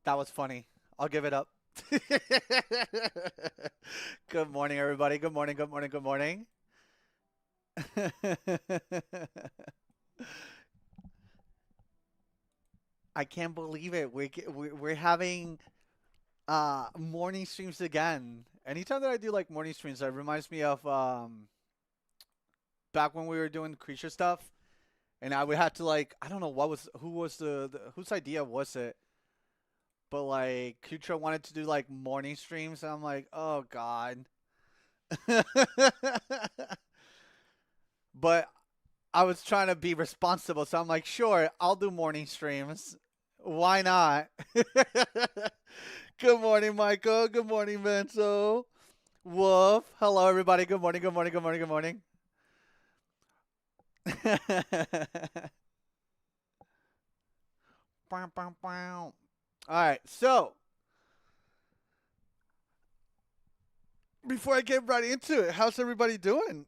That was funny. I'll give it up. Good morning, everybody. Good morning, good morning, good morning. I can't believe it. We're having morning streams again. Anytime that I do like morning streams, that reminds me of back when we were doing creature stuff, and I would have to like I don't know what was who was the whose idea was it, but like Kutra wanted to do like morning streams, and I'm like, oh god. But I was trying to be responsible, so I'm like, sure, I'll do morning streams. Why not? Good morning, Michael. Good morning, Benzo. Wolf. Hello, everybody. Good morning. Good morning. Good morning. Good morning. Bow, bow, bow. All right. So before I get right into it, how's everybody doing?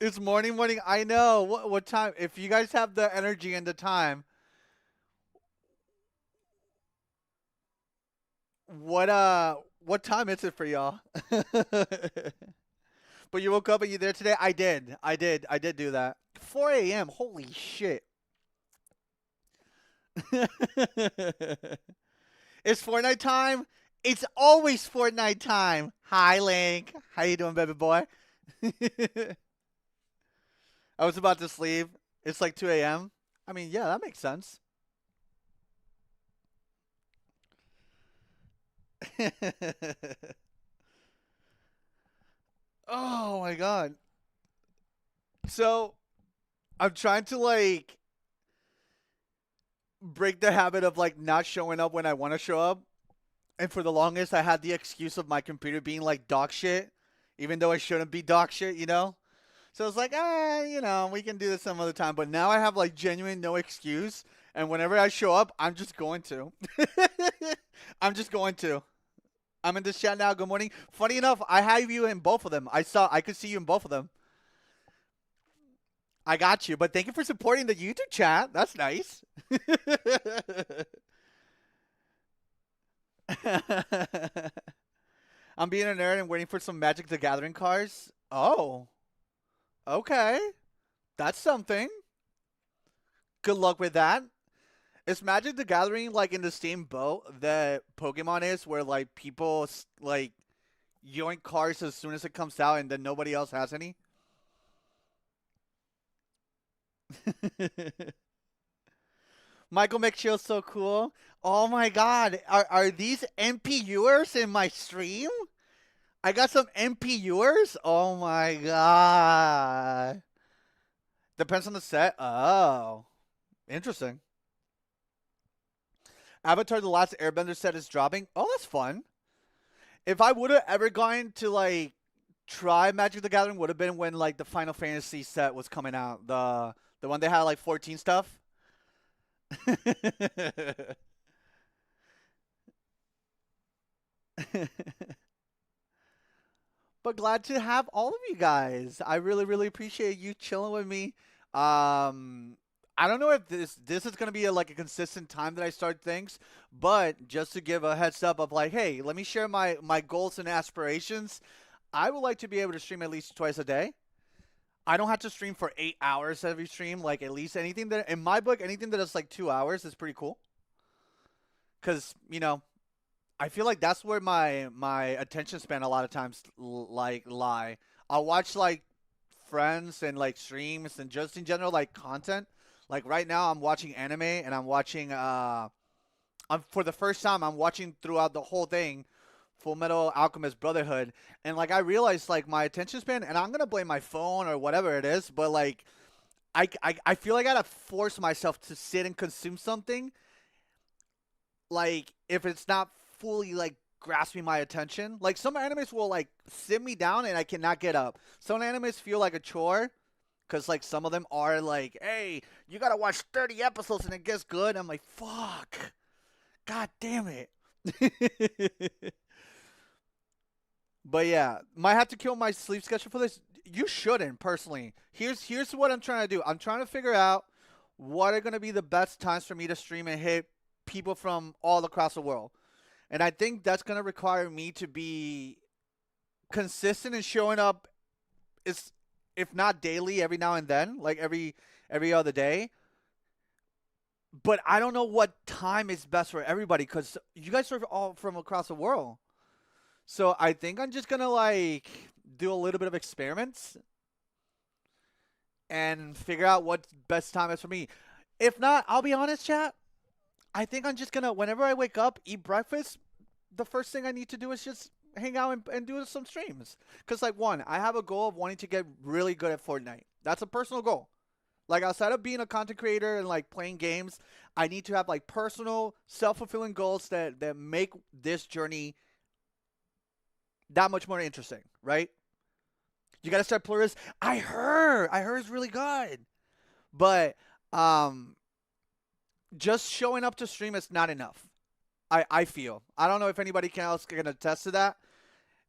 It's morning, morning. I know. What time? If you guys have the energy and the time, what time is it for y'all? But you woke up and you there today? I did. I did do that. 4 a.m. Holy shit. It's Fortnite time. It's always Fortnite time. Hi, Link. How you doing, baby boy? I was about to sleep. It's like 2 a.m. I mean, yeah, that makes sense. Oh my god. So I'm trying to like break the habit of like not showing up when I want to show up. And for the longest, I had the excuse of my computer being like dog shit, even though I shouldn't be dog shit, you know? So it's like, we can do this some other time. But now I have like genuine no excuse. And whenever I show up, I'm just going to. I'm just going to. I'm in this chat now. Good morning. Funny enough, I have you in both of them. I could see you in both of them. I got you. But thank you for supporting the YouTube chat. That's nice. I'm being a nerd and waiting for some Magic the Gathering cards. Oh, okay. That's something. Good luck with that. Is Magic the Gathering like in the same boat that Pokemon is, where like people like yoink cards as soon as it comes out and then nobody else has any? Michael McShield's so cool. Oh my god. Are these NPUers in my stream? I got some NPUers? Oh my god. Depends on the set. Oh. Interesting. Avatar The Last Airbender set is dropping. Oh, that's fun. If I would have ever gone to like try Magic the Gathering would have been when like the Final Fantasy set was coming out. The one they had like 14 stuff. But glad to have all of you guys. I really, really appreciate you chilling with me. I don't know if this is gonna be like a consistent time that I start things, but just to give a heads up of like, hey, let me share my goals and aspirations. I would like to be able to stream at least twice a day. I don't have to stream for 8 hours every stream. Like at least anything that in my book, anything that is like 2 hours is pretty cool. Cause I feel like that's where my attention span a lot of times like lie. I'll watch like friends and like streams and just in general like content. Like right now I'm watching anime and I'm watching for the first time I'm watching throughout the whole thing Full Metal Alchemist Brotherhood and like I realized like my attention span and I'm going to blame my phone or whatever it is, but like I feel like I got to force myself to sit and consume something like if it's not fully like grasping my attention. Like some animes will like sit me down and I cannot get up. Some animes feel like a chore because like some of them are like, hey, you gotta watch 30 episodes and it gets good. I'm like, fuck, god damn it. But yeah, might have to kill my sleep schedule for this. You shouldn't personally. Here's what I'm trying to do. I'm trying to figure out what are gonna be the best times for me to stream and hit people from all across the world. And I think that's gonna require me to be consistent in showing up is if not daily, every now and then, like every other day. But I don't know what time is best for everybody because you guys are all from across the world. So I think I'm just gonna like do a little bit of experiments and figure out what best time is for me. If not, I'll be honest, chat. I think I'm just gonna whenever I wake up, eat breakfast. The first thing I need to do is just hang out and do some streams. Cause like one, I have a goal of wanting to get really good at Fortnite. That's a personal goal. Like outside of being a content creator and like playing games, I need to have like personal, self-fulfilling goals that make this journey that much more interesting, right? You gotta start Plurist. I heard it's really good, but um, just showing up to stream is not enough. I feel. I don't know if anybody else can attest to that.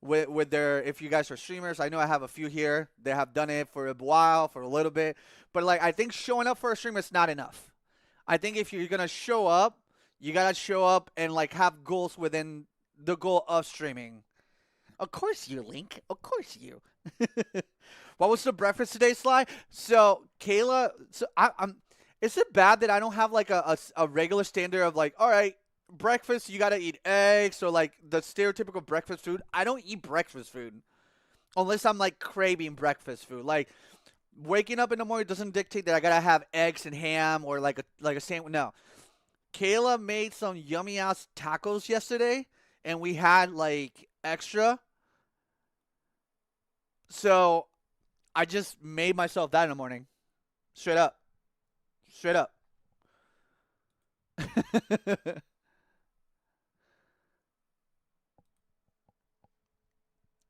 With their, if you guys are streamers, I know I have a few here. They have done it for a while, for a little bit, but like I think showing up for a stream is not enough. I think if you're gonna show up, you gotta show up and like have goals within the goal of streaming. Of course you, Link. Of course you. What was the breakfast today, Sly? So Kayla, so I'm. Is it bad that I don't have like a regular standard of like, all right, breakfast you gotta eat eggs or like the stereotypical breakfast food? I don't eat breakfast food unless I'm like craving breakfast food. Like waking up in the morning doesn't dictate that I gotta have eggs and ham or like a sandwich. No. Kayla made some yummy ass tacos yesterday, and we had like extra. So I just made myself that in the morning. Straight up. Straight up.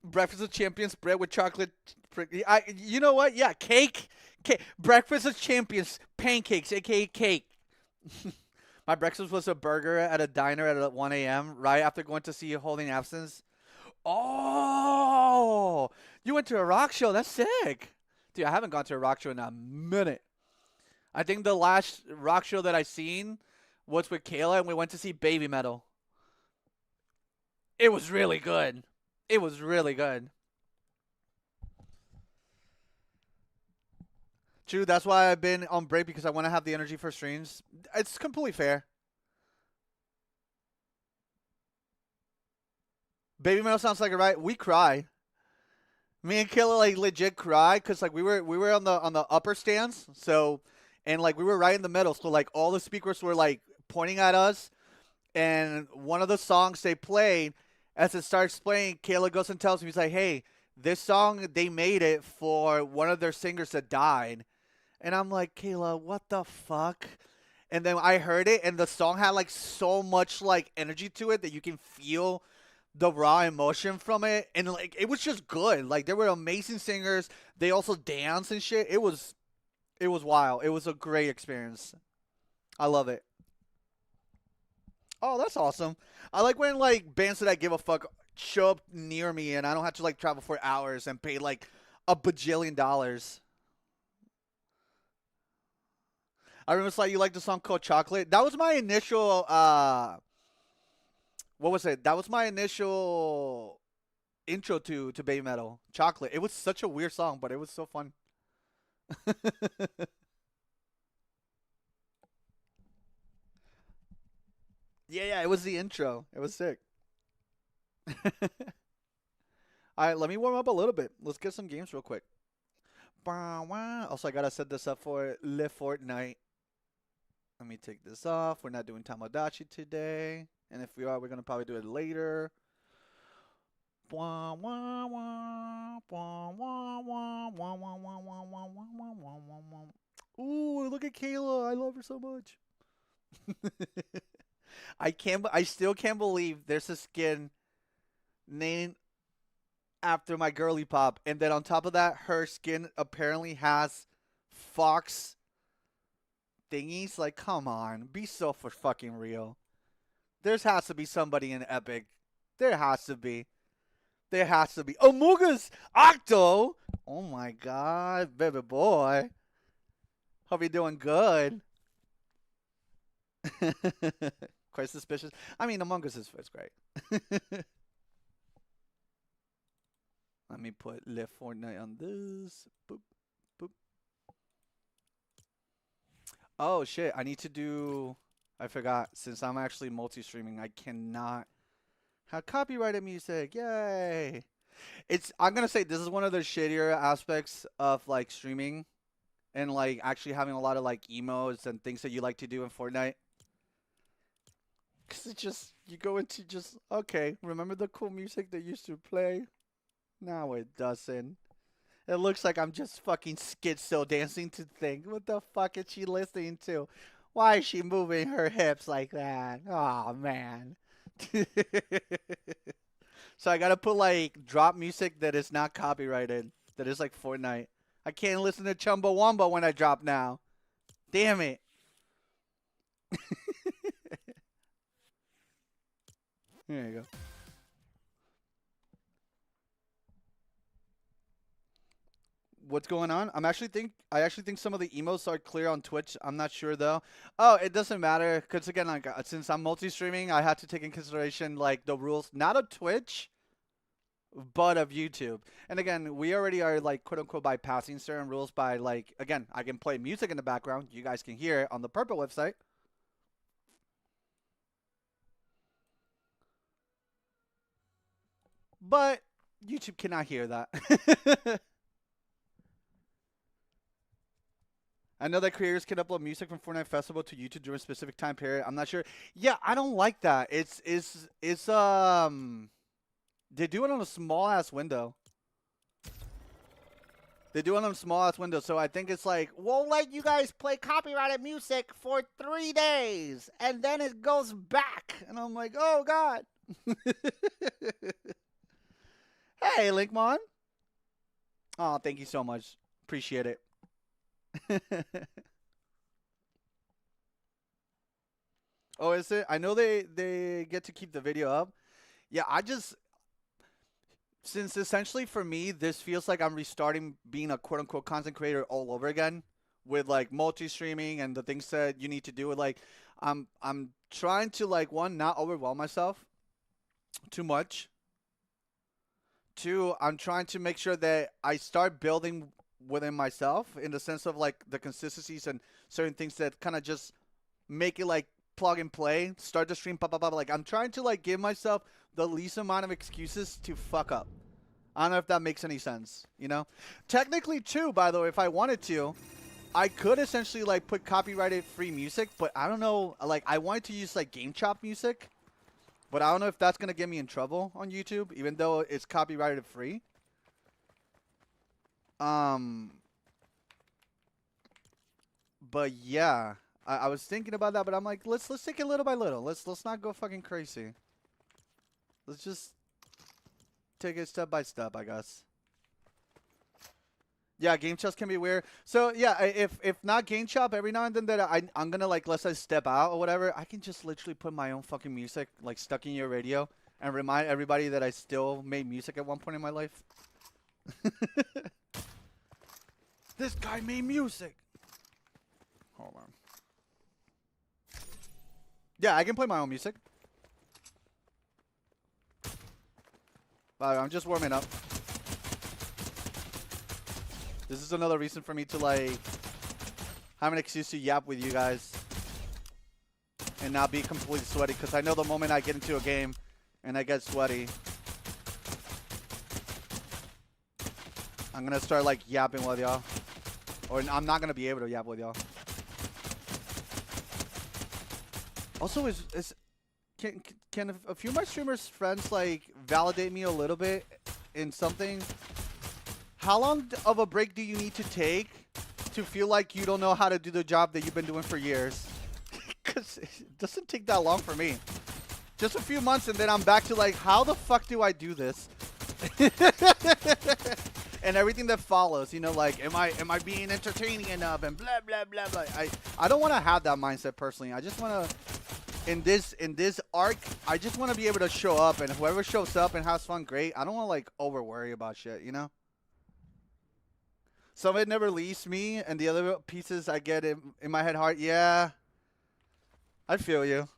Breakfast of Champions, bread with chocolate. You know what? Yeah, cake. Breakfast of Champions, pancakes, aka cake. My breakfast was a burger at a diner at 1 a.m. right after going to see Holding Absence. Oh, you went to a rock show. That's sick. Dude, I haven't gone to a rock show in a minute. I think the last rock show that I seen was with Kayla, and we went to see Baby Metal. It was really good. It was really good. True, that's why I've been on break because I want to have the energy for streams. It's completely fair. Baby Metal sounds like it, right? We cry. Me and Kayla like legit cry because like we were on the upper stands, so and like we were right in the middle, so like all the speakers were like pointing at us, and one of the songs they played, as it starts playing, Kayla goes and tells me, he's like, "Hey, this song they made it for one of their singers that died," and I'm like, "Kayla, what the fuck?" And then I heard it, and the song had like so much like energy to it that you can feel the raw emotion from it, and like it was just good. Like there were amazing singers. They also dance and shit. It was wild. It was a great experience. I love it. Oh, that's awesome. I like when like bands that I give a fuck show up near me and I don't have to like travel for hours and pay like a bajillion dollars. I remember it's like you like the song called Chocolate. That was my initial what was it? That was my initial intro to Baby Metal. Chocolate. It was such a weird song, but it was so fun. Yeah, yeah, it was the intro. It was sick. All right, let me warm up a little bit. Let's get some games real quick. Also, I gotta set this up for Le Fortnite. Let me take this off. We're not doing Tamagotchi today. And if we are, we're gonna probably do it later. Ooh, look at Kayla. I love her so much. I still can't believe there's a skin named after my girly pop, and then on top of that, her skin apparently has fox thingies. Like, come on, be so for fucking real. There has to be somebody in Epic. There has to be. There has to be. Amugas Octo. Oh my god, baby boy. Hope you're doing good. Quite suspicious. I mean, Among Us is great. Let me put Live Fortnite on this. Boop, boop. Oh shit! I need to do. I forgot. Since I'm actually multi-streaming, I cannot have copyrighted music. Yay! It's. I'm gonna say this is one of the shittier aspects of like streaming and like actually having a lot of like emotes and things that you like to do in Fortnite. Cause it just you go into just okay. Remember the cool music that used to play? Now it doesn't. It looks like I'm just fucking schizo dancing to think. What the fuck is she listening to? Why is she moving her hips like that? Oh man. So I gotta put like drop music that is not copyrighted. That is like Fortnite. I can't listen to Chumbawamba when I drop now. Damn it. There you go. What's going on? I actually think some of the emotes are clear on Twitch. I'm not sure though. Oh, it doesn't matter because again, like since I'm multi-streaming, I had to take in consideration like the rules, not of Twitch, but of YouTube. And again, we already are like quote unquote bypassing certain rules by like again, I can play music in the background. You guys can hear it on the Purple website. But YouTube cannot hear that. I know that creators can upload music from Fortnite Festival to YouTube during a specific time period. I'm not sure. Yeah, I don't like that. It's they do it on a small ass window. They do it on a small ass window, so I think it's like we'll let you guys play copyrighted music for 3 days, and then it goes back, and I'm like, oh god. Hey, Linkmon. Oh, thank you so much. Appreciate it. Oh, is it? I know they get to keep the video up. Yeah, I just since essentially for me this feels like I'm restarting being a quote unquote content creator all over again with like multi-streaming and the things that you need to do with like I'm trying to like one not overwhelm myself too much. Two, I'm trying to make sure that I start building within myself in the sense of like the consistencies and certain things that kind of just make it like plug and play, start the stream, pop, pop, pop. Like I'm trying to like give myself the least amount of excuses to fuck up. I don't know if that makes any sense, you know? Technically, too, by the way, if I wanted to, I could essentially like put copyrighted free music, but I don't know. Like I wanted to use like Game Chop music, but I don't know if that's gonna get me in trouble on YouTube, even though it's copyrighted free. Um, but yeah, I was thinking about that, but I'm like, let's take it little by little. Let's not go fucking crazy. Let's just take it step by step, I guess. Yeah, game chops can be weird. So yeah, if not game chop, every now and then that I'm gonna like let's say step out or whatever, I can just literally put my own fucking music like stuck in your radio and remind everybody that I still made music at one point in my life. This guy made music. Hold on. Yeah, I can play my own music. I'm just warming up. This is another reason for me to like have an excuse to yap with you guys and not be completely sweaty, because I know the moment I get into a game and I get sweaty, I'm gonna start like yapping with y'all, or I'm not gonna be able to yap with y'all. Also, can a few of my streamers friends like validate me a little bit in something? How long of a break do you need to take to feel like you don't know how to do the job that you've been doing for years? Because it doesn't take that long for me. Just a few months and then I'm back to like, how the fuck do I do this? And everything that follows, you know, like, am I being entertaining enough and blah, blah, blah, blah. I don't want to have that mindset personally. I just want to, in this arc, I just want to be able to show up, and whoever shows up and has fun, great. I don't want to like over worry about shit, you know? Some of it never leaves me, and the other pieces I get in my head hard. Yeah. I feel you.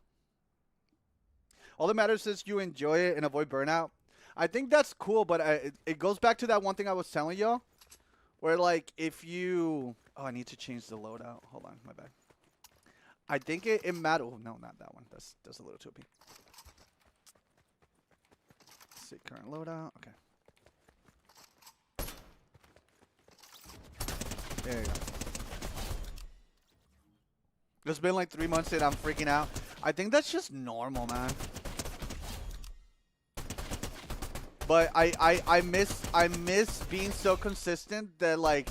All that matters is you enjoy it and avoid burnout. I think that's cool, but it goes back to that one thing I was telling y'all, where like if you, oh, I need to change the loadout. Hold on, my bad. I think it matters. Oh, no, not that one. That's a little too OP. Let's see, current loadout. Okay. There you go. It's been like 3 months and I'm freaking out. I think that's just normal, man. But I miss being so consistent that like,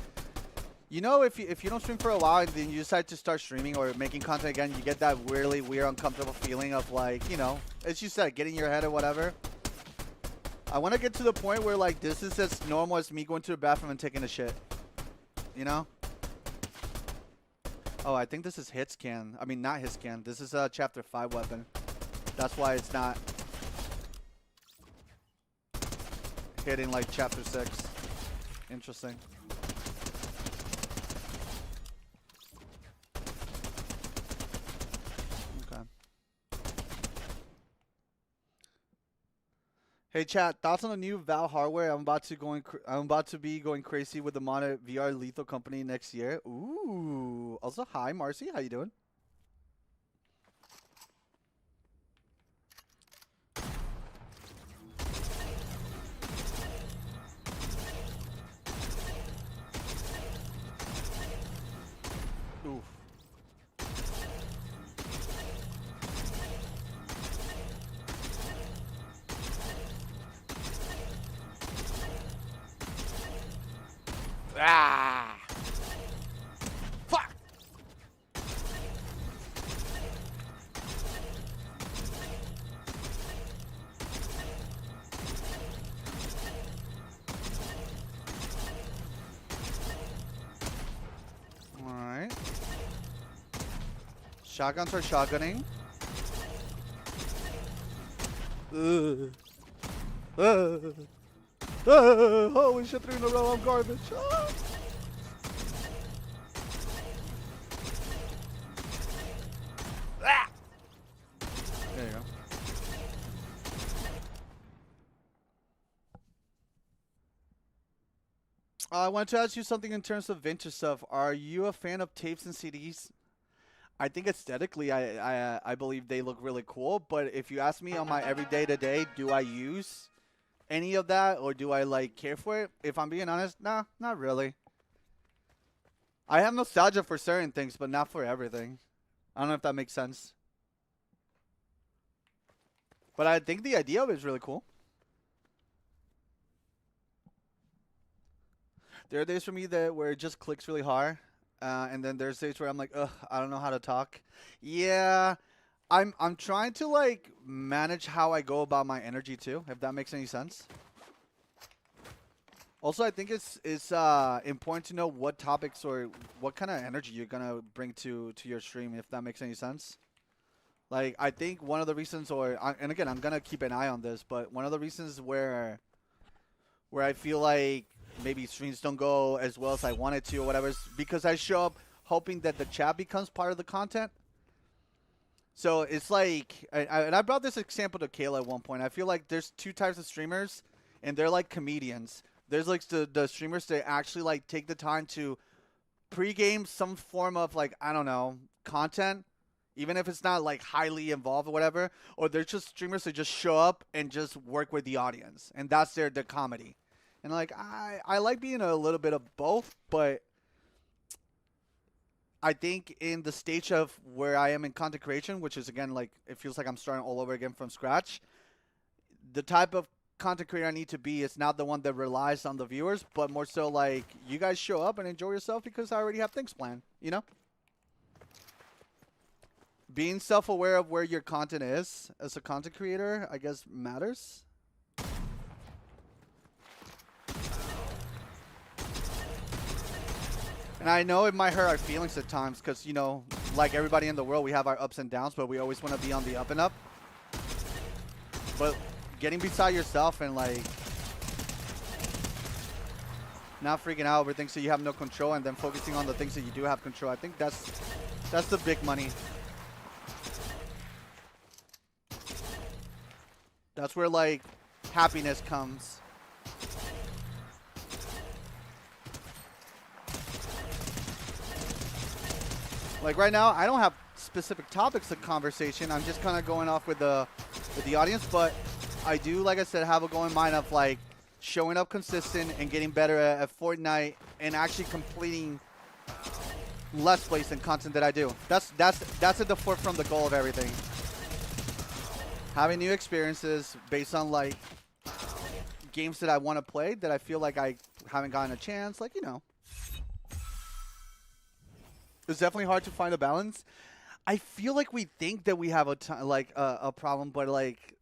you know, if you don't stream for a while and then you decide to start streaming or making content again, you get that really weird, uncomfortable feeling of like, you know, as you said, getting in your head or whatever. I want to get to the point where like this is as normal as me going to the bathroom and taking a shit. You know? Oh, I think this is hit scan. I mean, not hit scan. This is a chapter 5 weapon. That's why it's not hitting like chapter 6. Interesting. Okay. Hey chat, thoughts on the new Val hardware? I'm about to be going crazy with the modded VR Lethal Company next year. Ooh. Also, hi Marcy, how you doing? Oof. Ah! Fuck! Alright. Shotguns are shotgunning. Holy shit, 3 in a row, I'm garbage. Ah. Ah. There you go. I wanted to ask you something in terms of vintage stuff. Are you a fan of tapes and CDs? I think aesthetically, I believe they look really cool. But if you ask me on my everyday to day, do I use any of that or do I like care for it? If I'm being honest, nah, not really. I have nostalgia for certain things, but not for everything. I don't know if that makes sense. But I think the idea of it is really cool. There are days for me that where it just clicks really hard. And then there's days where I'm like, ugh, I don't know how to talk. Yeah, I'm trying to like manage how I go about my energy too, if that makes any sense. Also, I think it's important to know what topics or what kind of energy you're gonna bring to your stream, if that makes any sense. Like, I think one of the reasons, and again, I'm gonna keep an eye on this, but one of the reasons where I feel like maybe streams don't go as well as I wanted to or whatever is because I show up hoping that the chat becomes part of the content. So it's like, and I brought this example to Kayla at one point. I feel like there's 2 types of streamers, and they're like comedians. There's like the streamers that actually like take the time to pregame some form of like, I don't know, content, even if it's not like highly involved or whatever. Or there's just streamers that just show up and just work with the audience, and that's their comedy. And like I like being a little bit of both, but I think in the stage of where I am in content creation, which is again like it feels like I'm starting all over again from scratch, the type of content creator I need to be is not the one that relies on the viewers, but more so like you guys show up and enjoy yourself because I already have things planned, you know? Being self-aware of where your content is as a content creator, I guess, matters. And I know it might hurt our feelings at times because, you know, like everybody in the world, we have our ups and downs, but we always want to be on the up and up. But getting beside yourself and, like, not freaking out over things that you have no control and then focusing on the things that you do have control, I think that's the big money. That's where like happiness comes. Like right now, I don't have specific topics of conversation. I'm just kind of going off with the audience, but I do, like I said, have a goal in mind of like showing up consistent and getting better at Fortnite and actually completing Let's Plays and content that I do. That's at the forefront of the goal of everything. Having new experiences based on like games that I want to play that I feel like I haven't gotten a chance, like, you know. It's definitely hard to find a balance. I feel like we think that we have a problem, but like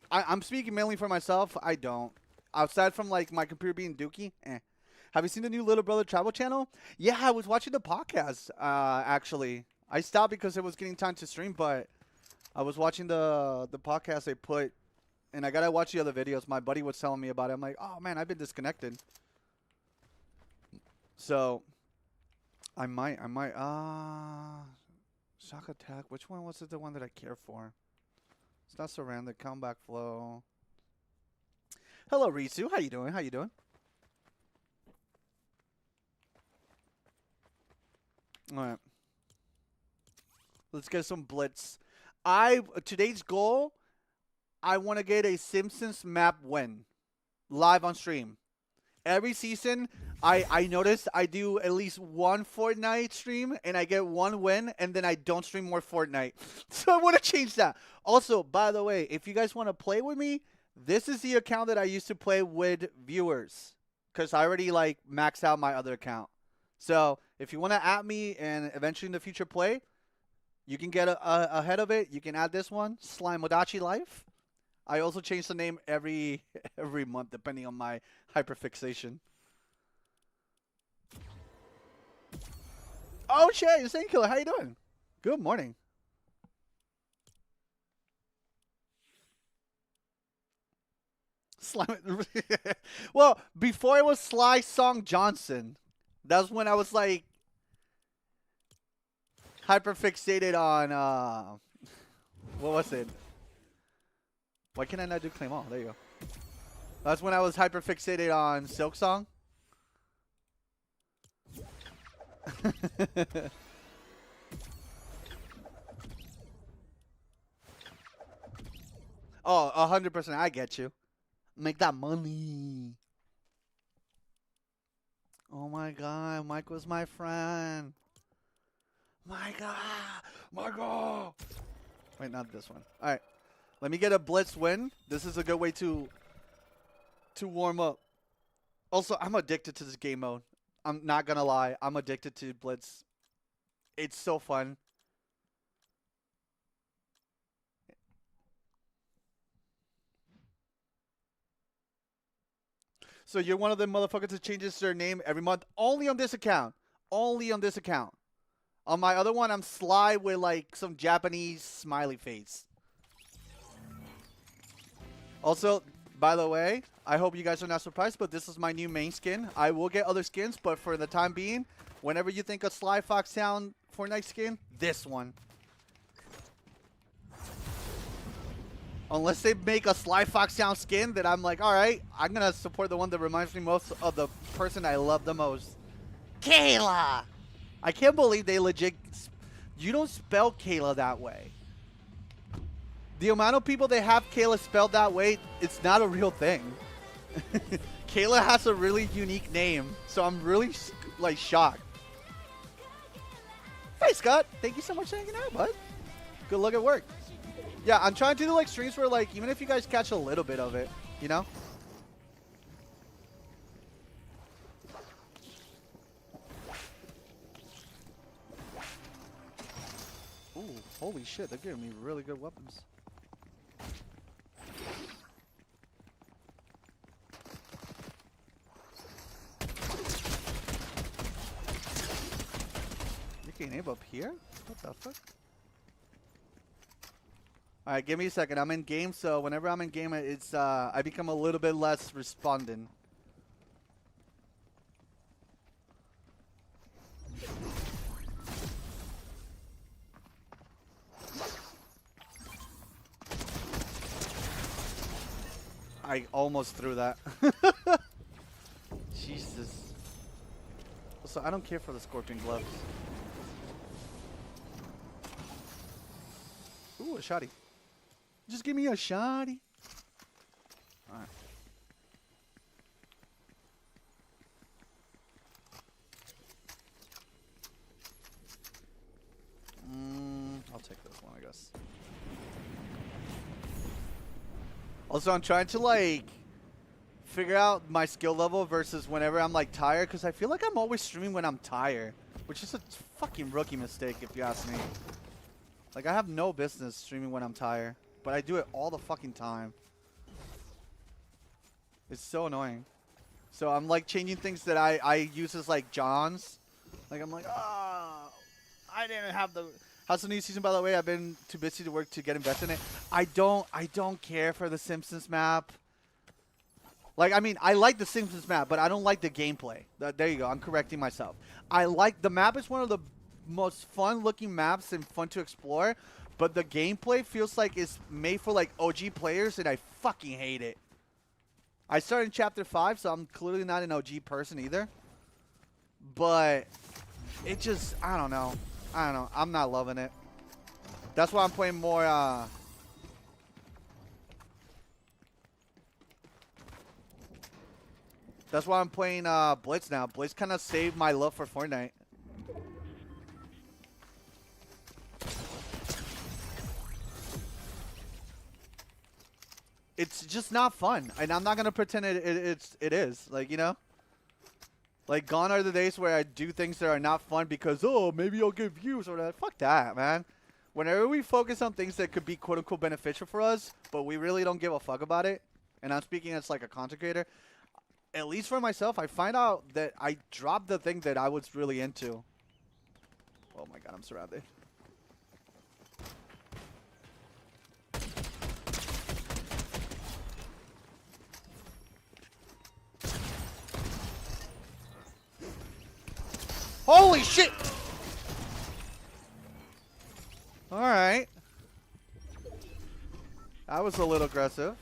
I'm speaking mainly for myself. I don't. Outside from like my computer being dookie, Have you seen the new Little Brother Travel channel? Yeah, I was watching the podcast. Actually, I stopped because it was getting time to stream, but I was watching the podcast they put, and I gotta watch the other videos. My buddy was telling me about it. I'm like, oh man, I've been disconnected. So I might. Shock Attack. Which one was it? The one that I care for? It's not Surrender. Comeback Flow. Hello, Risu. How you doing? How you doing? All right. Let's get some Blitz. Today's goal, I want to get a Simpsons map win live on stream. Every season, I notice I do at least one Fortnite stream, and I get one win, and then I don't stream more Fortnite. So I want to change that. Also, by the way, if you guys want to play with me, this is the account that I used to play with viewers, because I already like maxed out my other account. So if you want to add me and eventually in the future play, you can get ahead of it. You can add this one, SLYFOXHOUND. I also change the name every month depending on my hyperfixation. Oh shit, Insane Killer, how you doing? Good morning. Well, before it was Sly Song Johnson. That's when I was like hyperfixated on what was it? Why can I not do claim all? There you go. That's when I was hyperfixated on Silk Song. Oh, 100%. I get you. Make that money. Oh my god, Mike was my friend. My god. Michael. Wait, not this one. All right. Let me get a Blitz win. This is a good way to warm up. Also, I'm addicted to this game mode. I'm not going to lie. I'm addicted to Blitz. It's so fun. So you're one of the motherfuckers that changes their name every month. Only on this account. Only on this account. On my other one, I'm Sly with like some Japanese smiley face. Also, by the way, I hope you guys are not surprised, but this is my new main skin. I will get other skins, but for the time being, whenever you think of SLYFOXHOUND Fortnite skin, this one. Unless they make a SLYFOXHOUND skin that I'm like, alright, I'm going to support the one that reminds me most of the person I love the most. Kayla! I can't believe they legit... You don't spell Kayla that way. The amount of people that have Kayla spelled that way, it's not a real thing. Kayla has a really unique name, so I'm really, like, shocked. Hey, Scott. Thank you so much for hanging out, bud. Good luck at work. Yeah, I'm trying to do, like, streams where, like, even if you guys catch a little bit of it, you know? Ooh, holy shit. They're giving me really good weapons. You can aim up here? What the fuck? Alright, give me a second. I'm in game, so whenever I'm in game, it's I become a little bit less responding. I almost threw that. Jesus. So I don't care for the scorpion gloves. Ooh, a shotty. Just give me a shotty. Alright. I'll take this one, I guess. Also, I'm trying to, like, figure out my skill level versus whenever I'm, like, tired, because I feel like I'm always streaming when I'm tired, which is a fucking rookie mistake, if you ask me. Like, I have no business streaming when I'm tired, but I do it all the fucking time. It's so annoying. So I'm, like, changing things that I use as, like, Johns. Like, I'm like, oh, I didn't have the... How's the new season, by the way? I've been too busy to work to get invested in it. I don't care for the Simpsons map. Like, I mean, I like the Simpsons map, but I don't like the gameplay. There you go. I'm correcting myself. I like the map is one of the most fun-looking maps and fun to explore, but the gameplay feels like it's made for, like, OG players, and I fucking hate it. I started in Chapter 5, so I'm clearly not an OG person either. But it just, I don't know. I'm not loving it. That's why I'm playing more, that's why I'm playing, Blitz now. Blitz kind of saved my love for Fortnite. It's just not fun. And I'm not going to pretend it is. Like, you know? Like, gone are the days where I do things that are not fun because, oh, maybe I'll get views or that. Fuck that, man. Whenever we focus on things that could be quote-unquote beneficial for us, but we really don't give a fuck about it, and I'm speaking as like a content creator, at least for myself, I find out that I dropped the thing that I was really into. Oh my god, I'm surrounded. Holy shit! Alright. That was a little aggressive.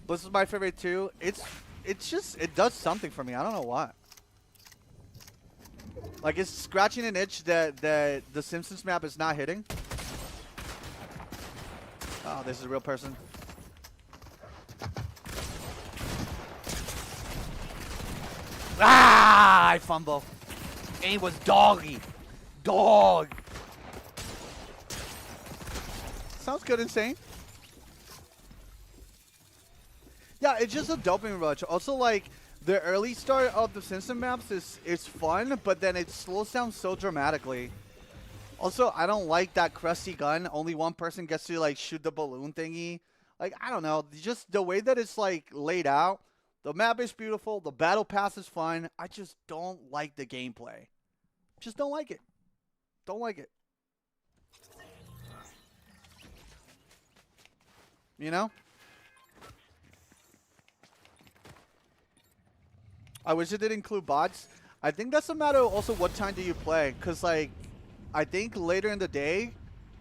This is my favorite too. It's just, it does something for me. I don't know why. Like, it's scratching an itch that the Simpsons map is not hitting. Oh, this is a real person. Ah! I fumble. And it was doggy. Dog. Sounds good, Insane. Yeah, it's just a dopamine rush. Also, like, the early start of the Simpson maps is fun, but then it slows down so dramatically. Also, I don't like that crusty gun. Only one person gets to, like, shoot the balloon thingy. Like, I don't know. Just the way that it's, like, laid out. The map is beautiful. The battle pass is fun. I just don't like the gameplay. Just don't like it. Don't like it. You know? I wish it did include bots. I think that's a matter of also what time do you play. Because, like, I think later in the day,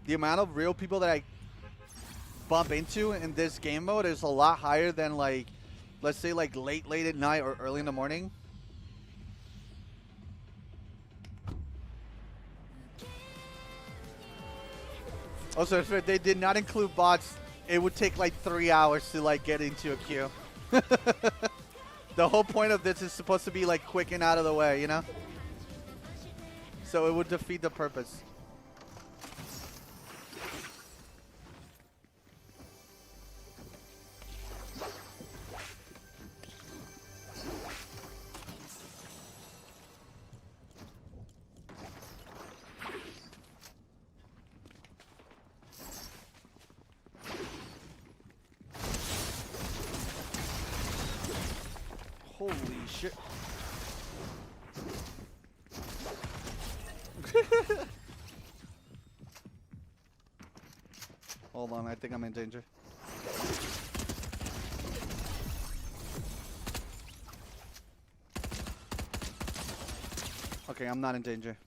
the amount of real people that I bump into in this game mode is a lot higher than, like, let's say, like, late at night or early in the morning. Also, if they did not include bots, it would take, like, 3 hours to, like, get into a queue. The whole point of this is supposed to be, like, quick and out of the way, you know? So it would defeat the purpose. Holy shit. Hold on, I think I'm in danger. Okay, I'm not in danger.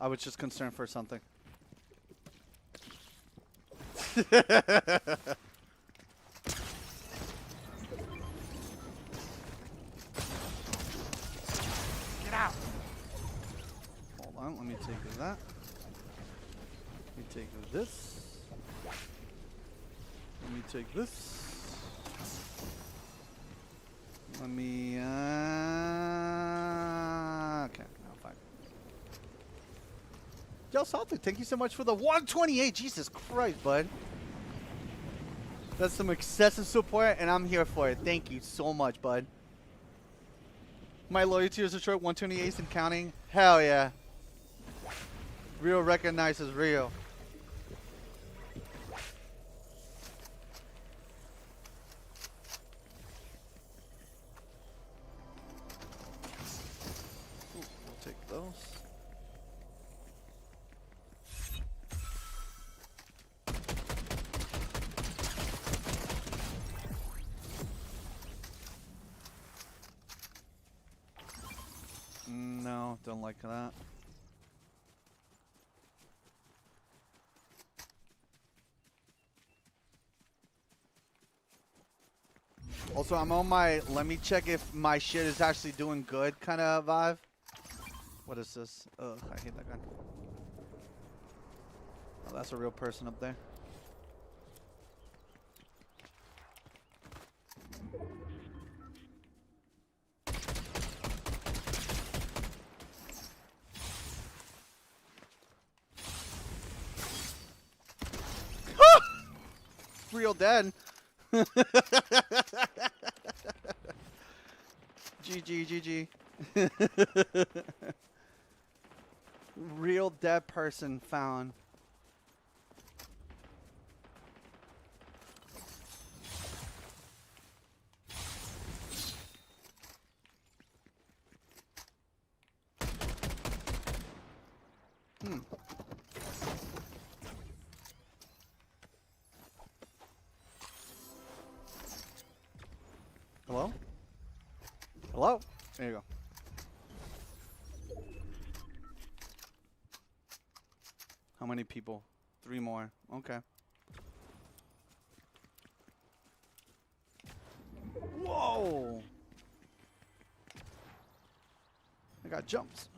I was just concerned for something. Hold on, let me take that. Let me take this. Let me take this. Let me, okay, no, fine. Yo, Salty, thank you so much for the 128. Jesus Christ, bud. That's some excessive support, and I'm here for it. Thank you so much, bud. My loyalty is a short 128 and counting. Hell yeah. Real recognizes real. Ooh, we'll take those. No, don't like that. Also, I'm on my let me check if my shit is actually doing good kind of vibe. What is this? Ugh, I hate that gun. Oh, that's a real person up there. Real dead. GG, GG. Real dead person found. Hello? Hello? There you go. How many people? 3 more. Okay. Whoa! I got jumps.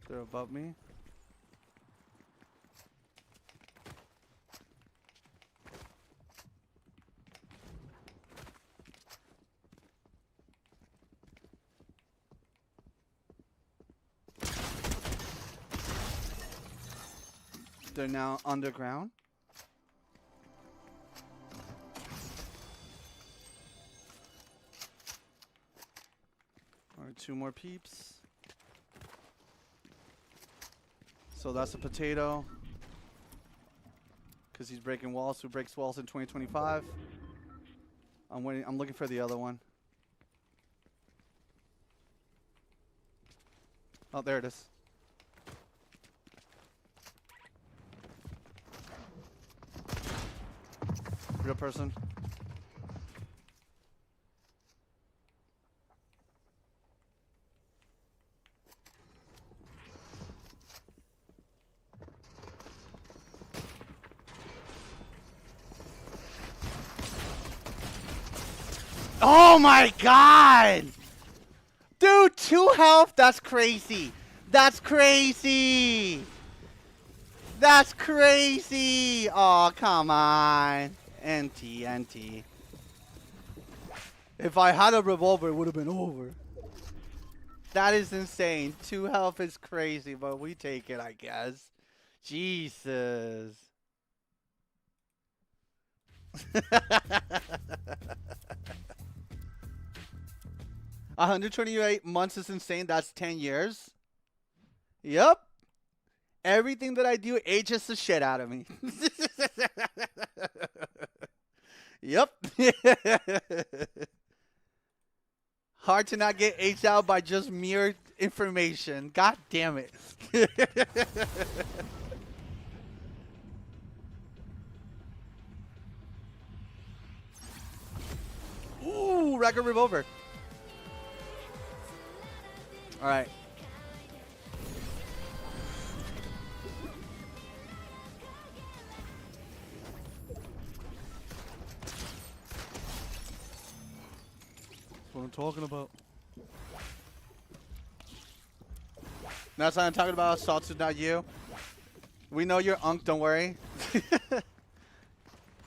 They're above me. They're now underground. All right, 2 more peeps. So that's a potato. Because he's breaking walls. Who breaks walls in 2025? I'm waiting. I'm looking for the other one. Oh, there it is. Real person. Oh my god! Dude, 2 health? That's crazy. That's crazy. That's crazy. Oh, come on. NT, NT. If I had a revolver, it would have been over. That is insane. 2 health is crazy, but we take it, I guess. Jesus. 128 months is insane. That's 10 years. Yep. Everything that I do ages the shit out of me. Yep. Hard to not get aged out by just mere information. God damn it. Ooh, record revolver. All right. That's what I'm talking about. That's what I'm talking about. Salt's not you. We know you're Unk, don't worry.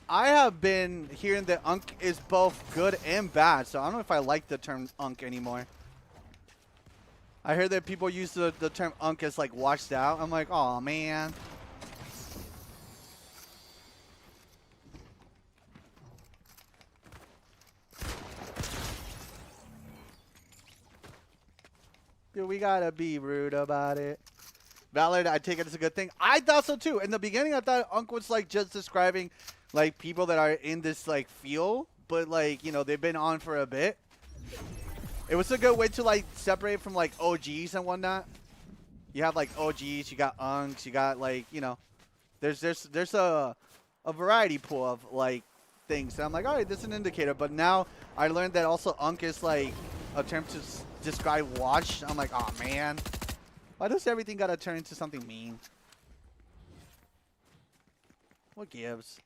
I have been hearing that Unk is both good and bad, so I don't know if I like the term Unk anymore. I heard that people use the term Unk as like washed out. I'm like, oh man. Dude, we gotta be rude about it. Valid, I take it as a good thing. I thought so too. In the beginning, I thought Unk was like just describing like people that are in this like field, but like, you know, they've been on for a bit. It was a good way to like separate from like OGs and whatnot. You have like OGs, you got Unks, you got like, you know, there's a variety pool of like things. And I'm like, all right, this is an indicator. But now I learned that also Unk is like a term to describe watch. I'm like, oh man, why does everything gotta turn into something mean? What gives?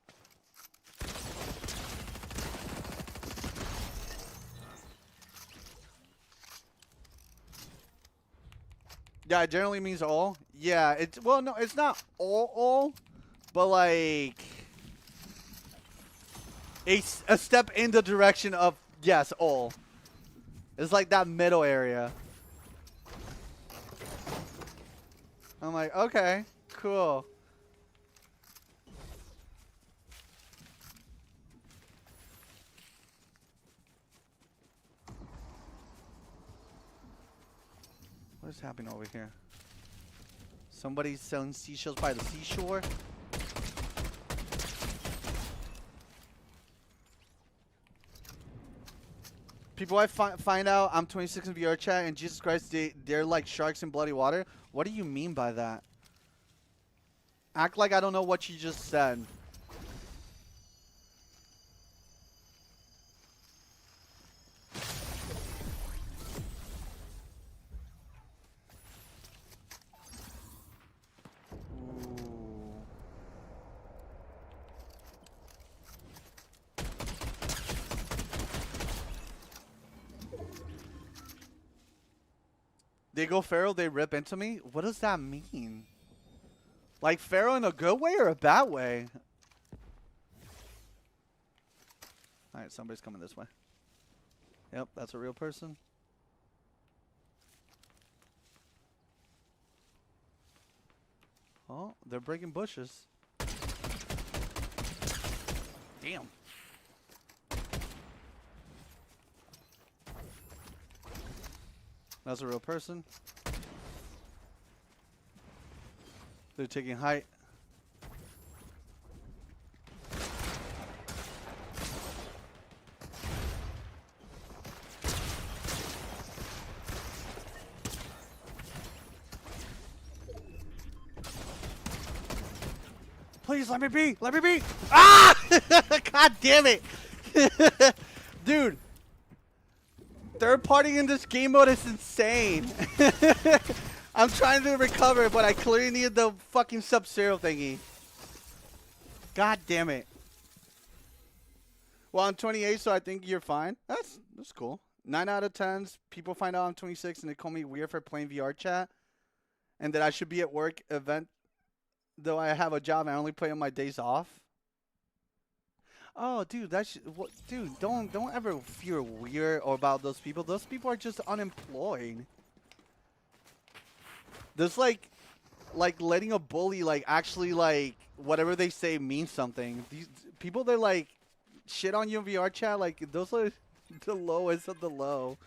Yeah, it generally means all. Yeah, it's, well, no, it's not all, but like a step in the direction of, yes, all. It's like that middle area. I'm like, okay, cool. What is happening over here? Somebody's selling seashells by the seashore? People I find out I'm 26 in VR chat and Jesus Christ, they're like sharks in bloody water. What do you mean by that? Act like I don't know what you just said. They go feral, they rip into me? What does that mean? Like feral in a good way or a bad way? Alright, somebody's coming this way. Yep, that's a real person. Oh, they're breaking bushes. Damn. That's a real person. They're taking height. Please let me be. Let me be. Ah! God damn it. Dude. Third party in this game mode is insane. I'm trying to recover, but I clearly need the fucking Sub-Zero thingy. God damn it. Well, I'm 28, so I think you're fine. That's cool. 9 out of 10. People find out I'm 26 and they call me weird for playing VR chat. And that I should be at work event, though I have a job and I only play on my days off. Oh, dude, dude, don't ever feel weird about those people. Those people are just unemployed. There's like letting a bully like actually like whatever they say means something. These people that like shit on you in VR chat, like those are the lowest of the low.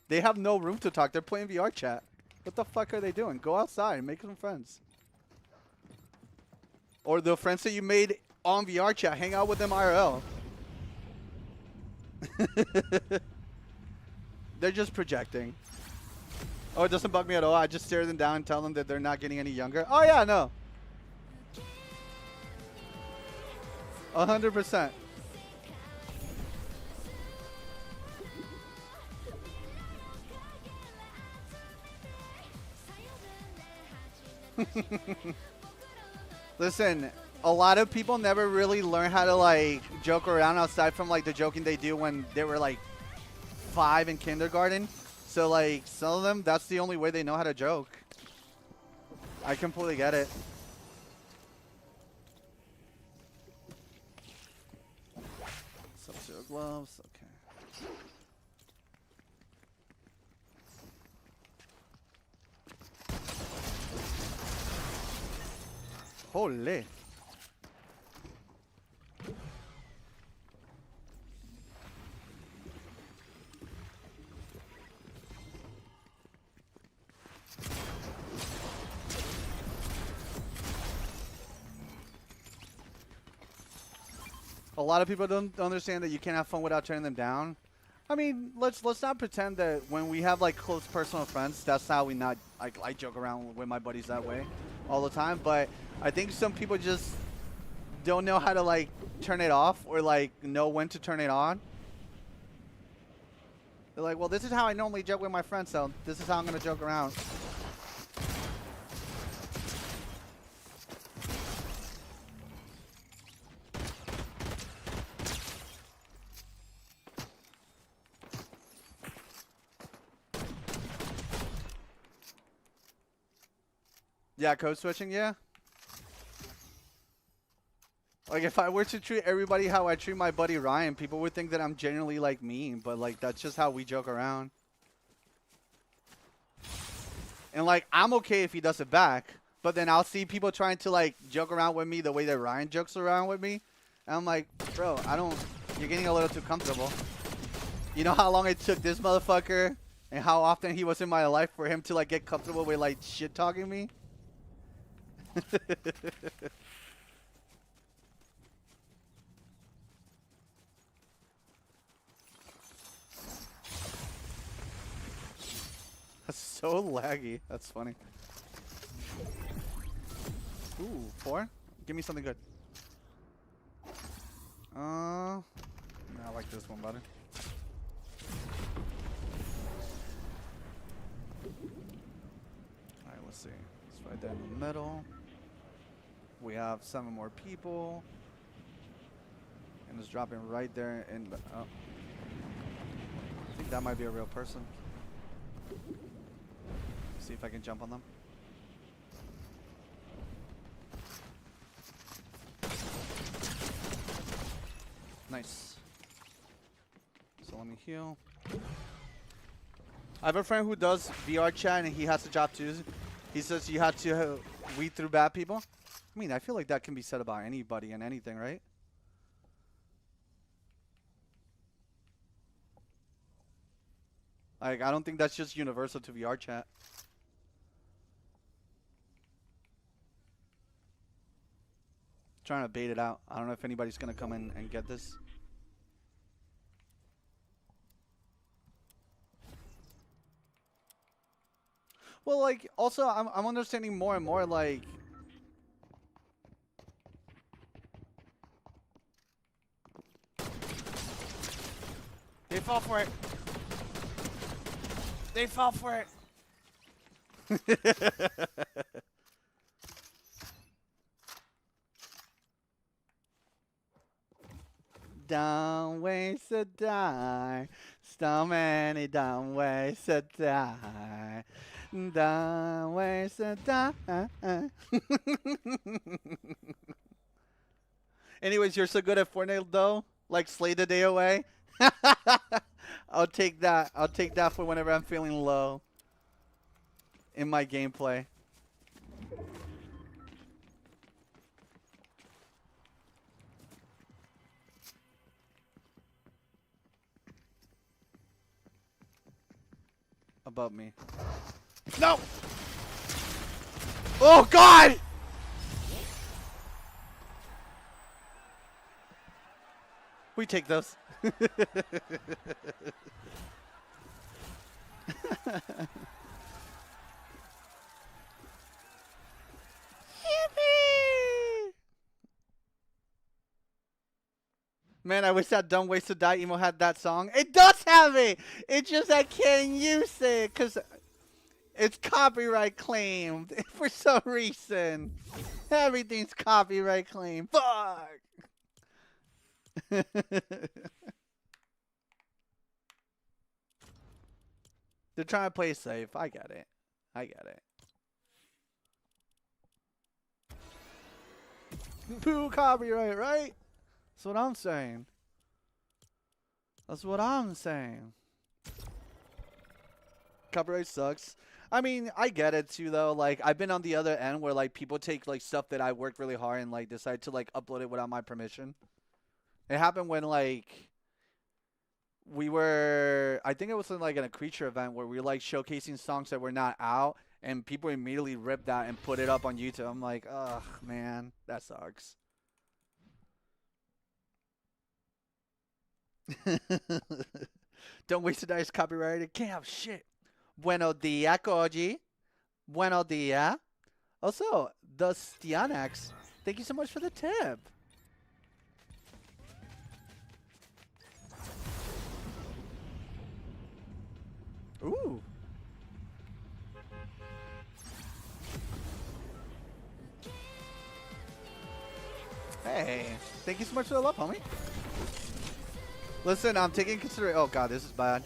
They have no room to talk. They're playing VR chat. What the fuck are they doing? Go outside and make some friends. Or the friends that you made on VR chat, hang out with them IRL. They're just projecting. Oh, it doesn't bug me at all. I just stare them down and tell them that they're not getting any younger. Oh yeah, no. 100%. Listen, a lot of people never really learn how to like joke around outside from like the joking they do when they were like 5 in kindergarten. So like some of them, that's the only way they know how to joke. I completely get it. Sub-Zero gloves, okay. Holy. A lot of people don't understand that you can't have fun without turning them down. I mean, let's not pretend that when we have like close personal friends, that's how we not like I joke around with my buddies that way all the time. But I think some people just don't know how to like turn it off or like know when to turn it on. They're like, well, this is how I normally joke with my friends, so this is how I'm gonna joke around. Yeah, code switching, yeah. Like, if I were to treat everybody how I treat my buddy Ryan, people would think that I'm genuinely, like, mean. But, like, that's just how we joke around. And, like, I'm okay if he does it back. But then I'll see people trying to, like, joke around with me the way that Ryan jokes around with me. And I'm like, bro, you're getting a little too comfortable. You know how long it took this motherfucker and how often he was in my life for him to, like, get comfortable with, like, shit-talking me? That's so laggy. That's funny. Ooh, 4? Give me something good. I like this one better. Alright, let's see. It's right there in the middle. We have 7 more people. And it's dropping right there in the... Oh. I think that might be a real person. See if I can jump on them. Nice. So let me heal. I have a friend who does VR chat and he has a job too. He says you have to weed through bad people. I mean, I feel like that can be said about anybody and anything, right? Like, I don't think that's just universal to VR chat. Trying to bait it out. I don't know if anybody's gonna come in and get this. Well, like, also, I'm understanding more and more, like... They fall for it. They fall for it. Don't waste a die. So many don't waste a die. Don't waste a die. Anyways, you're so good at Fortnite though. Like slay the day away. I'll take that. I'll take that for whenever I'm feeling low in my gameplay. Above me. No! Oh, God! We take those. Man, I wish that Dumb Ways to Die emo had that song. It does have it! It's just I can't use it because it's copyright claimed for some reason. Everything's copyright claimed. Fuck! They're trying to play safe. I get it. I get it. Poo copyright, right? That's what I'm saying. That's what I'm saying. Copyright sucks. I mean, I get it too, though. Like, I've been on the other end where like people take like stuff that I worked really hard and like decide to like upload it without my permission. It happened when like we were, I think it was in like in a creature event where we were like showcasing songs that were not out, and people immediately ripped that and put it up on YouTube. I'm like, ugh, man, that sucks. Don't waste a nice copyrighted. Can't have shit. Buenos dia, Koji. Buenos dia. Also, the Stianax. Thank you so much for the tip. Ooh. Hey, thank you so much for the love, homie. Listen, I'm taking consideration. Oh god, this is bad.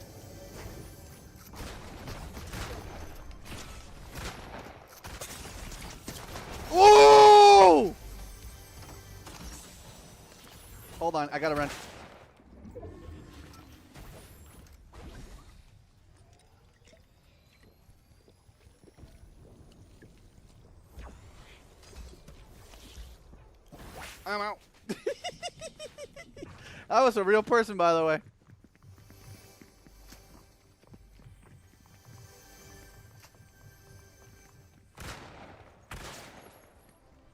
Ooh! Hold on, I gotta run. I'm out. That was a real person, by the way.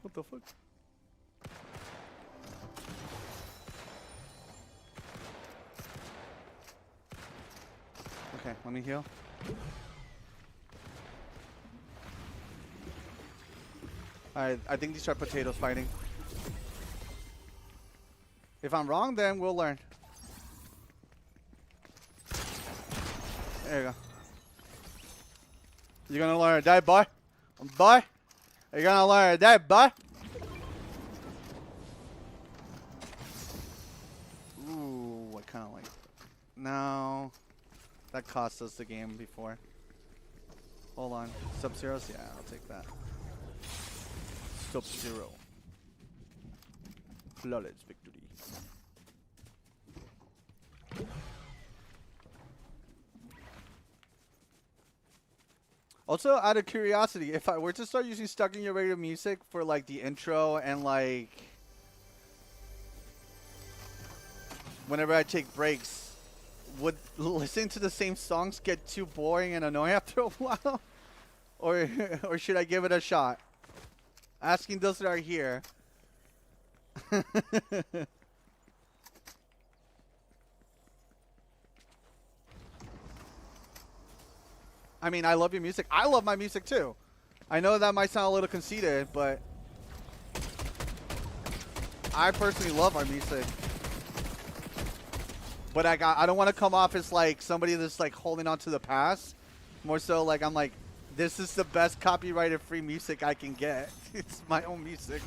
What the fuck? Okay, let me heal. Alright, I think these are potatoes fighting. If I'm wrong, then we'll learn. There you go. You're gonna learn to die, boy. Boy. You're gonna learn to die, boy. Ooh, I kinda like. No. That cost us the game before. Hold on. Sub-Zeros? Yeah, I'll take that. Sub-Zero. Flawless victory. Also, out of curiosity, if I were to start using Stuck in Your Radio music for like the intro and like whenever I take breaks, would listening to the same songs get too boring and annoying after a while? Or should I give it a shot? Asking those that are here. I mean, I love your music. I love my music too. I know that might sound a little conceited, but I personally love our music. But I don't want to come off as like somebody that's like holding on to the past. More so like I'm like, this is the best copyrighted free music I can get. It's my own music.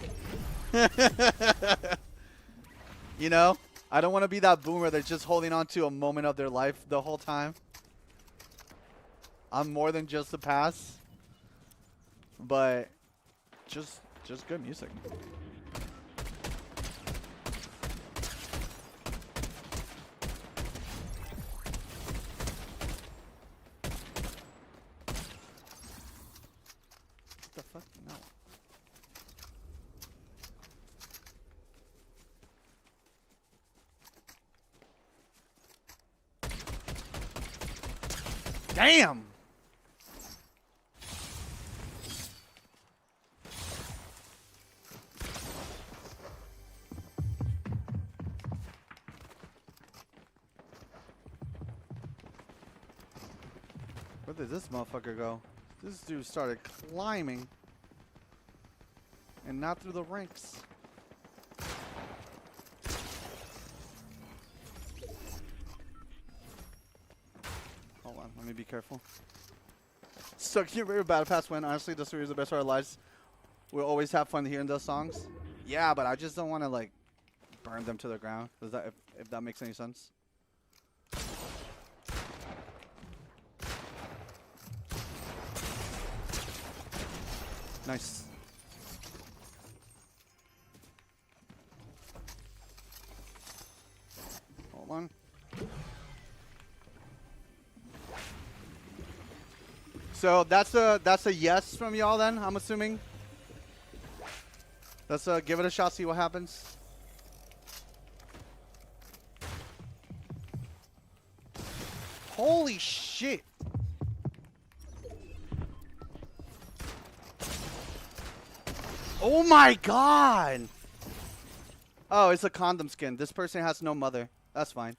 You know? I don't want to be that boomer that's just holding on to a moment of their life the whole time. I'm more than just the past. But just good music. What the fuck? No. Damn! Where did this motherfucker go? This dude started climbing. And not through the ranks. Hold on, let me be careful. So can you remember Battle Pass when honestly the story is the best of our lives? We'll always have fun hearing those songs. Yeah, but I just don't want to like burn them to the ground. Does that if that makes any sense? Nice. Hold on. So that's a yes from y'all then, I'm assuming. Let's give it a shot, see what happens. Holy shit. Oh my god. Oh, it's a condom skin. This person has no mother. That's fine.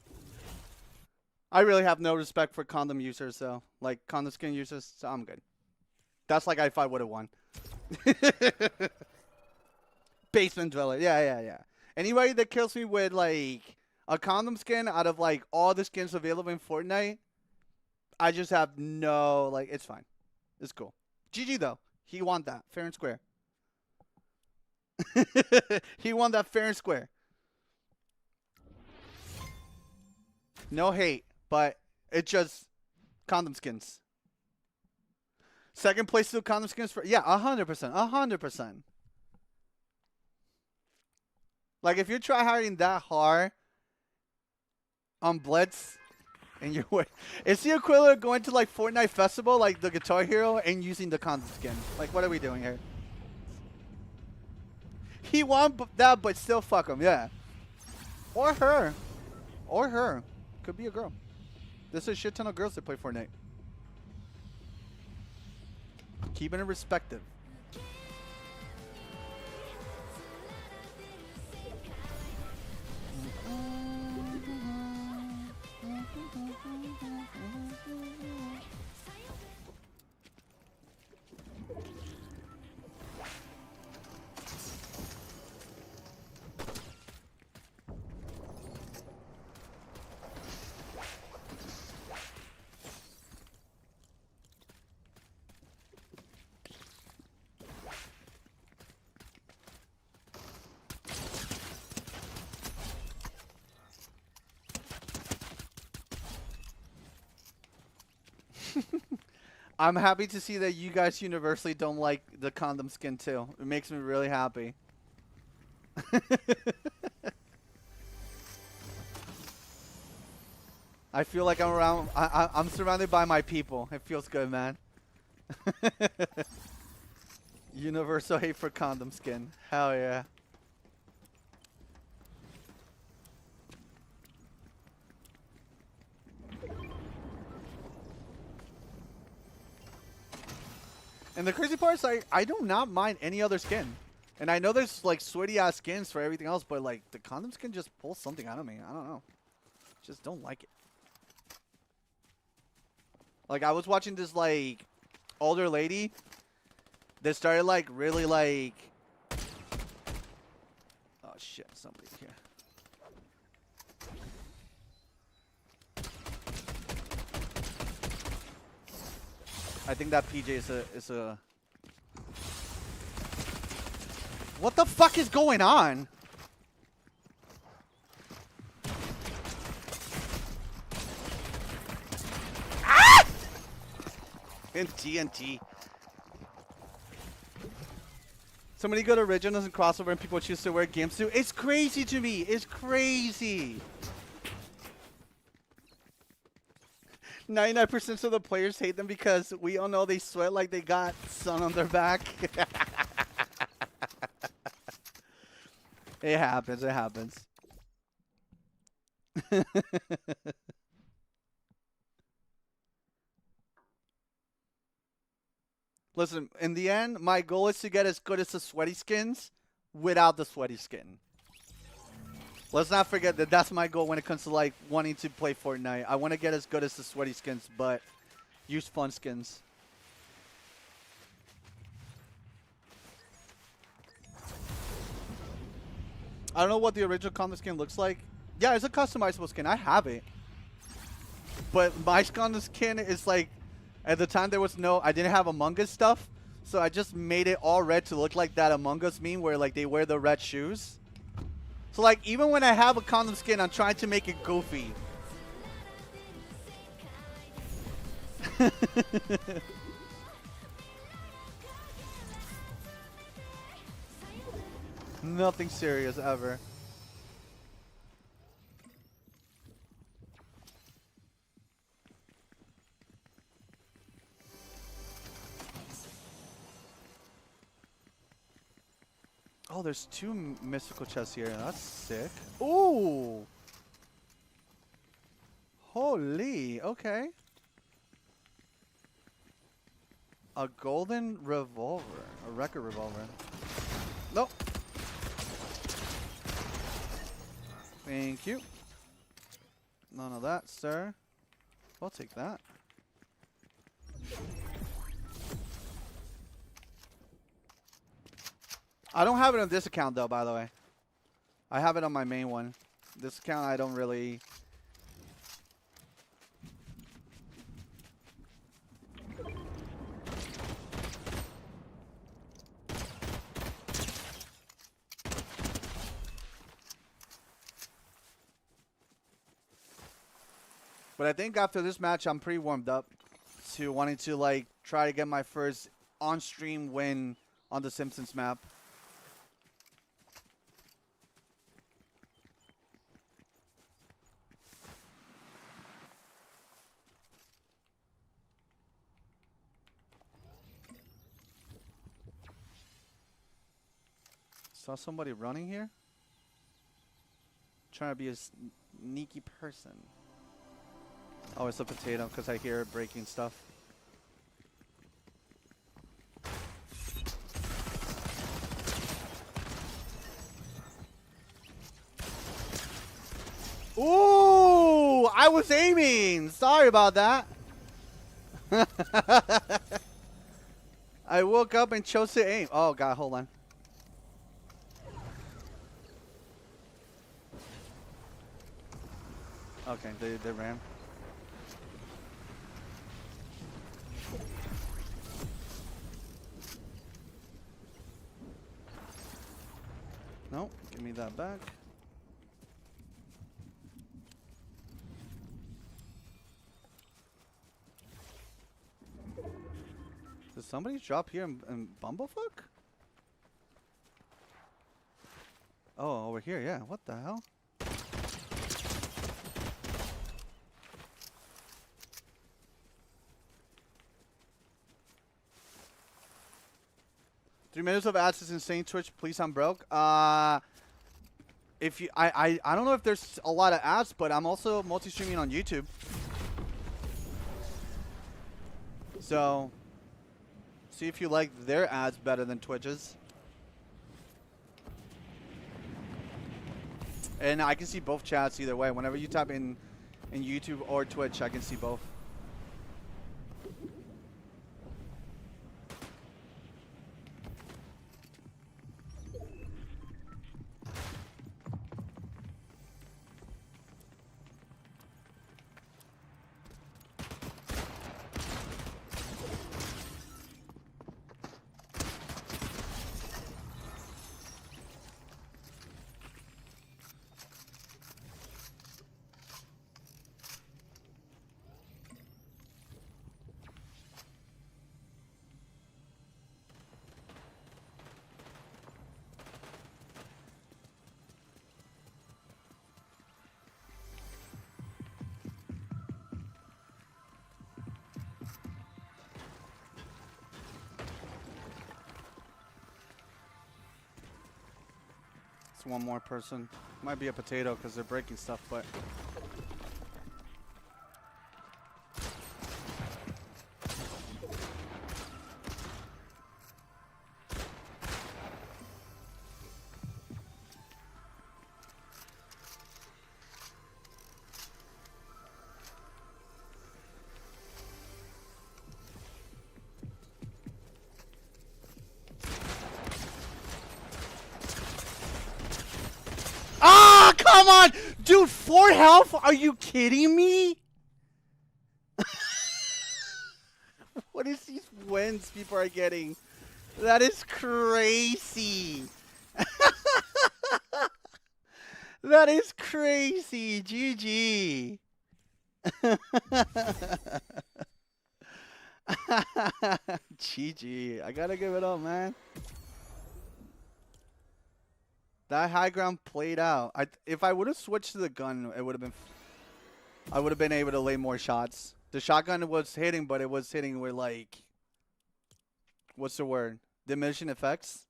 I really have no respect for condom users, so like condom skin users, so I'm good. That's like if I would have won. Basement dweller. Yeah. Anybody that kills me with like a condom skin out of like all the skins available in Fortnite, I just have no, like, it's fine. It's cool. GG though. He won that fair and square. He won that fair and square. No hate, but it's just condom skins. Second place still condom skins for 100%, 100%. Like if you try hiding that hard on Blitz and you're it's the equivalent of going to like Fortnite Festival, like the Guitar Hero, and using the condom skin. Like what are we doing here? He won that, but still fuck him, yeah. Or her. Or her. Could be a girl. There's a shit ton of girls that play Fortnite. Keeping it respective. I'm happy to see that you guys universally don't like the condom skin too. It makes me really happy. I feel like I'm around. I'm surrounded by my people. It feels good, man. Universal hate for condom skin. Hell yeah. And the crazy part is I do not mind any other skin. And I know there's like sweaty ass skins for everything else, but like the condom skin just pulls something out of me. I don't know. Just don't like it. Like I was watching this like older lady that started like really like, oh shit, somebody's here. I think that PJ is a what the fuck is going on? Ah! And TNT. So many good originals and crossover and people choose to wear game suit. It's crazy to me. It's crazy. 99% of the players hate them because we all know they sweat like they got sun on their back. It happens. It happens. Listen, in the end, my goal is to get as good as the sweaty skins without the sweaty skin. Let's not forget that that's my goal when it comes to like wanting to play Fortnite. I want to get as good as the sweaty skins, but use fun skins. I don't know what the original condom skin looks like. Yeah, it's a customizable skin. I have it. But my condom skin is like, at the time there was no, I didn't have Among Us stuff. So I just made it all red to look like that Among Us meme where like they wear the red shoes. So like even when I have a condom skin, I'm trying to make it goofy. Nothing serious ever. Oh, there's 2 mystical chests here. That's sick. Ooh! Holy, okay. A golden revolver. A record revolver. Nope. Thank you. None of that, sir. I'll take that. I don't have it on this account, though, by the way. I have it on my main one. This account, I don't really... But I think after this match, I'm pretty warmed up to wanting to, like, try to get my first on-stream win on the Simpsons map. Saw somebody running here? Trying to be a sneaky person. Oh, it's a potato because I hear it breaking stuff. Ooh! I was aiming! Sorry about that. I woke up and chose to aim. Oh, God, hold on. Okay, they ran. No, give me that back. Did somebody drop here in Bumblefuck? Oh, over here, yeah. What the hell? $3 minutes of ads is insane. Twitch, please, I'm broke. If you, I don't know if there's a lot of ads, but I'm also multi-streaming on YouTube. So, see if you like their ads better than Twitch's. And I can see both chats either way. Whenever you type in YouTube or Twitch, I can see both. It's one more person. Might be a potato because they're breaking stuff, but... Ah, come on! Dude, 4 health? Are you kidding me? What is these wins people are getting? That is crazy. That is crazy. GG. GG. I gotta give it up, man. That high ground played out. If I would have switched to the gun, it would have been. I would have been able to lay more shots. The shotgun was hitting, but it was hitting with like, what's the word? Diminishing effects.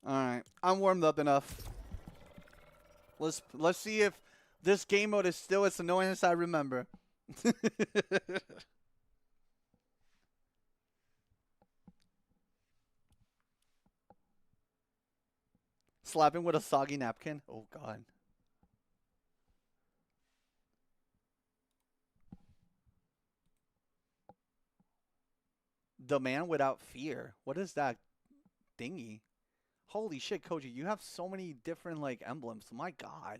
All right, I'm warmed up enough. Let's see if this game mode is still as annoying as I remember. Slapping with a soggy napkin. Oh God. The man without fear. What is that thingy? Holy shit, Koji, you have so many different like emblems. My God.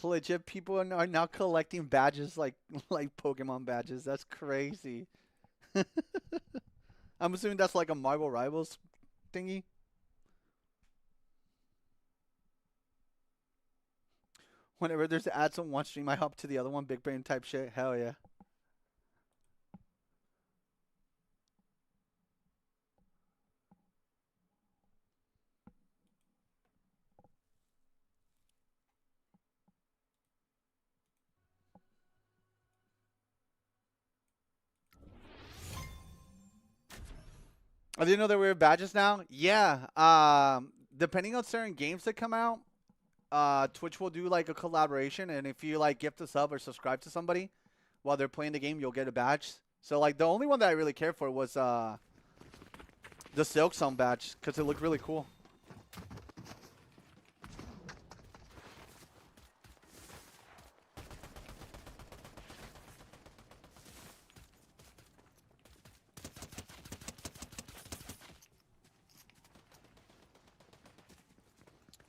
Legit people are now collecting badges like Pokemon badges. That's crazy. I'm assuming that's like a Marvel Rivals thingy. Whenever there's ads on one stream, I hop to the other one. Big brain type shit. Hell yeah. I didn't know there were badges now. Yeah. Depending on certain games that come out, Twitch will do like a collaboration, and if you like gift a sub or subscribe to somebody while they're playing the game, you'll get a badge. So like the only one that I really cared for was the Silk Song badge because it looked really cool.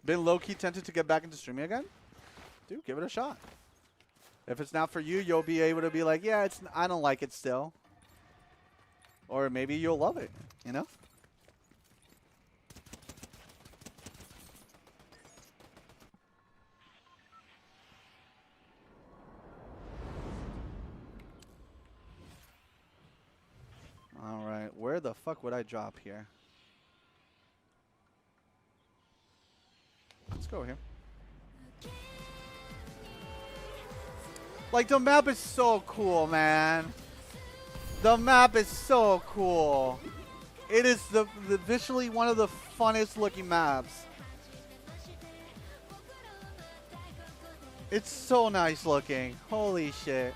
Been low-key tempted to get back into streaming again? Dude, give it a shot. If it's not for you, you'll be able to be like, yeah, I don't like it still. Or maybe you'll love it, you know? All right, where the fuck would I drop here? Let's go here. Like, the map is so cool, man. The map is so cool. It is the visually one of the funnest looking maps. It's so nice looking. Holy shit.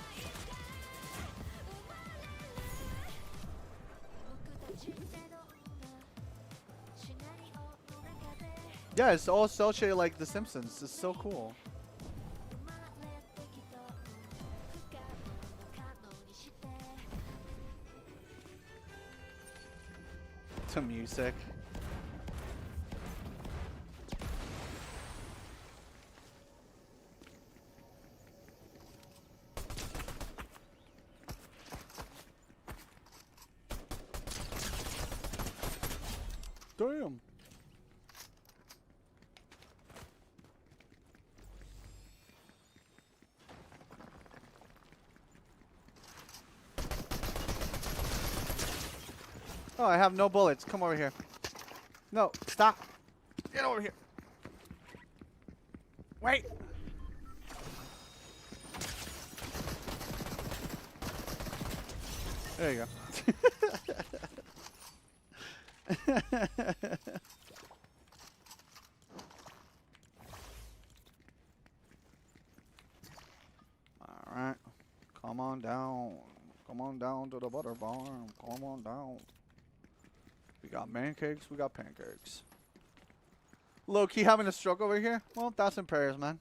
Yeah, it's all cel shaded like The Simpsons. It's so cool. To music. Damn. Oh, I have no bullets. Come over here. No, stop. Get over here. Wait. There you go. All right. Come on down. Come on down to the butter barn. Come on down. We got pancakes. We got pancakes. Low-key having a stroke over here? Well, thoughts and prayers, man.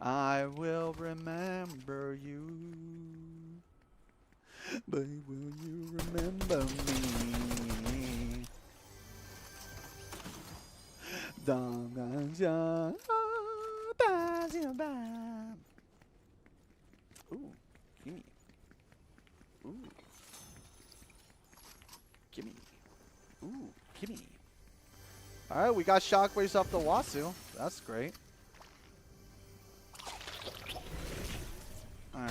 I will remember you. But will you remember me? Ooh, gimme. Ooh. Gimme. Ooh, gimme. Alright, we got shockwaves off the Wasu. That's great. Alright.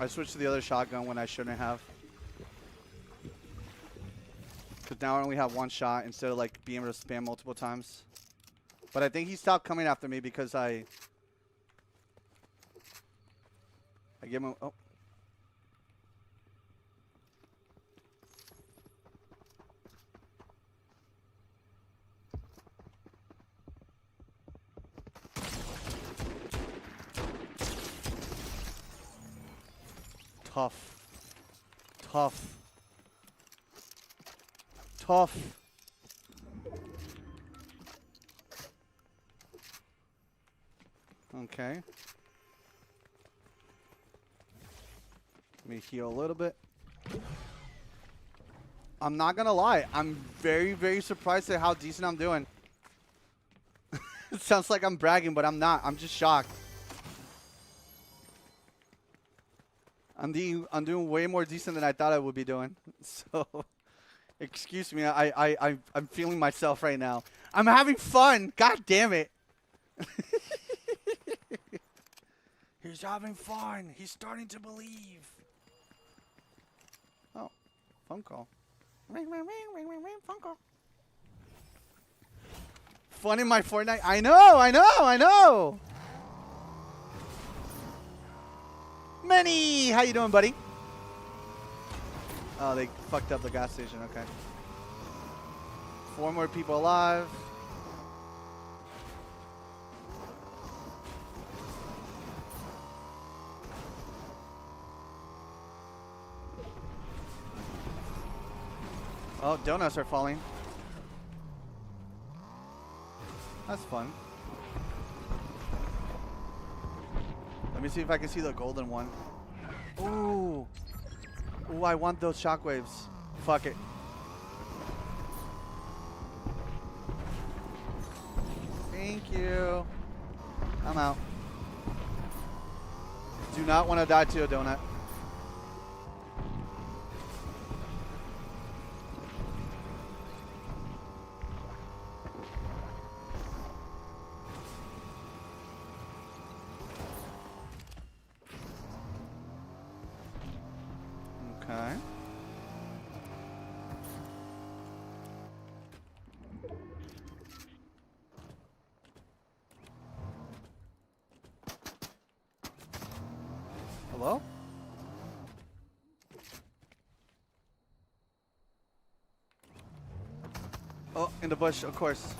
I switched to the other shotgun when I shouldn't have. Because now I only have one shot instead of like being able to spam multiple times. But I think he stopped coming after me because I give him. Oh. Tough. Tough. Tough. Okay. Let me heal a little bit. I'm not gonna lie. I'm very, very surprised at how decent I'm doing. It sounds like I'm bragging, but I'm not. I'm just shocked. I'm doing way more decent than I thought I would be doing. So, excuse me. I'm feeling myself right now. I'm having fun. God damn it. He's having fun. He's starting to believe. Oh, phone call. Ring, ring, ring, ring, ring, ring, phone call. Fun in my Fortnite. I know. Manny, how you doing, buddy? Oh, they fucked up the gas station. Okay. 4 more people alive. Oh, donuts are falling. That's fun. Let me see if I can see the golden one. Ooh. Ooh, I want those shockwaves. Fuck it. Thank you. I'm out. Do not want to die to a donut. Okay. Hello? Oh, in the bush, of course.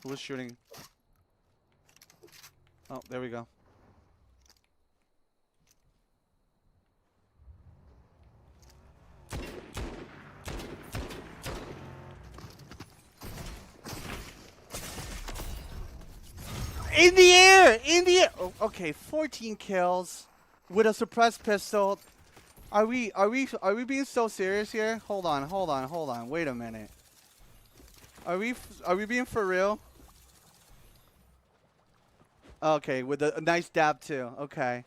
Who was shooting? Oh, there we go. In the air! In the air! Oh, okay, 14 kills with a suppressed pistol. Are we being so serious here? Hold on. Wait a minute. Are we being for real? Okay, with a nice dab too. Okay.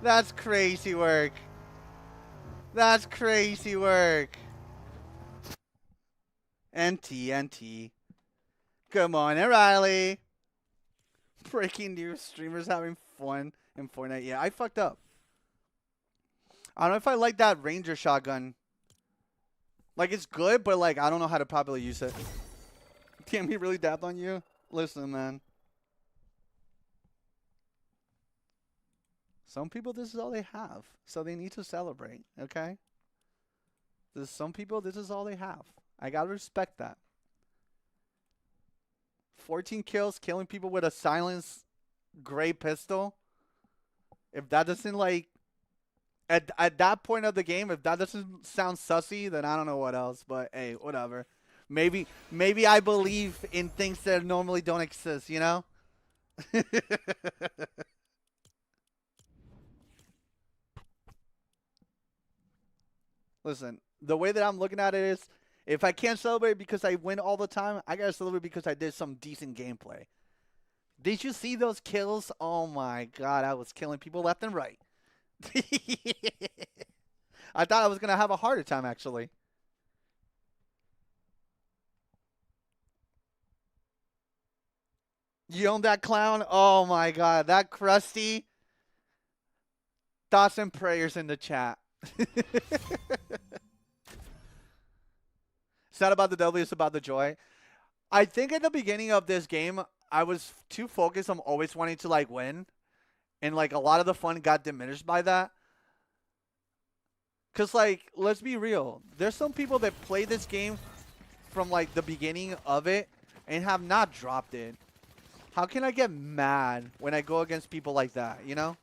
That's crazy work. That's crazy work. NT. Come on, Riley. Breaking news, streamers having fun in Fortnite. Yeah, I fucked up. I don't know if I like that Ranger shotgun. Like, it's good, but, like, I don't know how to properly use it. Damn, he really dabbed on you? Listen, man. Some people, this is all they have. So they need to celebrate, okay? Some people, this is all they have. I gotta respect that. 14 kills, killing people with a silenced gray pistol. If that doesn't, like... At that point of the game, if that doesn't sound sussy, then I don't know what else. But hey, whatever. Maybe I believe in things that normally don't exist, you know? Listen, the way that I'm looking at it is, if I can't celebrate because I win all the time, I gotta celebrate because I did some decent gameplay. Did you see those kills? Oh my god, I was killing people left and right. I thought I was gonna have a harder time actually. You own that clown? Oh my god, that crusty. Thoughts and prayers in the chat. It's not about the W, it's about the joy. I think at the beginning of this game, I was too focused on always wanting to like win, and like a lot of the fun got diminished by that. Cause like, let's be real, there's some people that play this game from like the beginning of it and have not dropped it. How can I get mad when I go against people like that, you know?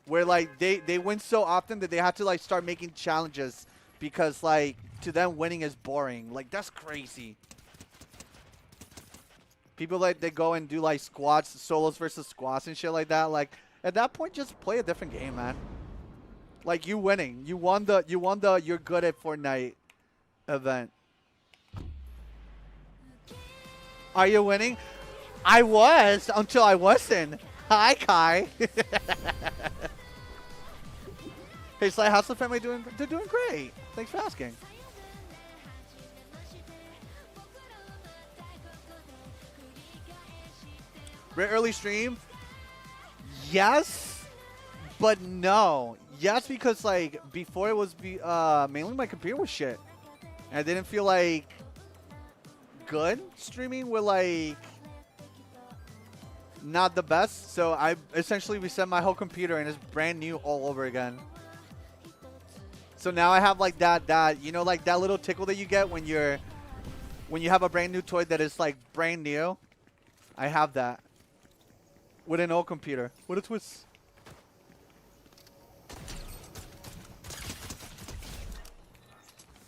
Where like they win so often that they have to like start making challenges because like to them winning is boring. Like that's crazy. People like they go and do like squats, solos versus squats and shit like that. Like at that point just play a different game, man. Like you winning. You won the you're good at Fortnite event. Are you winning? I was until I wasn't. Hi, Kai. Hey, Sly, how's the family doing? They're doing great. Thanks for asking. Very early stream? Yes, but no. Yes, because like before it was mainly my computer was shit. And I didn't feel like good streaming with like not the best. So I essentially reset my whole computer and it's brand new all over again. So now I have like that you know, like that little tickle that you get when you have a brand new toy that is like brand new. I have that with an old computer. What a twist.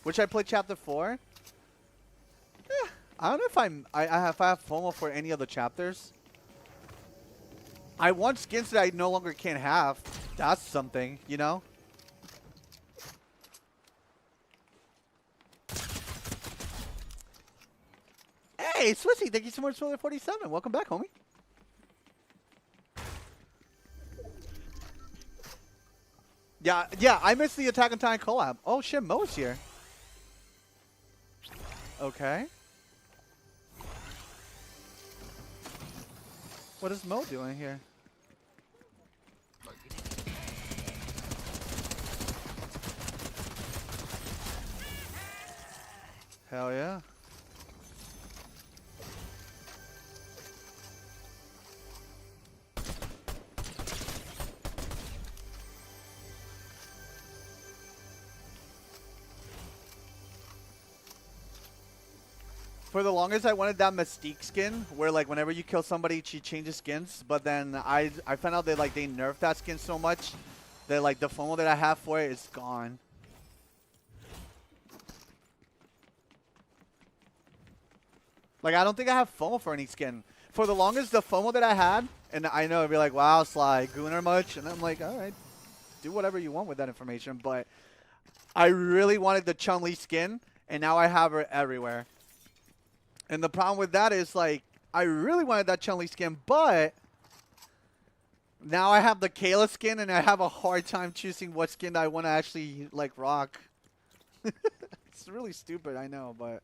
Which I played chapter 4. I don't know if I have FOMO for any of the chapters. I want skins that I no longer can have. That's something, you know? Hey, Swissy, thank you so much for the 47. Welcome back, homie. Yeah, I missed the Attack on Titan collab. Oh shit, Mo's here. Okay. What is Mo doing here? Hell yeah. For the longest, I wanted that Mystique skin, where like whenever you kill somebody, she changes skins. But then I found out that like they nerfed that skin so much that like the FOMO that I have for it is gone. Like I don't think I have FOMO for any skin. For the longest, the FOMO that I had, and I know it'd be like, wow, Sly, Gooner much? And I'm like, all right, do whatever you want with that information. But I really wanted the Chun-Li skin, and now I have her everywhere. And the problem with that is, like, I really wanted that Chun-Li skin, but now I have the Kayla skin, and I have a hard time choosing what skin I want to actually, like, rock. It's really stupid, I know, but...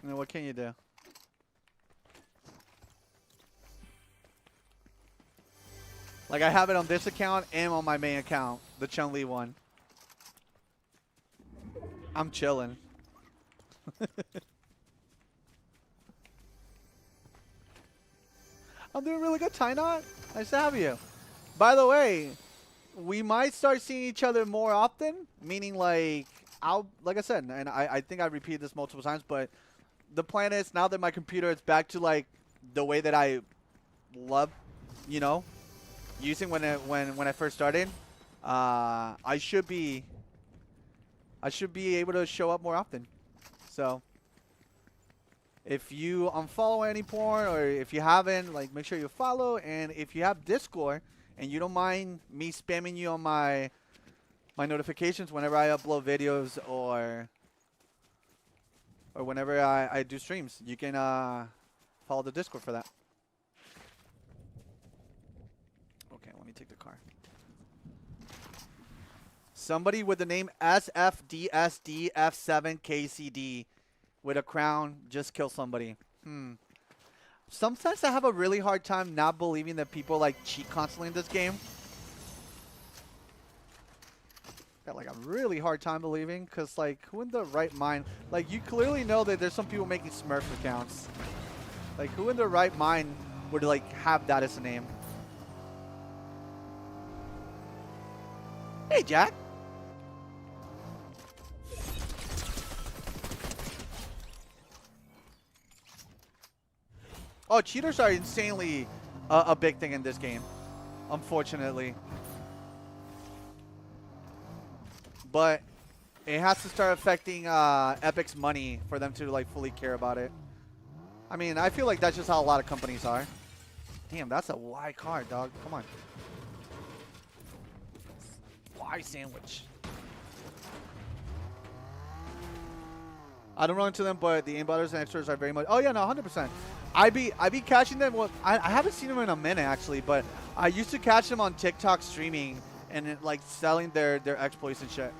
You know, what can you do? Like, I have it on this account and on my main account, the Chun-Li one. I'm chilling. I'm doing really good, Ty Knot. Nice to have you. By the way, we might start seeing each other more often, meaning like, like I said, and I think I repeated this multiple times, but the plan is now that my computer is back to like the way that I love, you know, using when I first started, I should be able to show up more often. So if you unfollow any porn, or if you haven't, like, make sure you follow. And if you have Discord and you don't mind me spamming you on my notifications whenever I upload videos or or whenever I do streams. You can follow the Discord for that. Okay, let me take the car. Somebody with the name SFDSDF7KCD with a crown just kill somebody. Sometimes I have a really hard time not believing that people like cheat constantly in this game. Got like a really hard time believing, because like, who in the right mind, like, you clearly know that there's some people making Smurf accounts. Like, who in their right mind would like have that as a name? Hey, Jack. Oh, cheaters are insanely a big thing in this game, unfortunately. But it has to start affecting Epic's money for them to like fully care about it. I mean, I feel like that's just how a lot of companies are. Damn, that's a Y card, dog. Come on. Y sandwich. I don't run into them, but the aimbotters and extras are very much. Oh yeah, no, 100%. I be catching them. Well, I haven't seen them in a minute actually, but I used to catch them on TikTok streaming and like selling their exploits and shit.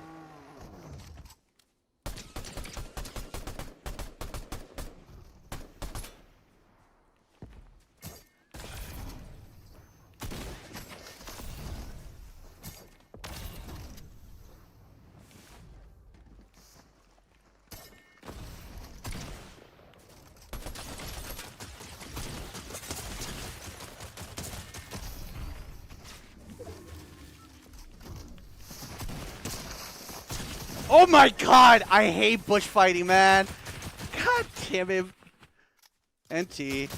Oh my god, I hate bushfighting, man. God damn it. NT.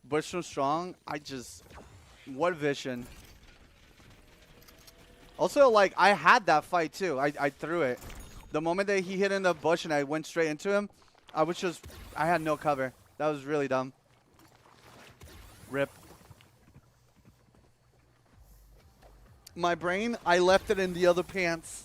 Bush so strong, what vision. Also, like, I had that fight, too. I threw it. The moment that he hit in the bush and I went straight into him, I had no cover. That was really dumb. Rip. My brain, I left it in the other pants.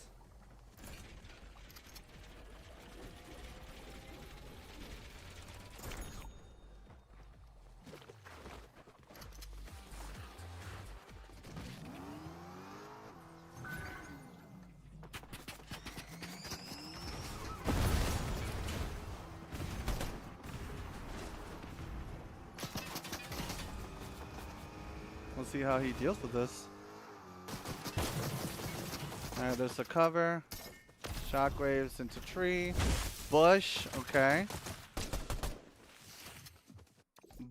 We'll see how he deals with this. Alright, there's the cover. Shockwaves into tree. Bush, okay.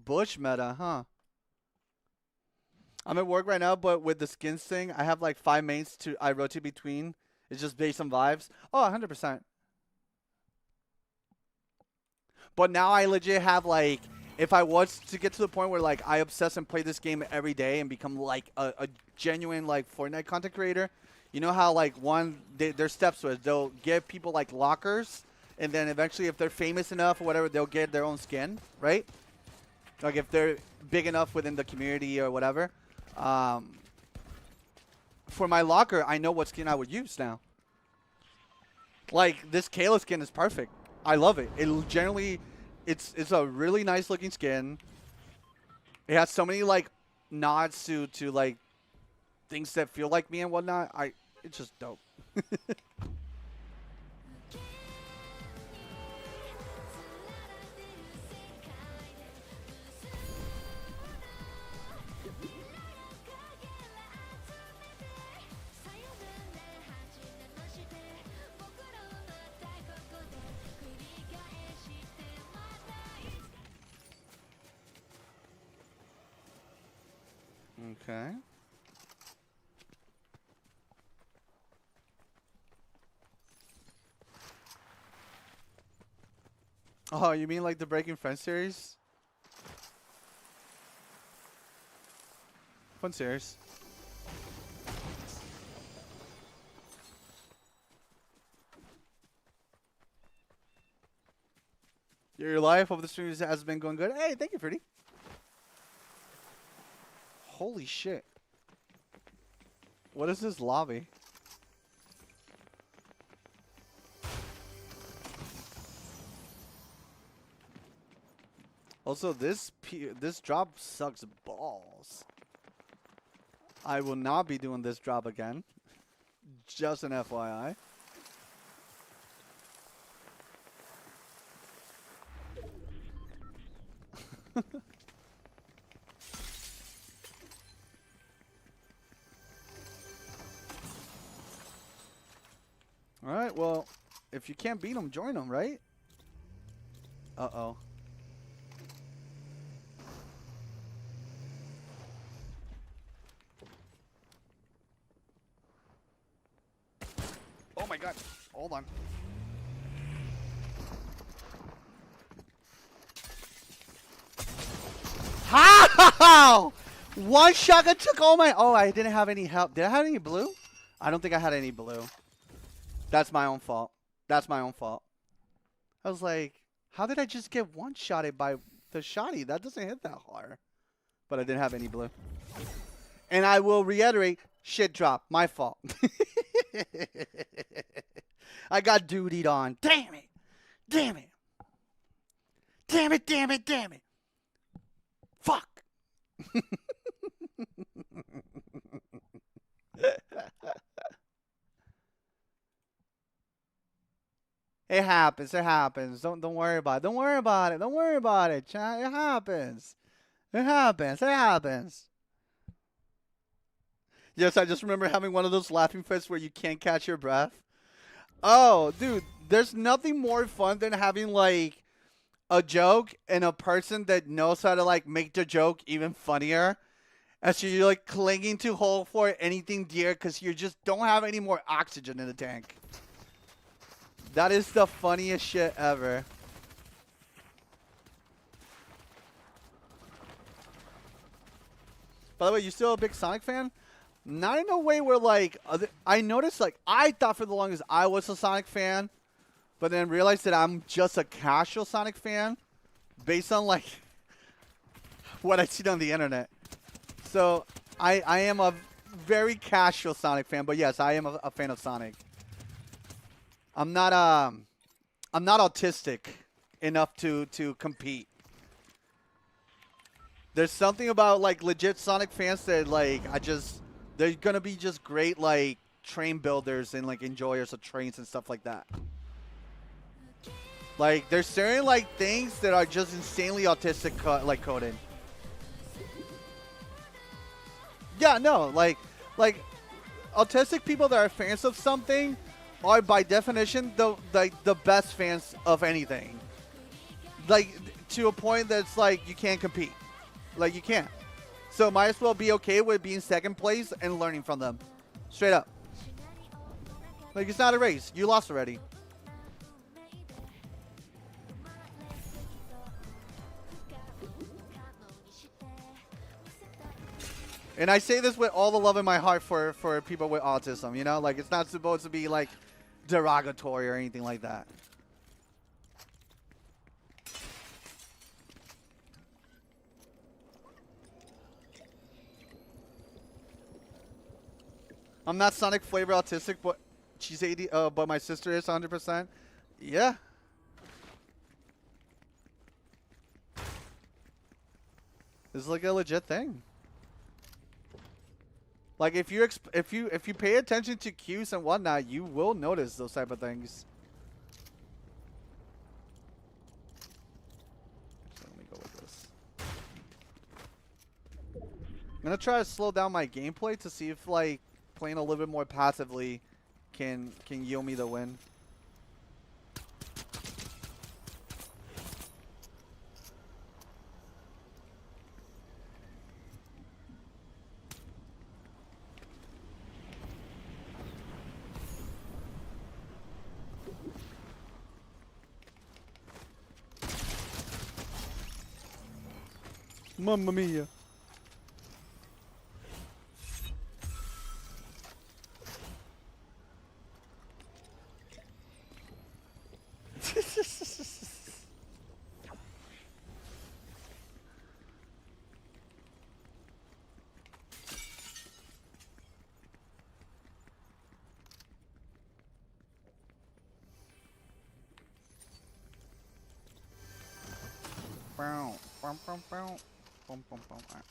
Bush meta, huh? I'm at work right now, but with the skins thing, I have like 5 mains I rotate between. It's just based on vibes. Oh, 100%. But now I legit have like, if I was to get to the point where like I obsess and play this game every day and become like a genuine like Fortnite content creator, you know how like their steps was they'll give people like lockers, and then eventually if they're famous enough or whatever, they'll get their own skin, right? Like if they're big enough within the community or whatever. For my locker, I know what skin I would use now. Like this Kayla skin is perfect. I love it. It's a really nice looking skin. It has so many like nods to like things that feel like me and whatnot. It's just dope. Okay. Oh, you mean like the Breaking Friends series? Fun series. Your life of the streams has been going good. Hey, thank you, Fruity. Holy shit. What is this lobby? Also, this drop sucks balls. I will not be doing this drop again. Just an FYI. Alright, well, if you can't beat them, join them, right? Uh-oh. Oh my god. Hold on. How? One shotgun took all my... Oh, I didn't have any help. Did I have any blue? I don't think I had any blue. That's my own fault. That's my own fault. I was like, how did I just get one-shotted by the shotty? That doesn't hit that hard. But I didn't have any blue. And I will reiterate, shit drop. My fault. I got dutied on. Damn it. Damn it. Damn it, damn it, damn it. Fuck. It happens. It happens. Don't worry about it. Don't worry about it. Don't worry about it, chat. It happens. It happens. It happens. Yes, I just remember having one of those laughing fits where you can't catch your breath. Oh, dude, there's nothing more fun than having like a joke and a person that knows how to like make the joke even funnier. And so you're like clinging to hold for anything dear because you just don't have any more oxygen in the tank. That is the funniest shit ever. By the way, you still a big Sonic fan? Not in a way where like I noticed like I thought for the longest I was a Sonic fan, but then realized that I'm just a casual Sonic fan based on like what I see on the internet. So I am a very casual Sonic fan, but yes, I am a fan of Sonic. I'm not autistic enough to compete. There's something about like legit Sonic fans that like they're gonna be just great like train builders and like enjoyers of trains and stuff like that. Like there's certain like things that are just insanely autistic like coded. Yeah, no, like autistic people that are fans of something are by definition the best fans of anything. Like to a point that's like you can't compete. Like you can't. So might as well be okay with being second place and learning from them. Straight up. Like it's not a race. You lost already. And I say this with all the love in my heart for people with autism, you know? Like it's not supposed to be like derogatory or anything like that. I'm not Sonic flavor autistic, but she's 80. But my sister is 100%. Yeah. This is like a legit thing. Like if you pay attention to cues and whatnot, you will notice those type of things. So let me go with this. I'm gonna try to slow down my gameplay to see if like playing a little bit more passively can yield me the win. Mamma mia.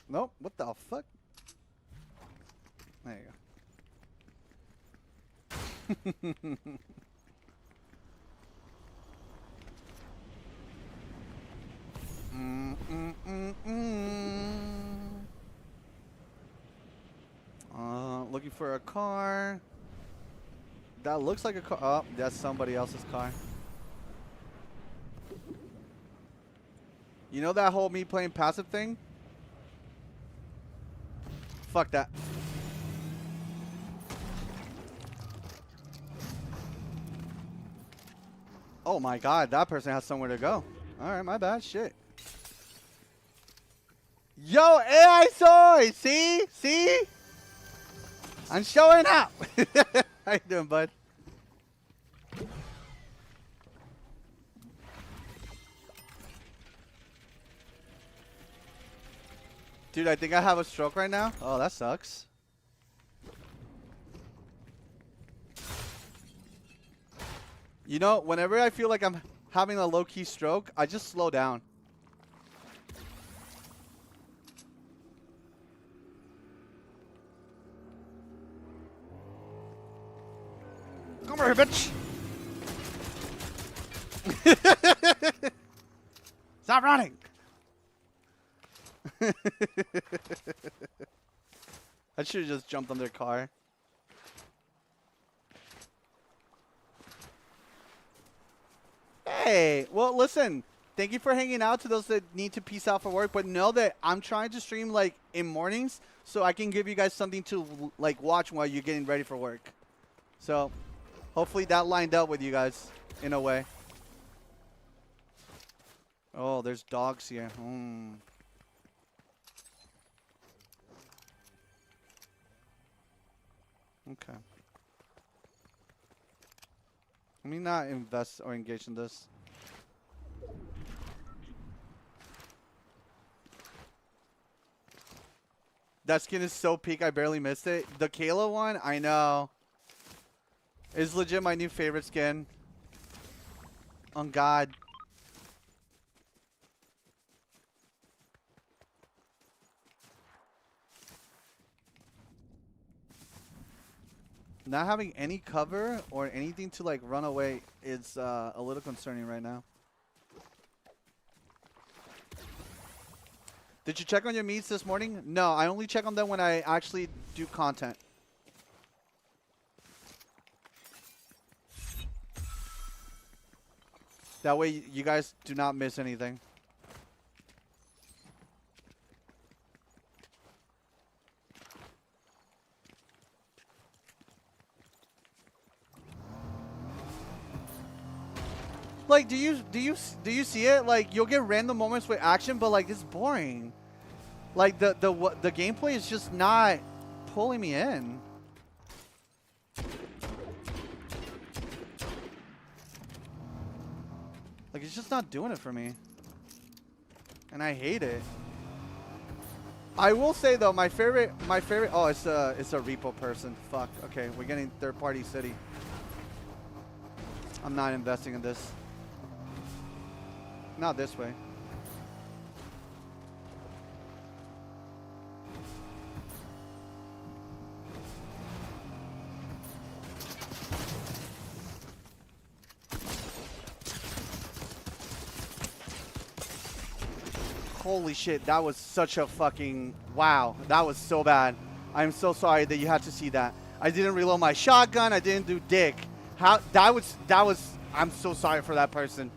Nope. What the fuck? There you go. Looking for a car. That looks like a car. Oh, that's somebody else's car. You know that whole me playing passive thing? Fuck that. Oh my god, that person has somewhere to go. Alright, my bad. Shit. Yo, AI Soy! See? See? I'm showing up! How you doing, bud? Dude, I think I have a stroke right now. Oh, that sucks. You know, whenever I feel like I'm having a low-key stroke, I just slow down. Come here, bitch! Stop running! I should have just jumped on their car. Hey, well, listen. Thank you for hanging out to those that need to peace out for work. But know that I'm trying to stream like in mornings so I can give you guys something to like watch while you're getting ready for work. So hopefully that lined up with you guys in a way. Oh, there's dogs here. Okay. Let me not invest or engage in this. That skin is so peak, I barely missed it. The Kayla one, I know. Is legit my new favorite skin. On God. Not having any cover or anything to like run away is a little concerning right now. Did you check on your meets this morning? No, I only check on them when I actually do content. That way you guys do not miss anything. Like, do you see it? Like, you'll get random moments with action, but like it's boring. Like the gameplay is just not pulling me in. Like, it's just not doing it for me, and I hate it. I will say though, my favorite. Oh, it's a repo person. Fuck. Okay, we're getting third-party city. I'm not investing in this. Not this way. Holy shit, that was such a fucking... Wow, that was so bad. I'm so sorry that you had to see that. I didn't reload my shotgun. I didn't do dick. That was... I'm so sorry for that person.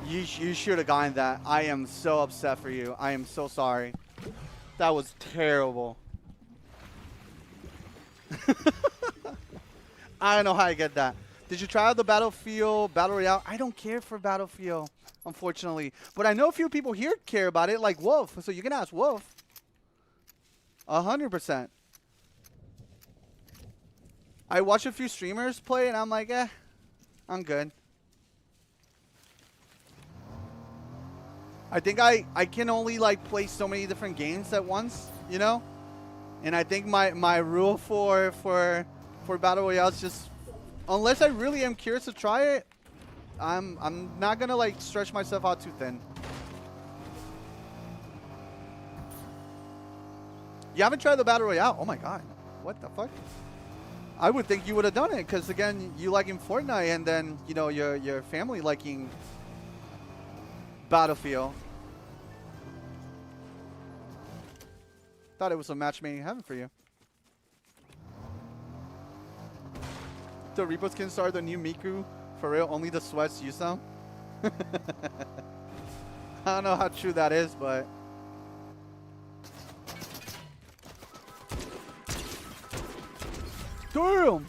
You should have gotten that. I am so upset for you. I am so sorry. That was terrible. I don't know how I get that. Did you try out the Battlefield Battle Royale? I don't care for Battlefield, unfortunately. But I know a few people here care about it, like Wolf. So you can ask Wolf. 100%. I watch a few streamers play, and I'm like, I'm good. I think I can only like play so many different games at once, you know? And I think my rule for Battle Royale is just, unless I really am curious to try it, I'm not gonna like stretch myself out too thin. You haven't tried the Battle Royale? Oh my god. What the fuck? I would think you would have done it, because again, you liking Fortnite, and then, you know, your family liking Battlefield. Thought it was a match made in heaven for you. The Repo skins are the new Miku. For real, only the sweats use them. I don't know how true that is, but... Damn!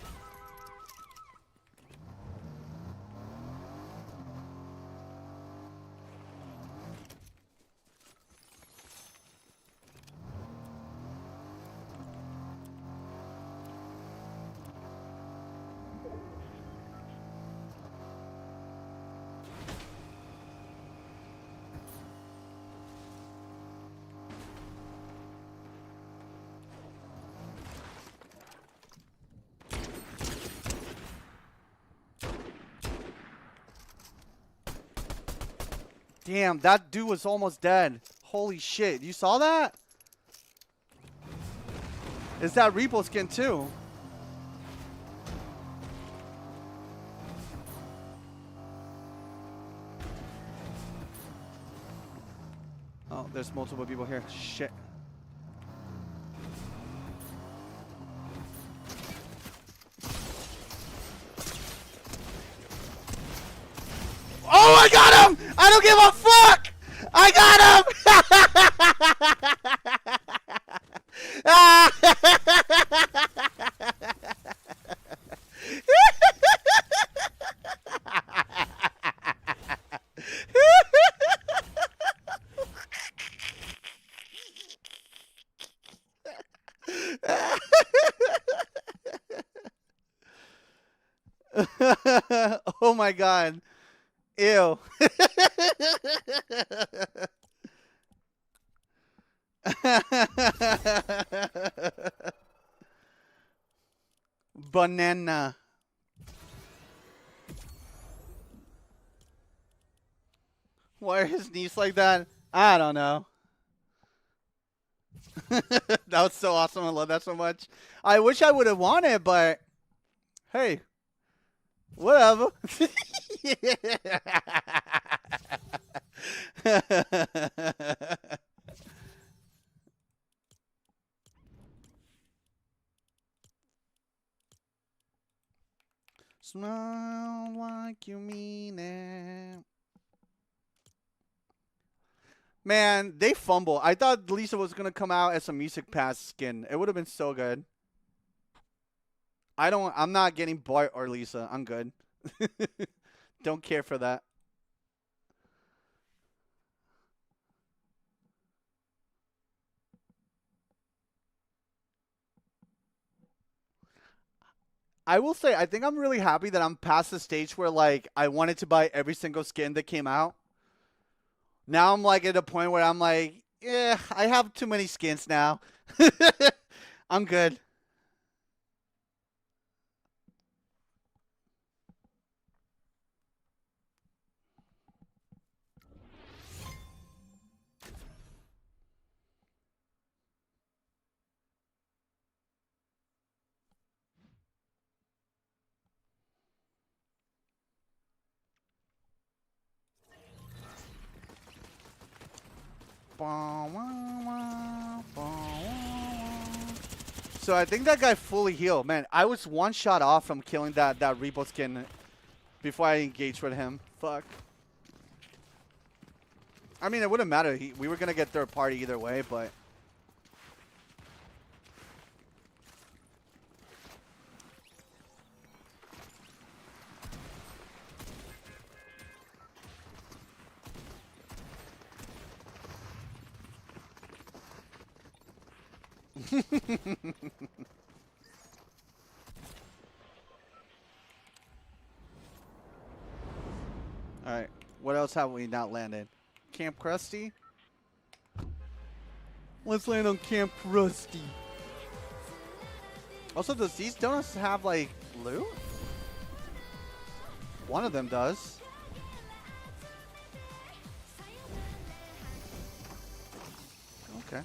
Damn, that dude was almost dead. Holy shit. You saw that? It's that Repo skin too. Oh, there's multiple people here. Shit. Oh, I got him! I don't give a fuck! I got him! Oh my god. Ew. Banana. Why are his knees like that? I don't know. That was so awesome. I love that so much. I wish I would have won it, but hey, whatever. Smile like you mean it. Man, they fumble. I thought Lisa was going to come out as a Music Pass skin. It would have been so good. I'm not getting Bart or Lisa. I'm good. Don't care for that. I will say, I think I'm really happy that I'm past the stage where, like, I wanted to buy every single skin that came out. Now I'm, like, at a point where I'm like, yeah, I have too many skins now. I'm good. So I think that guy fully healed. Man, I was one shot off from killing that Repo skin before I engaged with him. Fuck. I mean, it wouldn't matter. We were going to get third party either way, but... Alright, what else have we not landed? Camp Krusty? Let's land on Camp Krusty. Also, does these donuts have, like, loot? One of them does. Okay.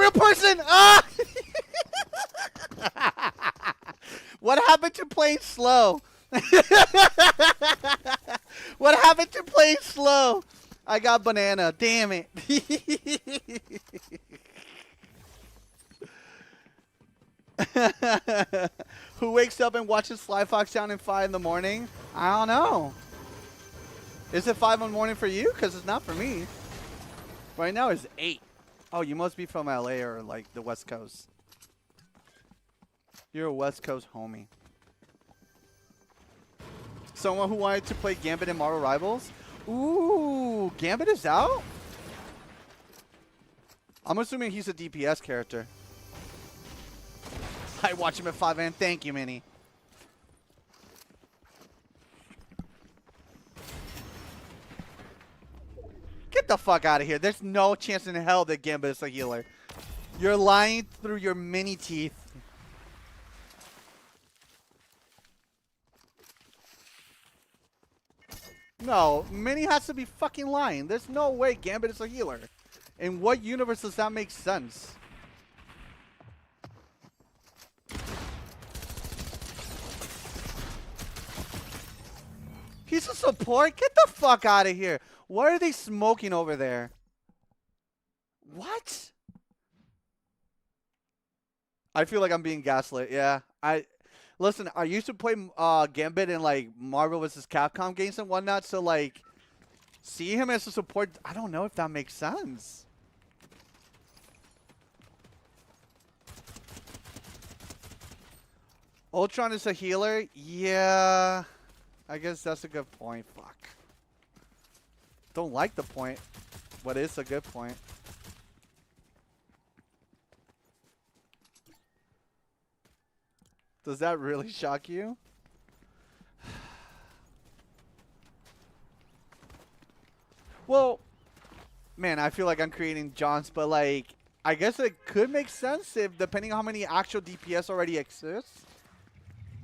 real person. Ah! What happened to playing slow? What happened to playing slow? I got banana. Damn it. Who wakes up and watches SLYFOXHOUND at 5 in the morning? I don't know. Is it 5 in the morning for you? Because it's not for me. Right now it's 8. Oh, you must be from LA or like the West Coast. You're a West Coast homie. Someone who wanted to play Gambit in Marvel Rivals? Ooh, Gambit is out? I'm assuming he's a DPS character. I watch him at 5 a.m. Thank you, Minnie. Get the fuck out of here. There's no chance in hell that Gambit is a healer. You're lying through your mini teeth. No, Minnie has to be fucking lying. There's no way Gambit is a healer. In what universe does that make sense? He's a support? Get the fuck out of here. What are they smoking over there? What? I feel like I'm being gaslit. Yeah. Listen, I used to play Gambit in like Marvel vs. Capcom games and whatnot, so like see him as a support, I don't know if that makes sense. Ultron is a healer? Yeah. I guess that's a good point. Fuck. Don't like the point, but it's a good point. Does that really shock you? Well, man, I feel like I'm creating Johns, but like, I guess it could make sense if depending on how many actual DPS already exists.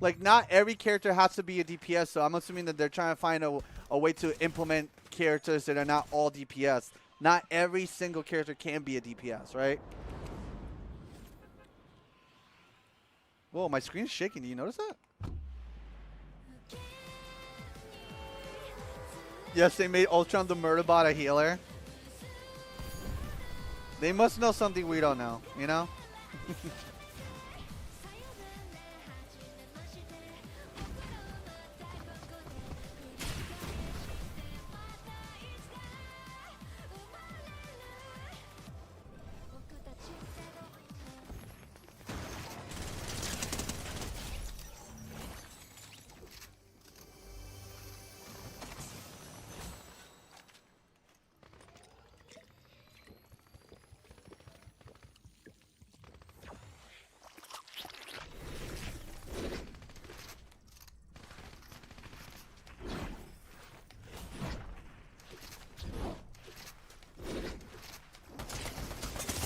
Like, not every character has to be a DPS, so I'm assuming that they're trying to find a way to implement characters that are not all DPS. Not every single character can be a DPS, right? Whoa, my screen's shaking. Do you notice that? Yes, they made Ultron the murder bot a healer. They must know something we don't know, you know?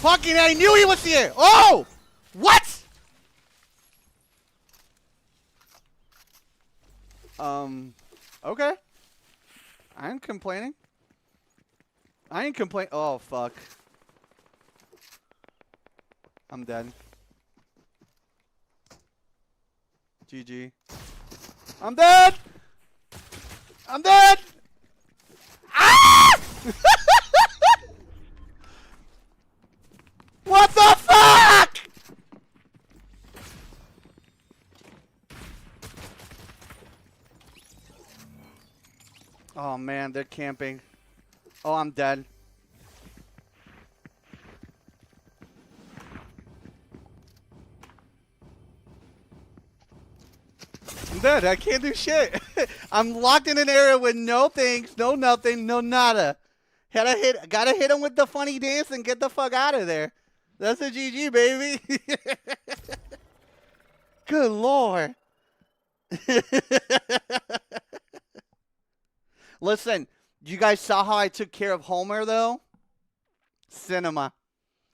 Fucking, I knew he was here! Oh! What? Okay. I ain't complaining. I ain't complain. Oh, fuck. I'm dead. GG. I'm dead! I'm dead! Ah! What the fuck? Oh man, they're camping. Oh, I'm dead. I'm dead. I can't do shit. I'm locked in an area with no things, no nothing, no nada. Gotta hit him with the funny dance and get the fuck out of there. That's a GG, baby. Good lord. Listen, you guys saw how I took care of Homer, though? Cinema.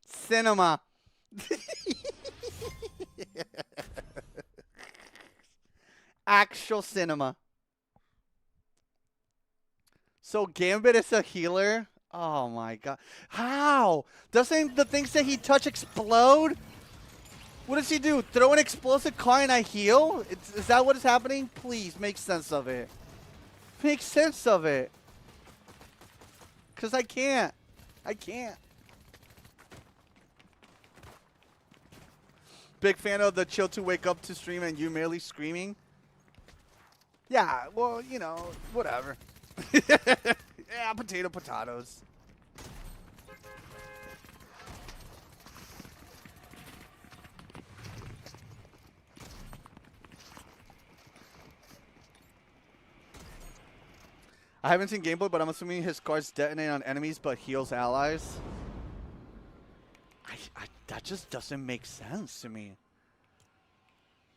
Cinema. Actual cinema. So Gambit is a healer? Oh my god. How? Doesn't the things that he touch explode? What does he do? Throw an explosive car and I heal? Is that what is happening? Please, make sense of it. Make sense of it. Because I can't. I can't. Big fan of the chill to wake up to stream and you merely screaming. Yeah, well, you know, whatever. Yeah, potatoes. I haven't seen gameplay, but I'm assuming his cards detonate on enemies but heals allies. That just doesn't make sense to me.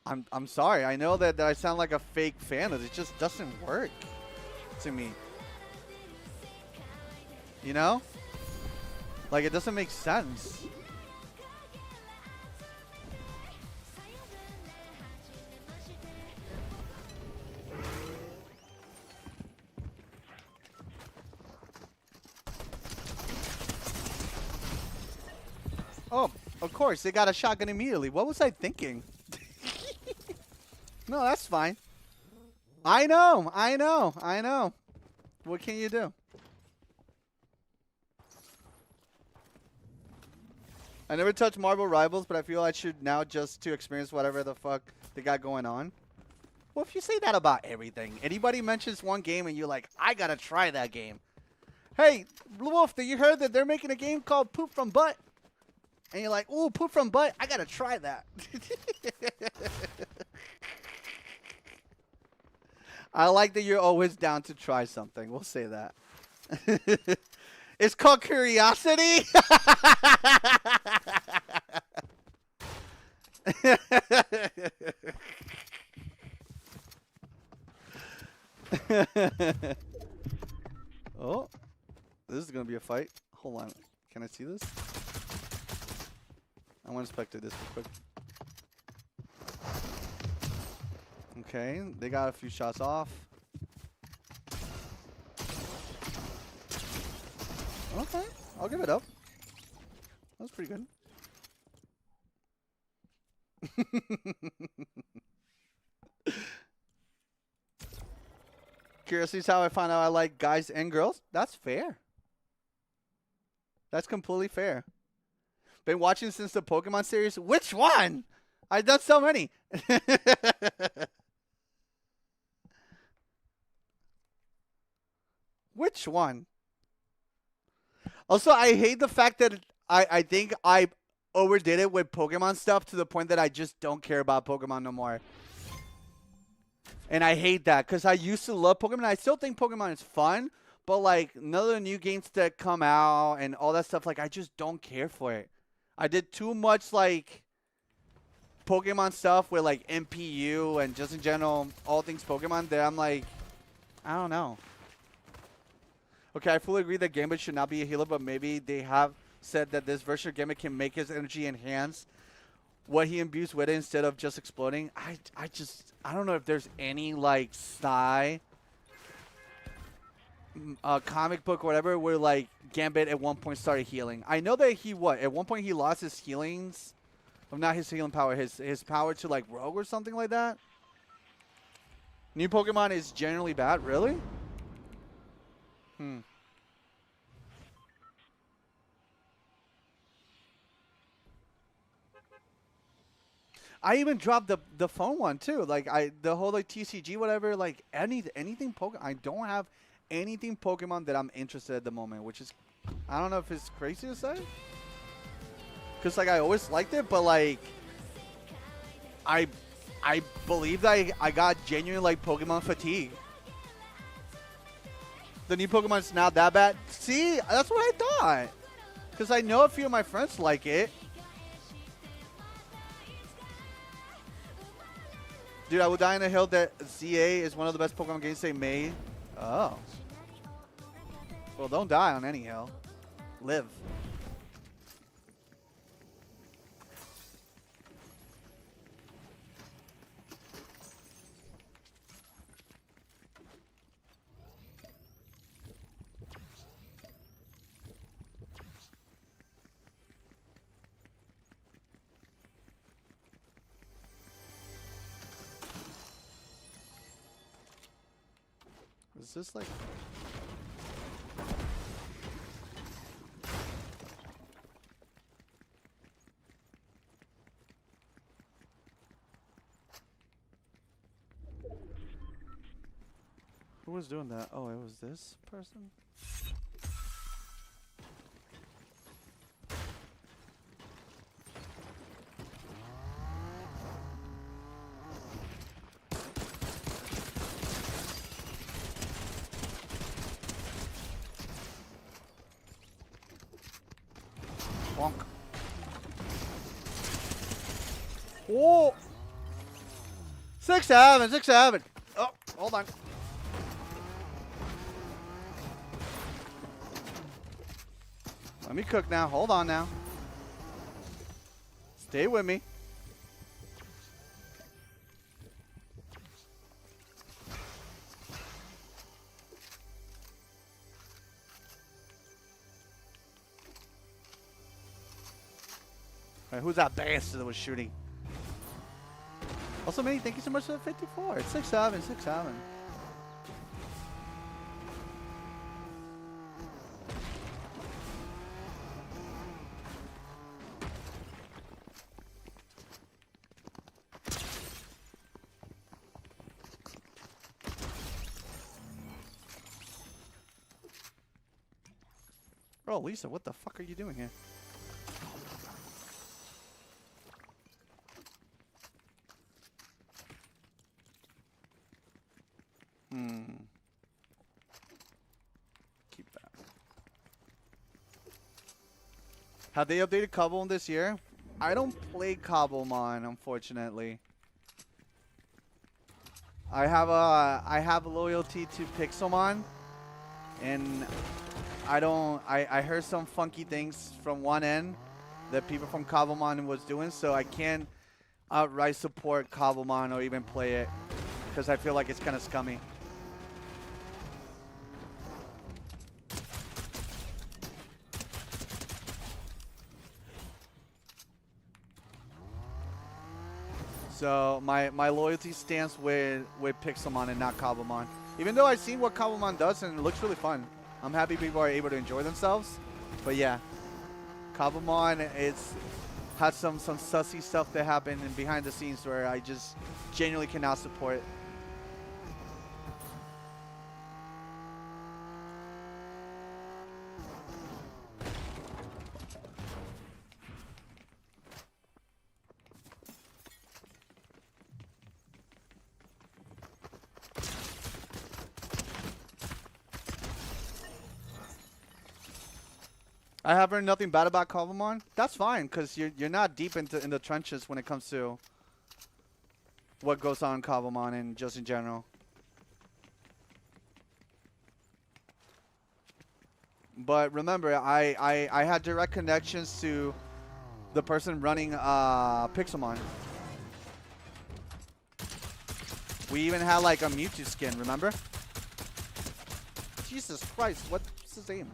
I'm sorry. I know that I sound like a fake fan, but it just doesn't work to me. You know? Like, it doesn't make sense. Oh, of course. They got a shotgun immediately. What was I thinking? No, that's fine. I know. What can you do? I never touched Marvel Rivals, but I feel I should now just to experience whatever the fuck they got going on. Well, if you say that about everything, anybody mentions one game and you're like, I gotta try that game. Hey, Blue Wolf, you heard that they're making a game called Poop from Butt? And you're like, ooh, Poop from Butt, I gotta try that. I like that you're always down to try something. We'll say that. It's called curiosity. Oh, this is gonna be a fight. Hold on, can I see this? I want to spectate this real quick. Okay, they got a few shots off. Okay, I'll give it up. That was pretty good. Curiosity is how I found out I like guys and girls. That's fair. That's completely fair. Been watching since the Pokemon series. Which one? I've done so many. Which one? Also, I hate the fact that I think I overdid it with Pokemon stuff to the point that I just don't care about Pokemon no more. And I hate that because I used to love Pokemon. I still think Pokemon is fun, but like none of the new games that come out and all that stuff, like I just don't care for it. I did too much like Pokemon stuff with like MPU and just in general all things Pokemon that I'm like, I don't know. Okay, I fully agree that Gambit should not be a healer, but maybe they have said that this version of Gambit can make his energy enhance what he imbues with it instead of just exploding. I don't know if there's any like comic book or whatever where like Gambit at one point started healing. I know that he at one point he lost his healings, well, not his healing power, his power to like Rogue or something like that. New Pokemon is generally bad, really? I even dropped the phone one too. Like the whole like TCG whatever. Like anything Pokemon. I don't have anything Pokemon that I'm interested at the moment, which is I don't know if it's crazy to say. Cause like I always liked it, but like I believe that I got genuine like Pokemon fatigue. The new Pokemon's not that bad. See, that's what I thought. Because I know a few of my friends like it. Dude, I will die on a hill that ZA is one of the best Pokemon games they made. Oh. Well, don't die on any hill. Live. Is this like... Who was doing that? Oh, it was this person? Bonk. Whoa! 6-7, 6-7. Oh, hold on. Let me cook now. Hold on now. Stay with me. All right, who's that bastard that was shooting? Also, Manny, thank you so much for the 54. It's 6-7, 6-7. Oh, Lisa, what the fuck are you doing here? Keep that. Have they updated Cobblemon this year? I don't play Cobblemon, unfortunately. I have loyalty to Pixelmon, and I heard some funky things from one end that people from Cobblemon was doing, so I can't outright support Cobblemon or even play it because I feel like it's kind of scummy. So my loyalty stands with Pixelmon and not Cobblemon. Even though I've seen what Cobblemon does and it looks really fun. I'm happy people are able to enjoy themselves. But yeah, Cobblemon, it's had some sussy stuff that happened in behind the scenes where I just genuinely cannot support. I have heard nothing bad about Cobblemon. That's fine, because you're not deep in the trenches when it comes to what goes on in Cobblemon and just in general. But remember, I had direct connections to the person running Pixelmon. We even had like a Mewtwo skin, remember? Jesus Christ, what's his aim?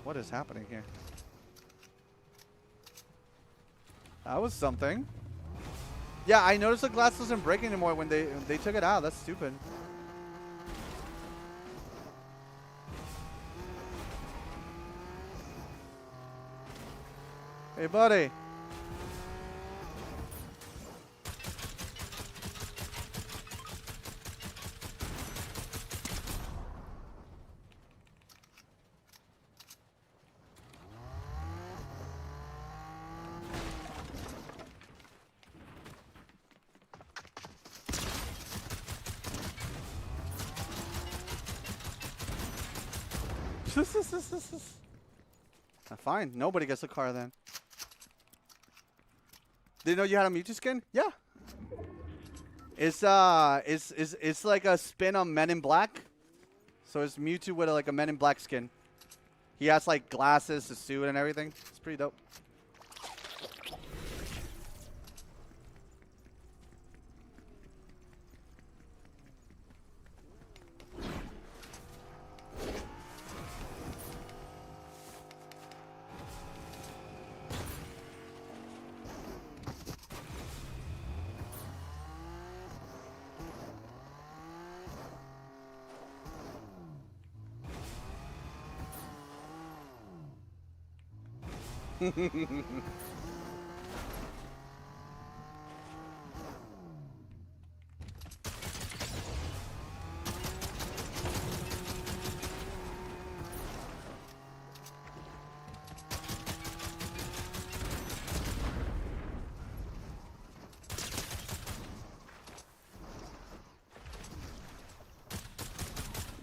What is happening here? That was something. Yeah, I noticed the glass doesn't break anymore when they took it out. That's stupid. Hey, buddy. Fine, nobody gets a car then. Didn't know you had a Mewtwo skin? Yeah. It's like a spin on Men in Black. So it's Mewtwo with like a Men in Black skin. He has like glasses, a suit, and everything. It's pretty dope.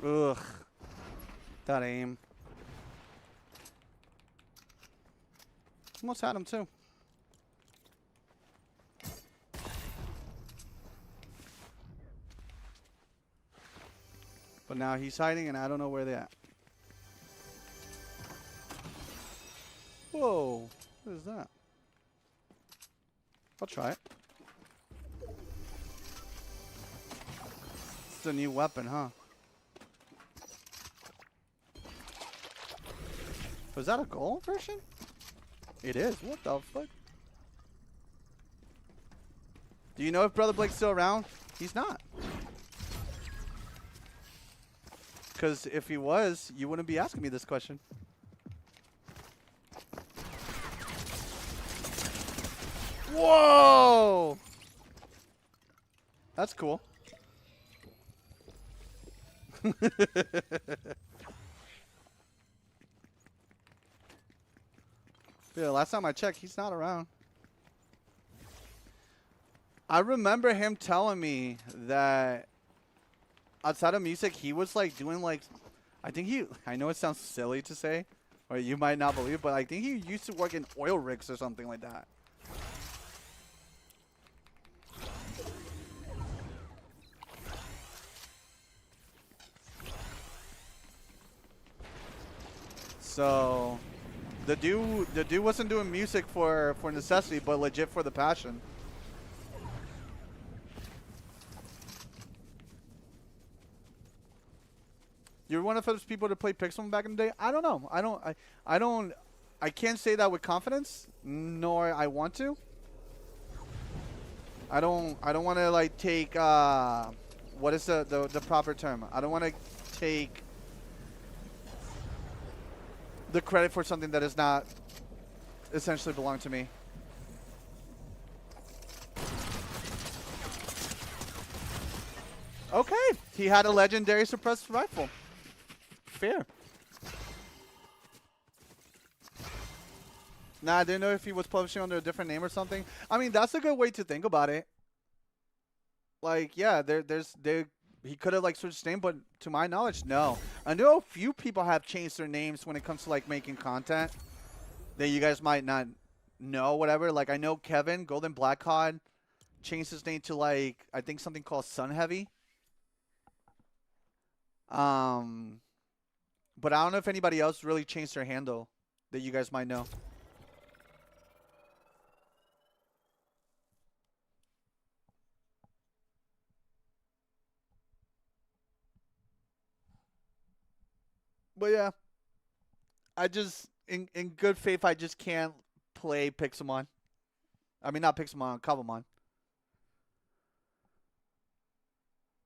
Ugh. That aim. Almost had him too. But now he's hiding and I don't know where they're at. Whoa. What is that? I'll try it. It's a new weapon, huh? Was that a gold version? It is. What the fuck? Do you know if Brother Blake's still around? He's not. Because if he was, you wouldn't be asking me this question. Whoa! That's cool. Yeah, last time I checked, he's not around. I remember him telling me that outside of music, he was like doing like, I know it sounds silly to say, or you might not believe, but I think he used to work in oil rigs or something like that. So the dude wasn't doing music for necessity, but legit for the passion. You're one of those people to play Pixelmon back in the day? I don't know. I can't say that with confidence, nor I want to. I don't want to like take what is the proper term? I don't want to take the credit for something that does not essentially belong to me. Okay, he had a legendary suppressed rifle. Fair. Nah, I didn't know if he was publishing under a different name or something. I mean, that's a good way to think about it. Like, yeah, he could have like switched his name, but to my knowledge, no. I know a few people have changed their names when it comes to like making content that you guys might not know, whatever. Like I know Kevin Golden Blackhawk changed his name to like I think something called Sun Heavy. But I don't know if anybody else really changed their handle that you guys might know. But yeah, I just, in good faith, I just can't play Pixelmon. I mean, not Pixelmon, Cobblemon.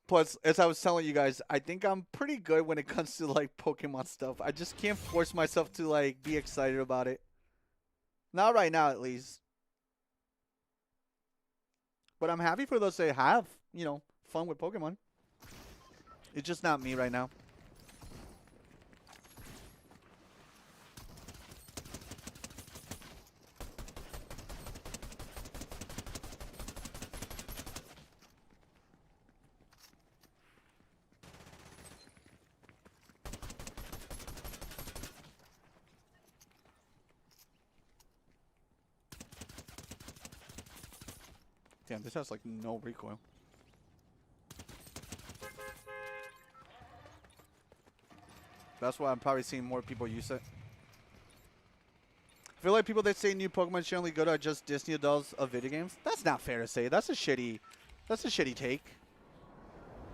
Plus, as I was telling you guys, I think I'm pretty good when it comes to like Pokemon stuff. I just can't force myself to like be excited about it. Not right now, at least. But I'm happy for those that have, you know, fun with Pokemon. It's just not me right now. Damn, this has like no recoil. That's why I'm probably seeing more people use it. I feel like people that say new Pokemon should only go to just Disney adults of video games. That's not fair to say. That's a shitty take.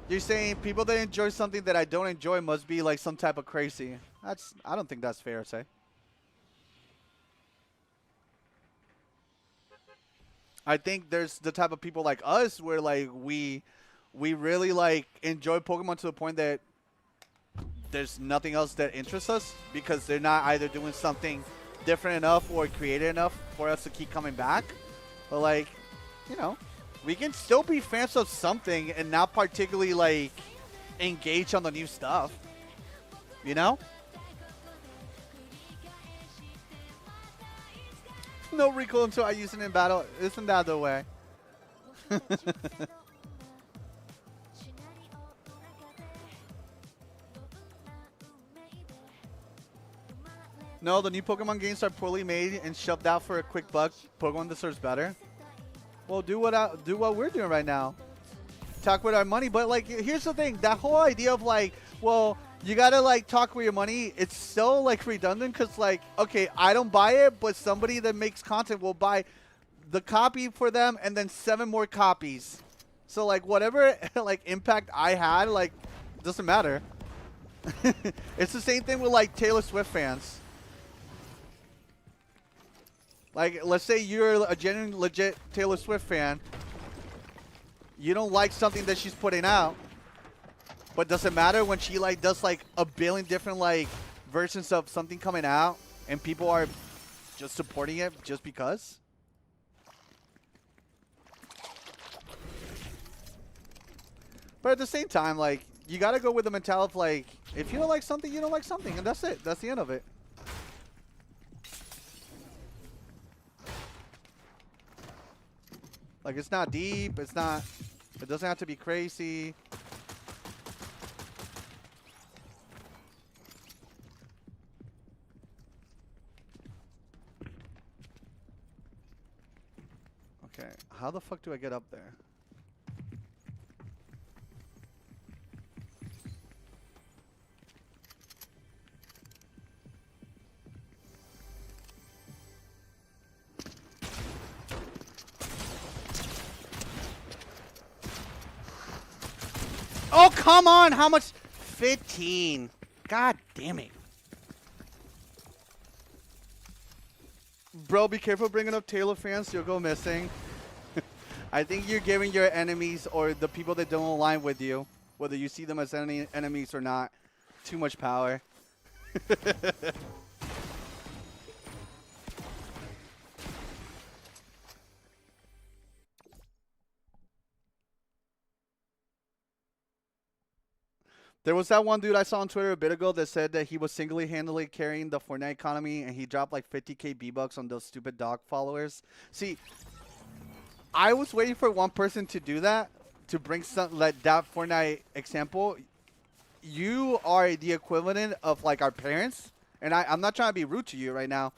You're saying people that enjoy something that I don't enjoy must be like some type of crazy. I don't think that's fair to say. I think there's the type of people like us where like we really like enjoy Pokemon to the point that there's nothing else that interests us because they're not either doing something different enough or creative enough for us to keep coming back. But like, you know, we can still be fans of something and not particularly like engage on the new stuff. You know? No recoil until I use it in battle. Isn't that the way? No, the new Pokemon games are poorly made and shoved out for a quick buck. Pokemon deserves better. Well, do what we're doing right now. Talk with our money, but like, here's the thing: that whole idea of like, well, you gotta like talk with your money. It's so like redundant because like, okay, I don't buy it, but somebody that makes content will buy the copy for them and then 7 more copies. So like, whatever like impact I had, like, doesn't matter. It's the same thing with like Taylor Swift fans. Like, let's say you're a genuine, legit Taylor Swift fan. You don't like something that she's putting out, but does it matter when she like does like a billion different like versions of something coming out and people are just supporting it just because? But at the same time, like, you gotta go with the mentality of like, if you don't like something, you don't like something, and that's it. That's the end of it. Like, it's not deep. It's not. It doesn't have to be crazy. Okay, how the fuck do I get up there? Oh, come on! How much? 15. God damn it. Bro, be careful bringing up Taylor fans. You'll go missing. I think you're giving your enemies or the people that don't align with you, whether you see them as enemies or not, too much power. There was that one dude I saw on Twitter a bit ago that said that he was single-handedly carrying the Fortnite economy and he dropped like 50k V-Bucks on those stupid dog followers. See, I was waiting for one person to do that, to bring some like that Fortnite example. You are the equivalent of like our parents, and I'm not trying to be rude to you right now,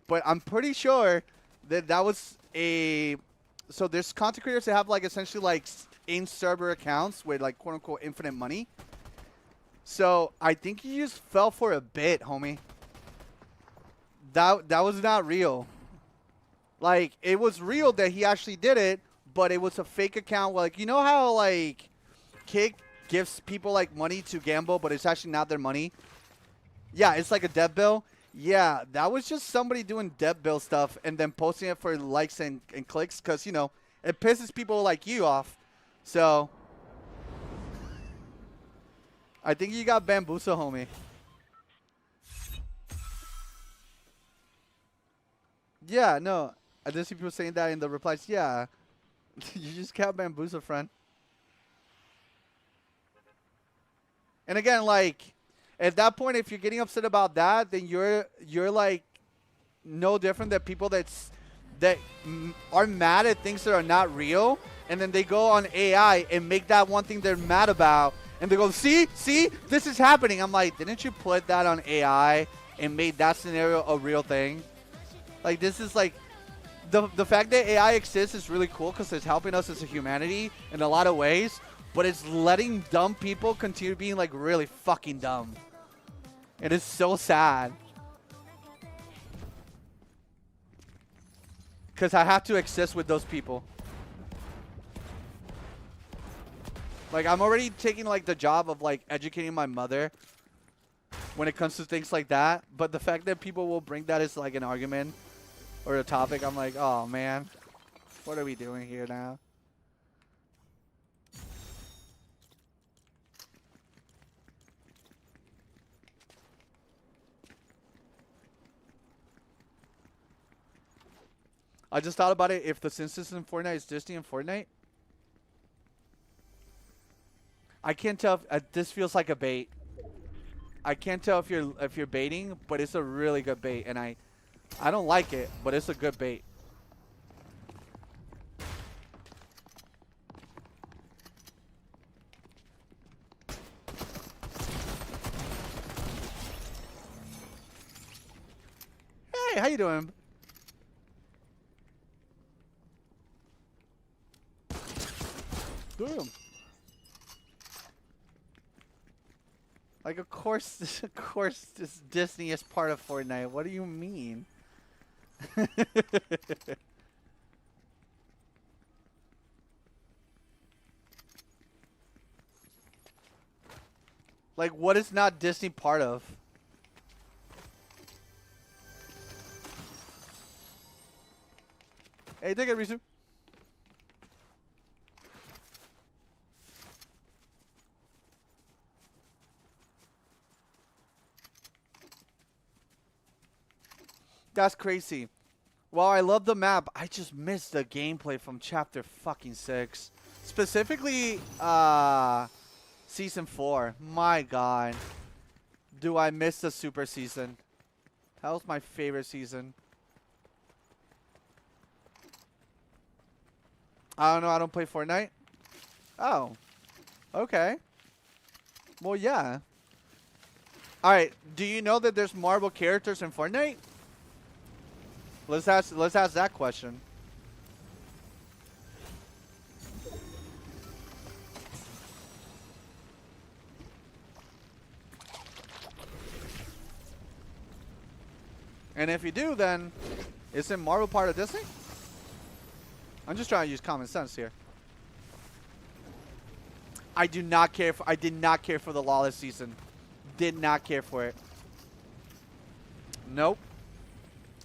but I'm pretty sure that that was a. So there's content creators that have like essentially like in-server accounts with like quote-unquote infinite money. So I think you just fell for a bit, homie. That was not real. Like, it was real that he actually did it, but it was a fake account. Like, you know how like Kick gives people like money to gamble, but it's actually not their money? Yeah, it's like a debt bill. Yeah, that was just somebody doing debt bill stuff and then posting it for likes and clicks because, you know, it pisses people like you off. So I think you got bamboozled, homie. Yeah, no. I did see people saying that in the replies. Yeah. You just got bamboozled, friend. And again, like, at that point, if you're getting upset about that, then you're like no different than people that are mad at things that are not real, and then they go on AI and make that one thing they're mad about, and they go, see, this is happening. I'm like, didn't you put that on AI and made that scenario a real thing? Like, this is like, the fact that AI exists is really cool because it's helping us as a humanity in a lot of ways, but it's letting dumb people continue being like really fucking dumb. It is so sad. Because I have to exist with those people. Like, I'm already taking like the job of like educating my mother when it comes to things like that, but the fact that people will bring that as like an argument or a topic, I'm like, oh man, what are we doing here now? I just thought about it. If the sin system in Fortnite is Disney and Fortnite, I can't tell if this feels like a bait. I can't tell if you're baiting, but it's a really good bait, and I don't like it, but it's a good bait. Hey, how you doing? Damn. Like, of course, this Disney is part of Fortnite. What do you mean? Like, what is not Disney part of? Hey, take it, Rizu. That's crazy. While I love the map, I just missed the gameplay from chapter fucking 6. Specifically, season 4. My god. Do I miss the super season? That was my favorite season. I don't know, I don't play Fortnite. Oh. Okay. Well, yeah. Alright, do you know that there's Marvel characters in Fortnite? Let's ask that question. And if you do, then isn't Marvel part of Disney? I'm just trying to use common sense here. I did not care for the Lawless season. Did not care for it. Nope.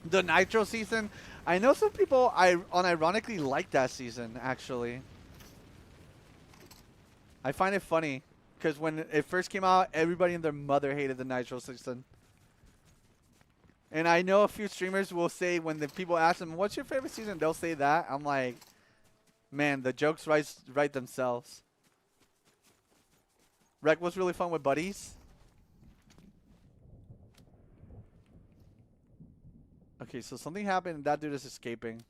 The Nitro season, I know some people unironically like that season, actually. I find it funny, because when it first came out, everybody and their mother hated the Nitro season. And I know a few streamers will say, when the people ask them, what's your favorite season, they'll say that. I'm like, man, the jokes write themselves. Rec was really fun with buddies. Okay, so something happened and that dude is escaping.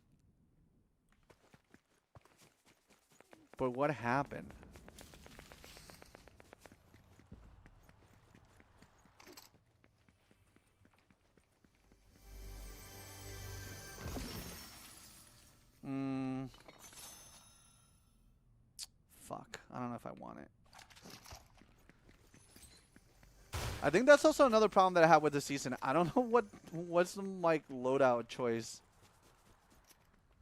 But what happened? Fuck. I don't know if I want it. I think that's also another problem that I have with this season. I don't know what's some like loadout choice.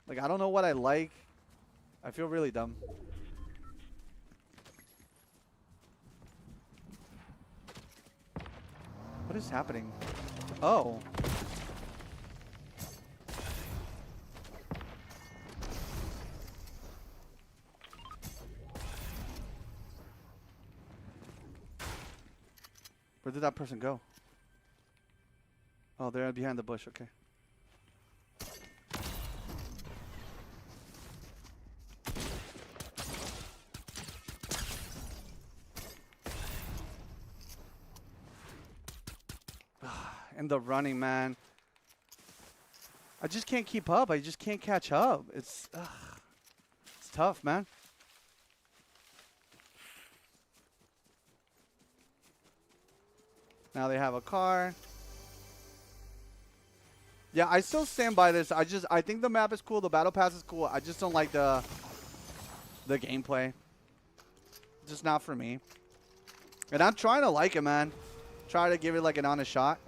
Like, I don't know what I like. I feel really dumb. What is happening? Oh. Where did that person go? Oh, they're behind the bush. Okay. And the running, man. I just can't keep up. I just can't catch up. It's tough, man. Now they have a car. Yeah, I still stand by this. I think the map is cool. The battle pass is cool. I just don't like the gameplay. Just not for me. And I'm trying to like it, man. Try to give it like an honest shot.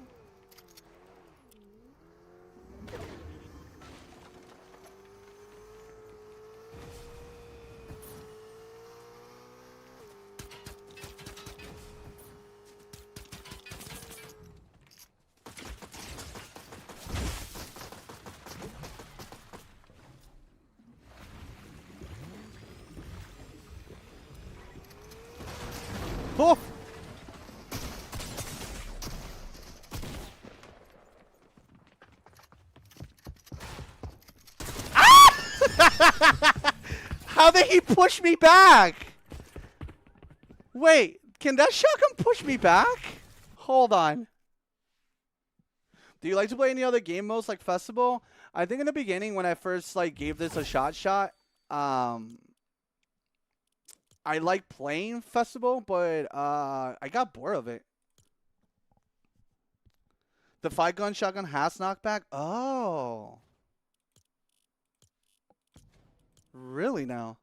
Oh! How did he push me back? Wait, can that shotgun push me back? Hold on. Do you like to play any other game modes like Festival? I think in the beginning when I first like gave this a shot, I like playing Festival, but I got bored of it. The 5-gun shotgun has knockback? Oh. Really now?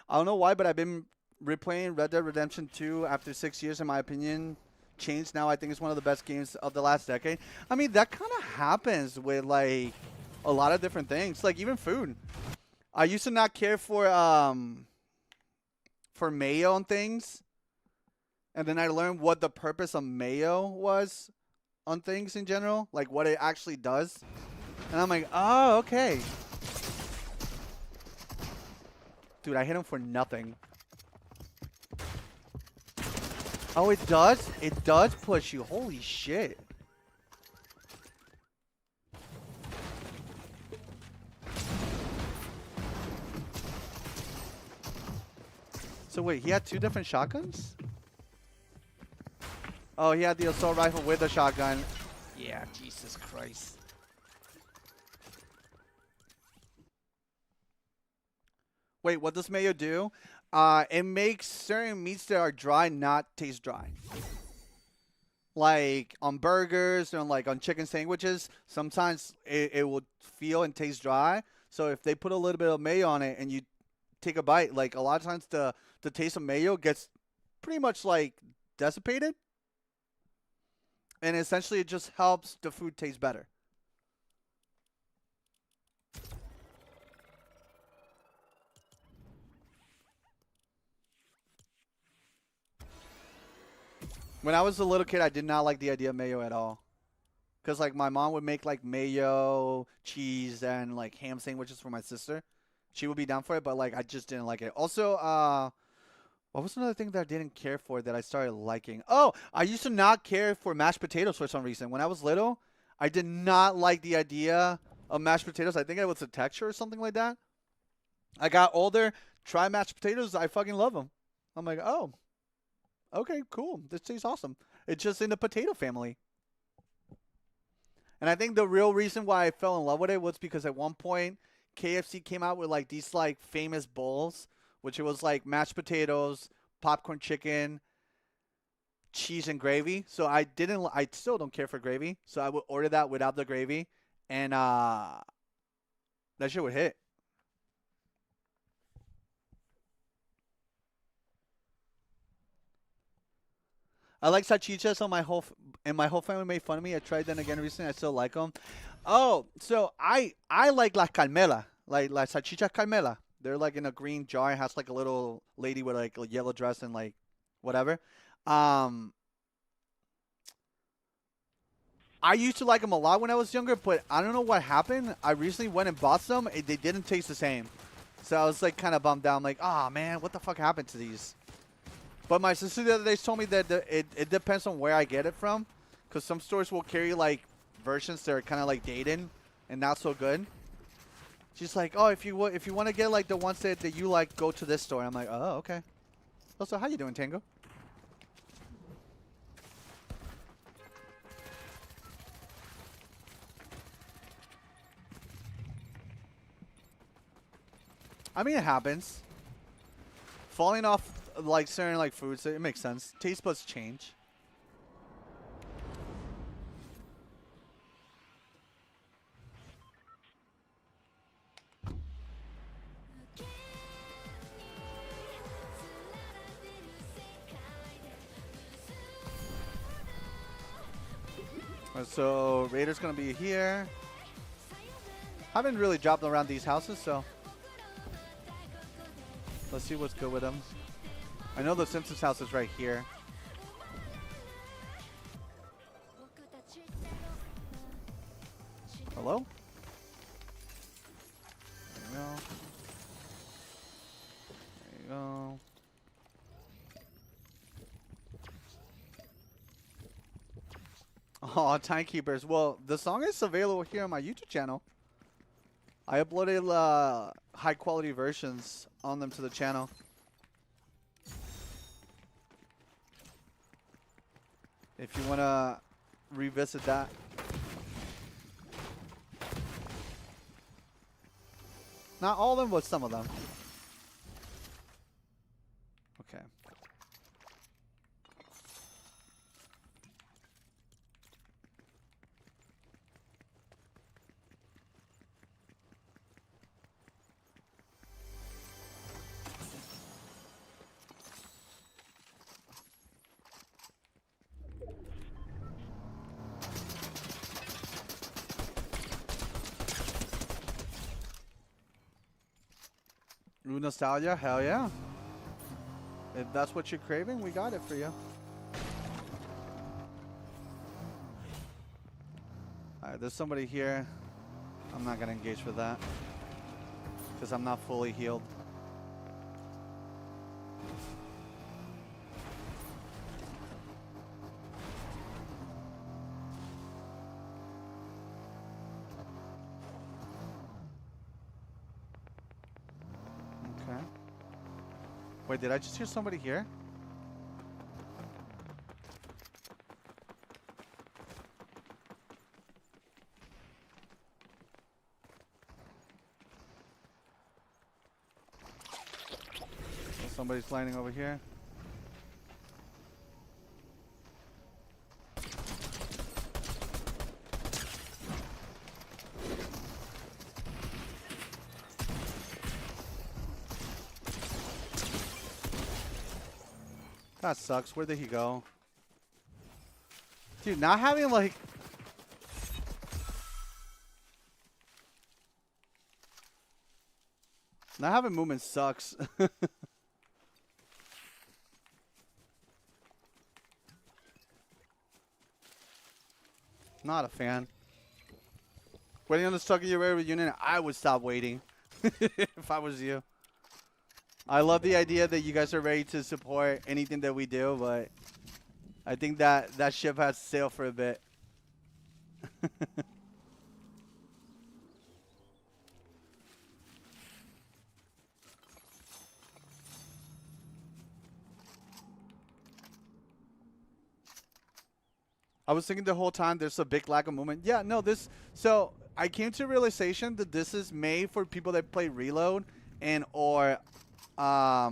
I don't know why, but I've been replaying Red Dead Redemption 2 after 6 years, in my opinion. Changed now. I think it's one of the best games of the last decade. I mean, that kind of happens with like a lot of different things, like even food. I used to not care for mayo and things, and then I learned what the purpose of mayo was on things in general, like what it actually does. And I'm like, oh, okay. Dude, I hit him for nothing. Oh, it does? It does push you. Holy shit. So wait, he had 2 different shotguns? Oh, he had the assault rifle with the shotgun. Yeah, Jesus Christ. Wait, what does mayo do? It makes certain meats that are dry not taste dry. Like on burgers and like on chicken sandwiches, sometimes it will feel and taste dry. So if they put a little bit of mayo on it and you take a bite, like a lot of times the taste of mayo gets pretty much like dissipated. And essentially it just helps the food taste better. When I was a little kid, I did not like the idea of mayo at all. Because, like, my mom would make, like, mayo, cheese, and, like, ham sandwiches for my sister. She would be down for it, but, like, I just didn't like it. Also, what was another thing that I didn't care for that I started liking? Oh, I used to not care for mashed potatoes for some reason. When I was little, I did not like the idea of mashed potatoes. I think it was the texture or something like that. I got older, try mashed potatoes. I fucking love them. I'm like, oh, okay, cool. This tastes awesome. It's just in the potato family. And I think the real reason why I fell in love with it was because at one point KFC came out with like these like famous bowls, which it was like mashed potatoes, popcorn chicken, cheese and gravy. So I still don't care for gravy. So I would order that without the gravy, and that shit would hit. I like salchichas, so my whole family made fun of me. I tried them again recently. I still like them. Oh, so I like la calmela, like la salchicha calmela. They're like in a green jar. It has like a little lady with like a yellow dress and like whatever. Um, I used to like them a lot when I was younger, but I don't know what happened. I recently went and bought some. They didn't taste the same, so I was like kind of bummed out. I'm like, oh man, what the fuck happened to these? But my sister the other day told me that it depends on where I get it from. Because some stores will carry, like, versions that are kind of, like, dated and not so good. She's like, oh, if you want to get, like, the ones that you like, go to this store. I'm like, oh, okay. Also, how you doing, Tango? I mean, it happens. Falling off, like, certain, like, foods, it makes sense. Taste buds change. So Raider's gonna be here. Haven't really dropped around these houses, so let's see what's good with them. I know the Simpsons house is right here. Hello? There you go. There you go. Oh, Timekeepers. Well, the song is available here on my YouTube channel. I uploaded high quality versions on them to the channel. If you want to revisit that. Not all of them, but some of them. Okay. Ooh, nostalgia? Hell yeah. If that's what you're craving, we got it for you. Alright, there's somebody here. I'm not going to engage with that. Because I'm not fully healed. Okay. Wait, did I just hear somebody here? Somebody's landing over here. That sucks. Where did he go? Dude, not having like... Not having movement sucks. Not a fan. Waiting on the Stuck in Your Rare reunion, I would stop waiting if I was you. I love the idea that you guys are ready to support anything that we do, but I think that that ship has sailed for a bit. I was thinking the whole time there's a big lack of movement. Yeah, no, this... So, I came to a realization that this is made for people that play Reload and or are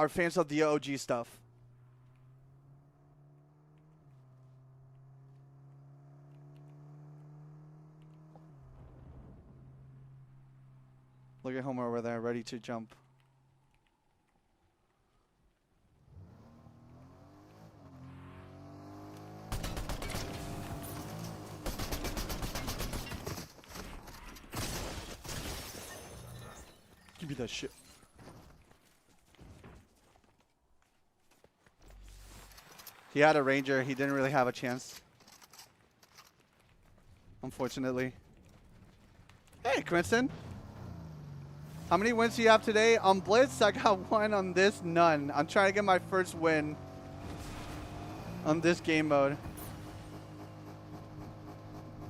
fans of the OG stuff. Look at Homer over there, ready to jump. Give me that shit. He had a Ranger. He didn't really have a chance. Unfortunately. Hey, Crimson. How many wins do you have today? On Blitz, I got one. On this, none. I'm trying to get my first win on this game mode.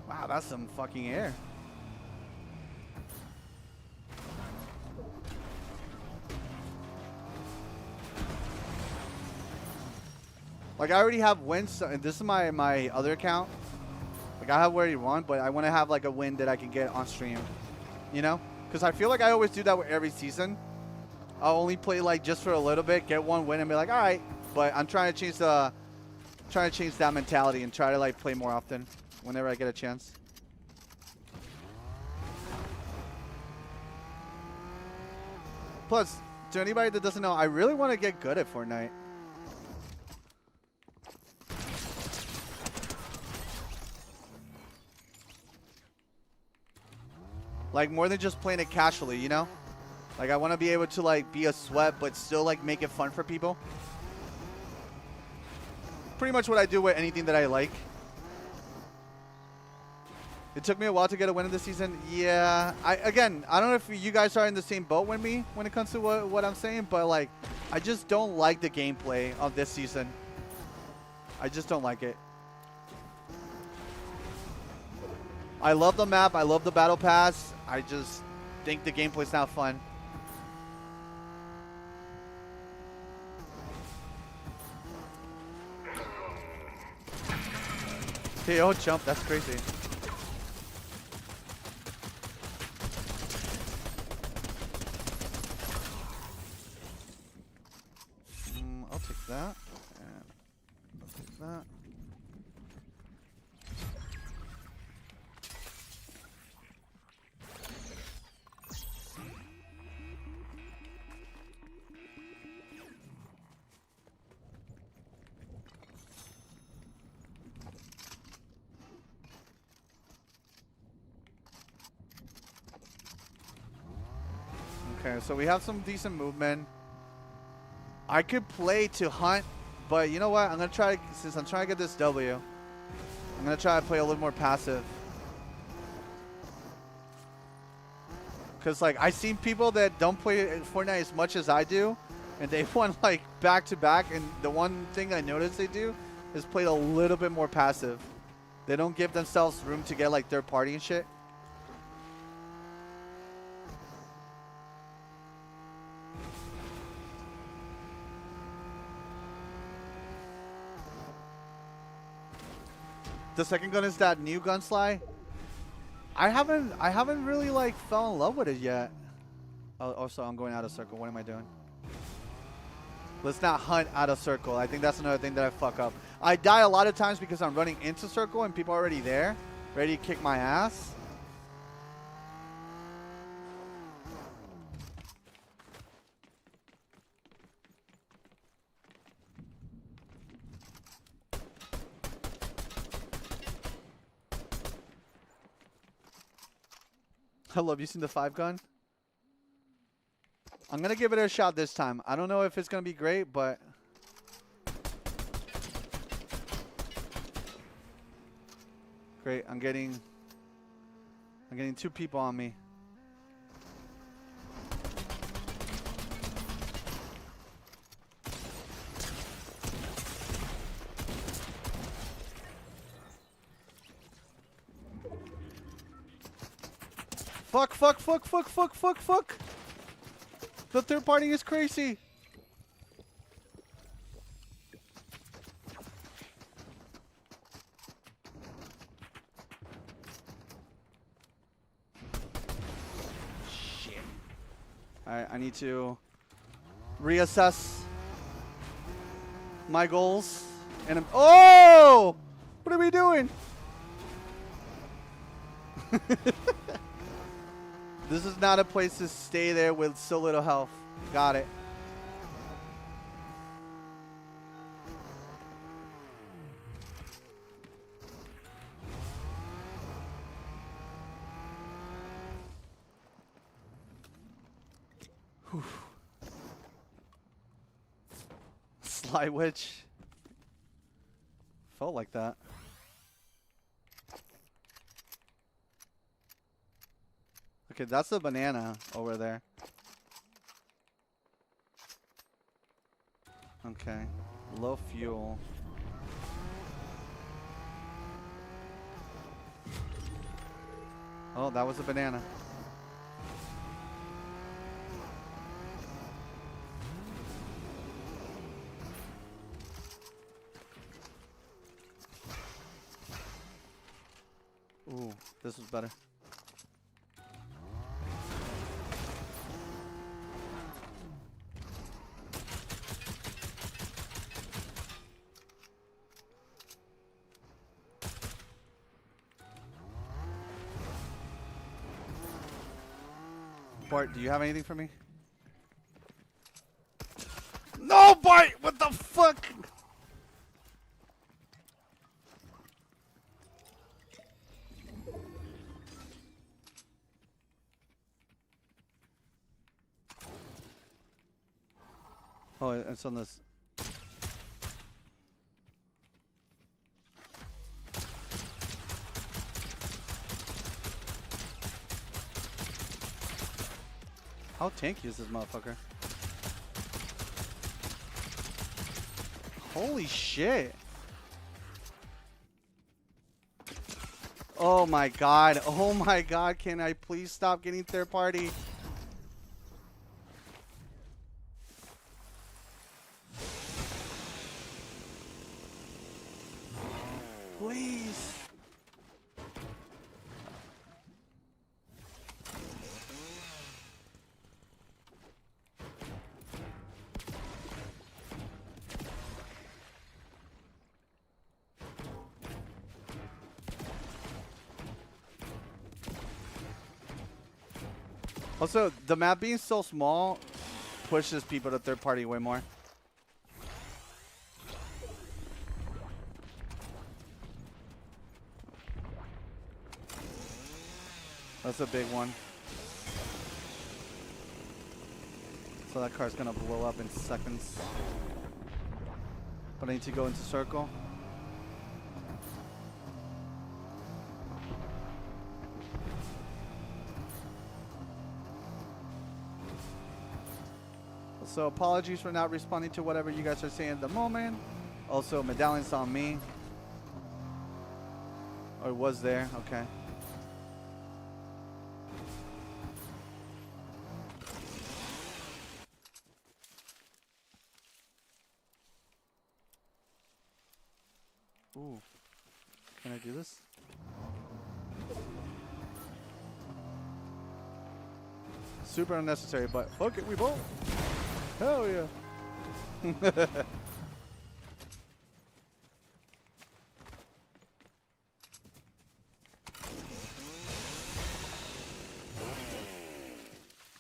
Wow, that's some fucking air. Like, I already have wins. And this is my other account. Like, I have already won, but I want to have, like, a win that I can get on stream. You know? Because I feel like I always do that with every season. I'll only play, like, just for a little bit, get one win, and be like, all right. But I'm trying to change that mentality and try to, like, play more often whenever I get a chance. Plus, to anybody that doesn't know, I really want to get good at Fortnite. Like, more than just playing it casually, you know? Like, I want to be able to, like, be a sweat, but still, like, make it fun for people. Pretty much what I do with anything that I like. It took me a while to get a win in this season. Yeah. Again, I don't know if you guys are in the same boat with me when it comes to what I'm saying, but, like, I just don't like the gameplay of this season. I just don't like it. I love the map. I love the battle pass. I just think the gameplay's not fun. KO jump. That's crazy. I'll take that. And I'll take that. Okay, so we have some decent movement. I could play to hunt, but you know what? I'm going to try, since I'm trying to get this W, I'm going to try to play a little more passive. Because, like, I've seen people that don't play Fortnite as much as I do, and they won, like, back-to-back, and the one thing I noticed they do is play a little bit more passive. They don't give themselves room to get, like, third party and shit. The second gun is that new gun Sly. I haven't really like fell in love with it yet. Oh, also I'm going out of circle. What am I doing? Let's not hunt out of circle. I think that's another thing that I fuck up. I die a lot of times because I'm running into circle and people are already there, ready to kick my ass. Hello, have you seen the 5-gun? I'm going to give it a shot this time. I don't know if it's going to be great, but... Great, I'm getting 2 people on me. Fuck, fuck, fuck, fuck, fuck, fuck, fuck. The third party is crazy. Shit. Alright, I need to reassess my goals. And oh! What are we doing? This is not a place to stay there with so little health. Got it. Whew. Sly witch. Felt like that. Okay, that's the banana over there. Okay. Low fuel. Oh, that was a banana. Ooh, this was better. Bart, do you have anything for me? No, Bart! What the fuck? Oh, it's on this. How tanky is this motherfucker? Holy shit. Oh my god. Oh my god. Can I please stop getting third party? Please. Also, the map being so small pushes people to third party way more. That's a big one. So that car's gonna blow up in seconds. But I need to go into circle. So apologies for not responding to whatever you guys are saying at the moment. Also, medallion's on me. Or it was there, okay. Ooh. Can I do this? Super unnecessary, but fuck it, we both. Hell yeah.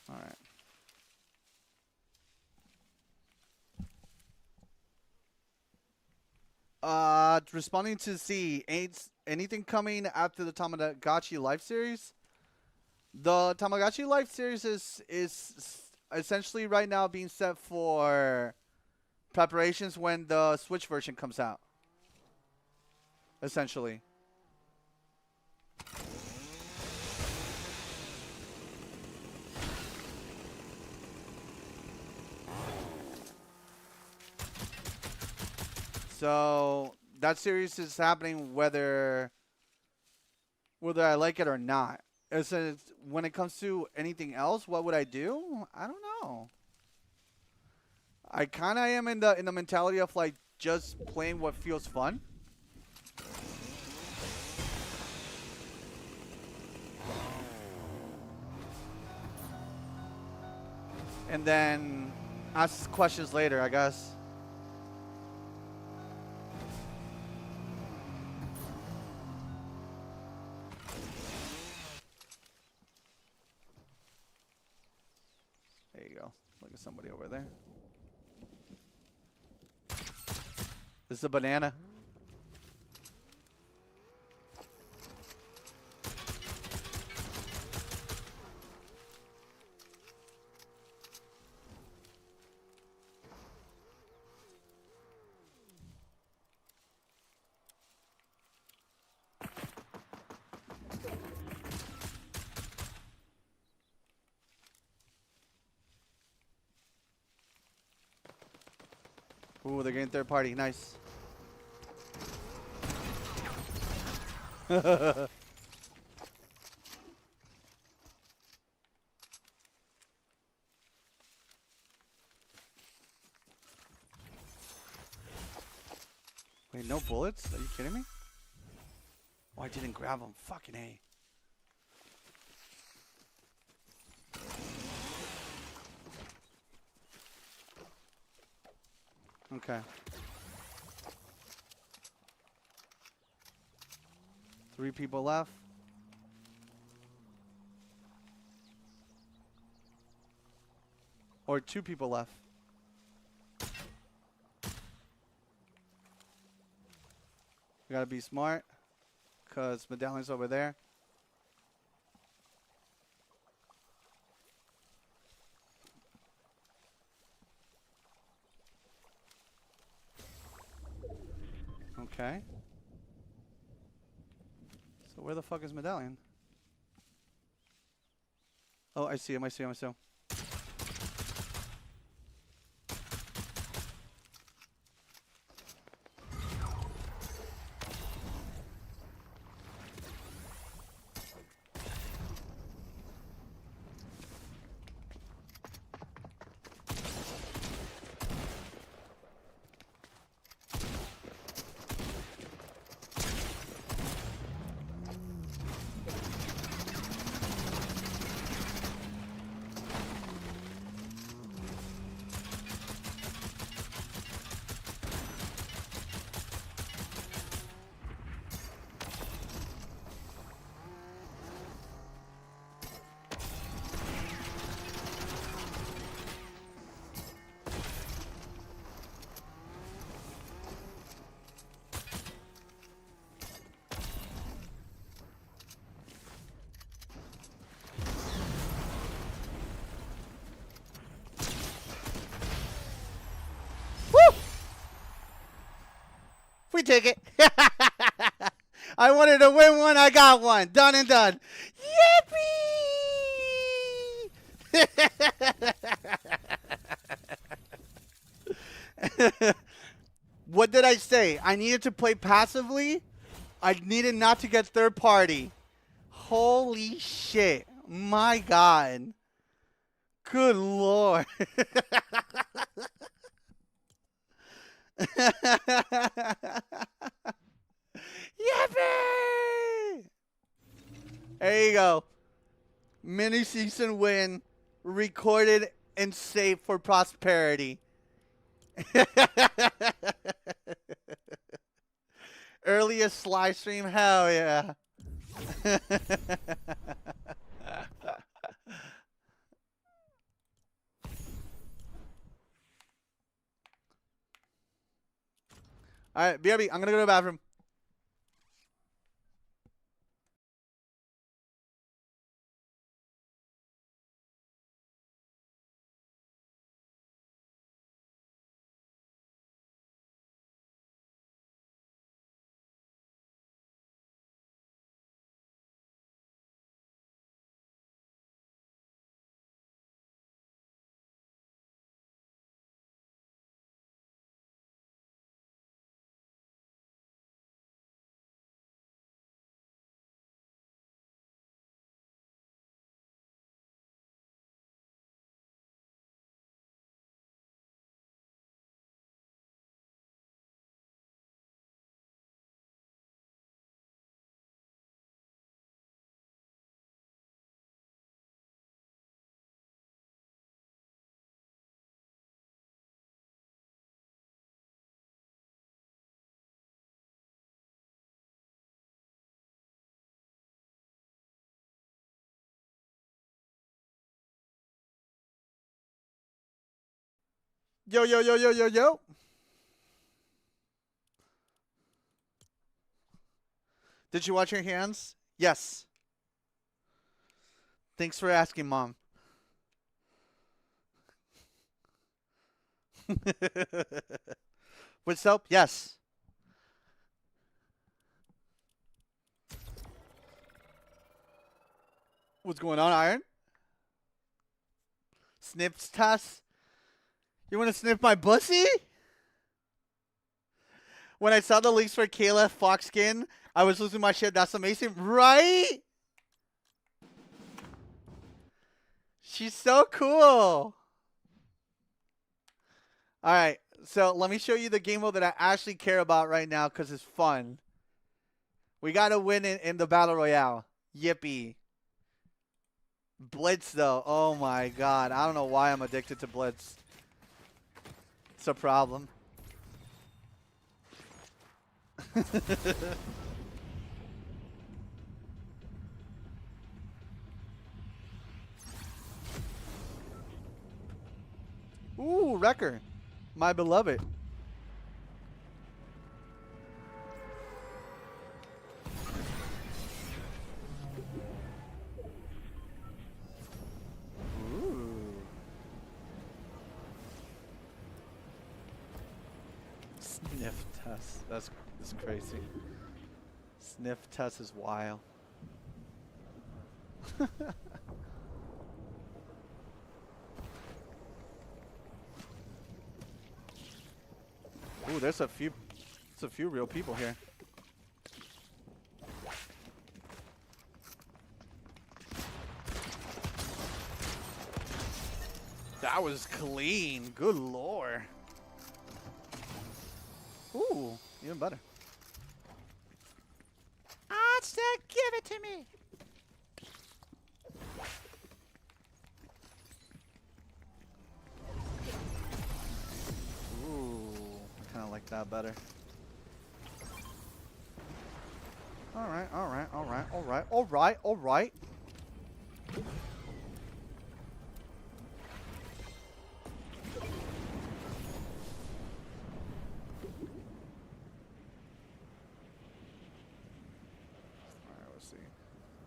All right. Responding to Z, anything coming after the Tamagotchi Life series? The Tamagotchi Life series is essentially right now being set for preparations when the Switch version comes out. Essentially. So that series is happening whether I like it or not. When it comes to anything else, what would I do? I don't know. I kind of am in the mentality of like just playing what feels fun. And then ask questions later, I guess. There you go. Look at somebody over there. This is a banana. Ooh, they're getting third party. Nice. Wait, no bullets? Are you kidding me? Oh, I didn't grab them. Fucking A. Okay. 3 people left. Or 2 people left. We gotta be smart, cause medallion's over there. Okay. So where the fuck is medallion? Oh, I see him. I see him. I see him. We take it. I wanted to win one. I got one. Done and done. Yippee! What did I say? I needed to play passively. I needed not to get third party. Holy shit. My God. Good Lord. Yippee! There you go. Mini season win. Recorded and saved for prosperity. Earliest live stream, hell yeah. Alright, BRB, I'm gonna go to the bathroom. Yo, yo, yo, yo, yo, yo. Did you wash your hands? Yes. Thanks for asking, Mom. With soap? Yes. What's going on, Iron? Snips Tuss? You want to sniff my pussy? When I saw the leaks for Kayla Foxskin, I was losing my shit. That's amazing, right? She's so cool. All right, so let me show you the game mode that I actually care about right now because it's fun. We got to win in the Battle Royale. Yippee. Blitz, though. Oh, my God. I don't know why I'm addicted to Blitz. It's a problem. Ooh, Wrecker. My beloved. Ooh. Sniff Tuss. That's crazy. Sniff Tuss is wild. Ooh, there's a few real people here. That was clean. Good lord. Ooh, even better. Monster, give it to me. Ooh, I kind of like that better. All right, all right, all right, all right, all right, all right.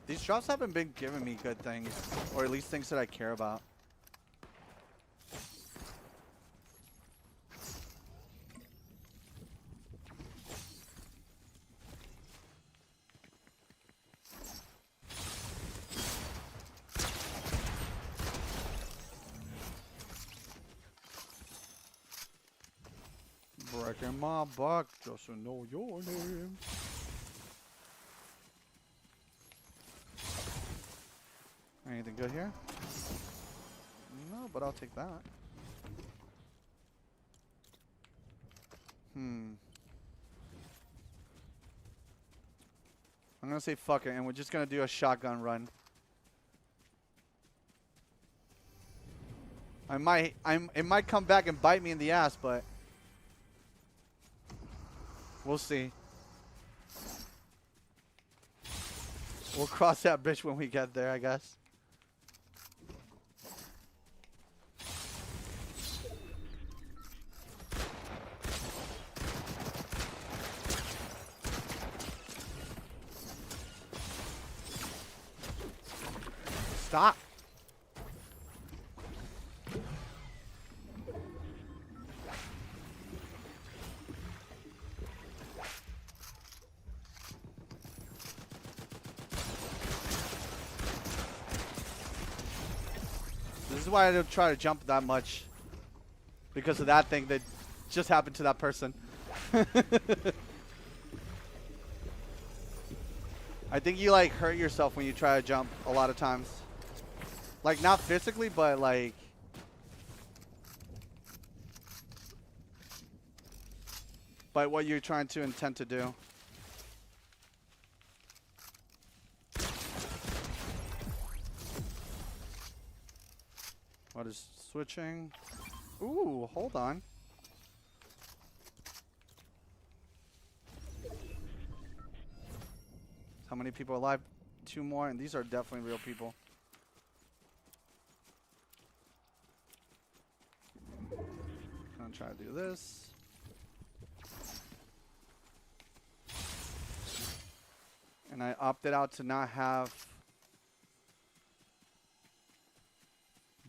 These drops haven't been giving me good things, or at least things that I care about. Cracking my back just to know your name. Anything good here? No, but I'll take that. I'm gonna say fuck it, and we're just gonna do a shotgun run. It might come back and bite me in the ass, but we'll see. We'll cross that bridge when we get there, I guess. Stop. This is why I don't try to jump that much. Because of that thing that just happened to that person. I think you like hurt yourself when you try to jump a lot of times. Like not physically, but like by what you're trying to intend to do. What is switching? Ooh, hold on. How many people are alive? 2 more, and these are definitely real people. Gonna try to do this. And I opted out to not have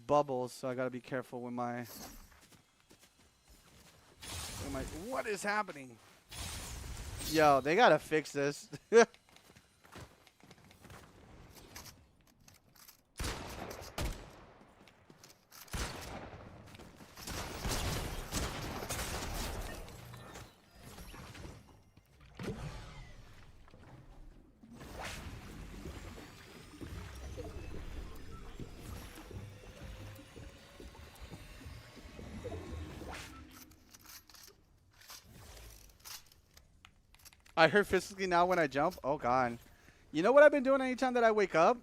bubbles, so I gotta be careful with my what is happening? Yo, they gotta fix this. I heard physically now when I jump. Oh god. You know what I've been doing anytime that I wake up?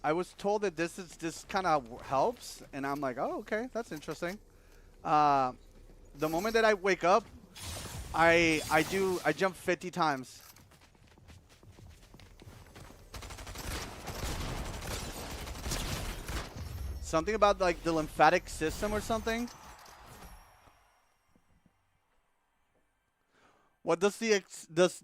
I was told that this kind of helps, and I'm like, oh, okay, that's interesting. The moment that I wake up, I jump 50 times. Something about like the lymphatic system or something. What does the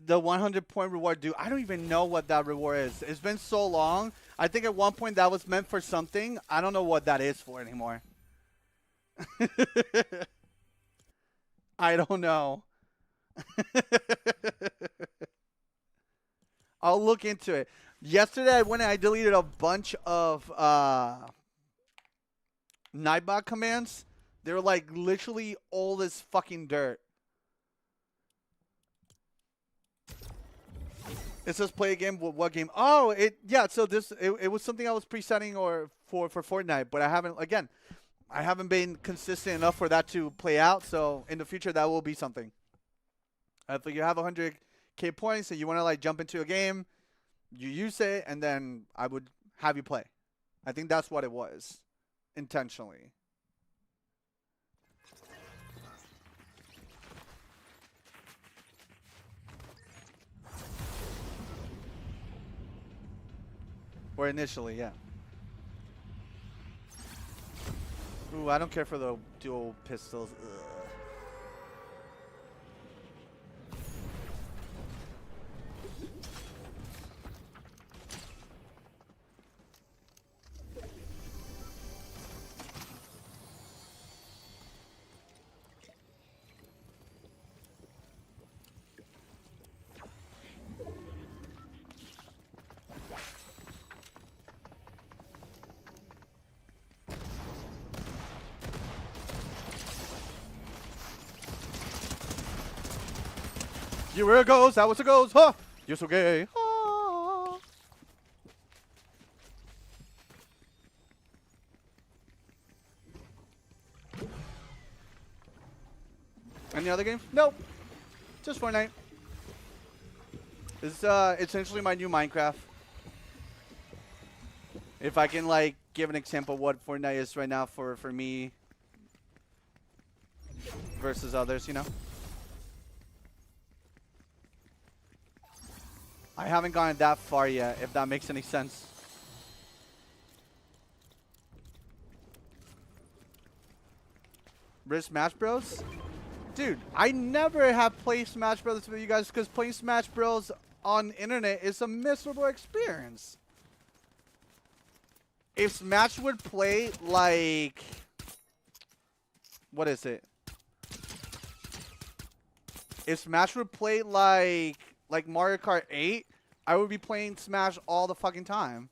100-point reward do? I don't even know what that reward is. It's been so long. I think at one point that was meant for something. I don't know what that is for anymore. I don't know. I'll look into it. Yesterday I went and I deleted a bunch of Nightbot commands. They were like literally old as fucking dirt. It says play a game. What game? Oh, yeah. So it was something I was presetting or for Fortnite, but I haven't been consistent enough for that to play out. So in the future, that will be something. If you have 100K points and you want to like jump into a game, you use it, and then I would have you play. I think that's what it was, intentionally. Or initially, yeah. Ooh, I don't care for the dual pistols. Ugh. Here it goes. That was it goes. Huh. You're so gay. Ah. Any other games? Nope. Just Fortnite. It's essentially my new Minecraft. If I can like give an example of what Fortnite is right now for me versus others, you know. I haven't gone that far yet, if that makes any sense. Risk Smash Bros? Dude, I never have played Smash Bros with you guys because playing Smash Bros on internet is a miserable experience. If Smash would play like, what is it? If Smash would play like Mario Kart 8, I would be playing Smash all the fucking time.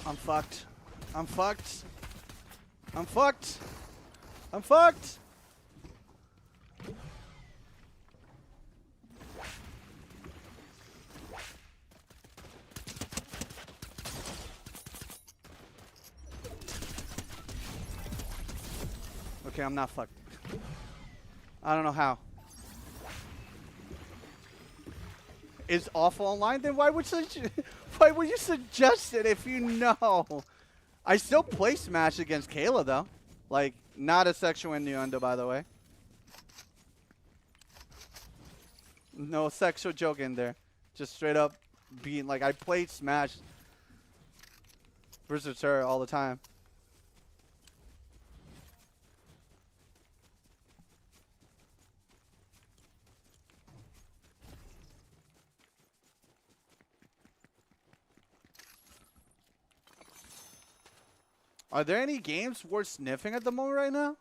I'm fucked. I'm fucked. I'm fucked. I'm fucked. Okay, I'm not fucked. I don't know how. Is awful online? Then why would you suggest it if you know? I still play Smash against Kayla though. Like, not a sexual innuendo, by the way. No sexual joke in there. Just straight up being like, I played Smash versus her all the time. Are there any games worth sniffing at the moment right now?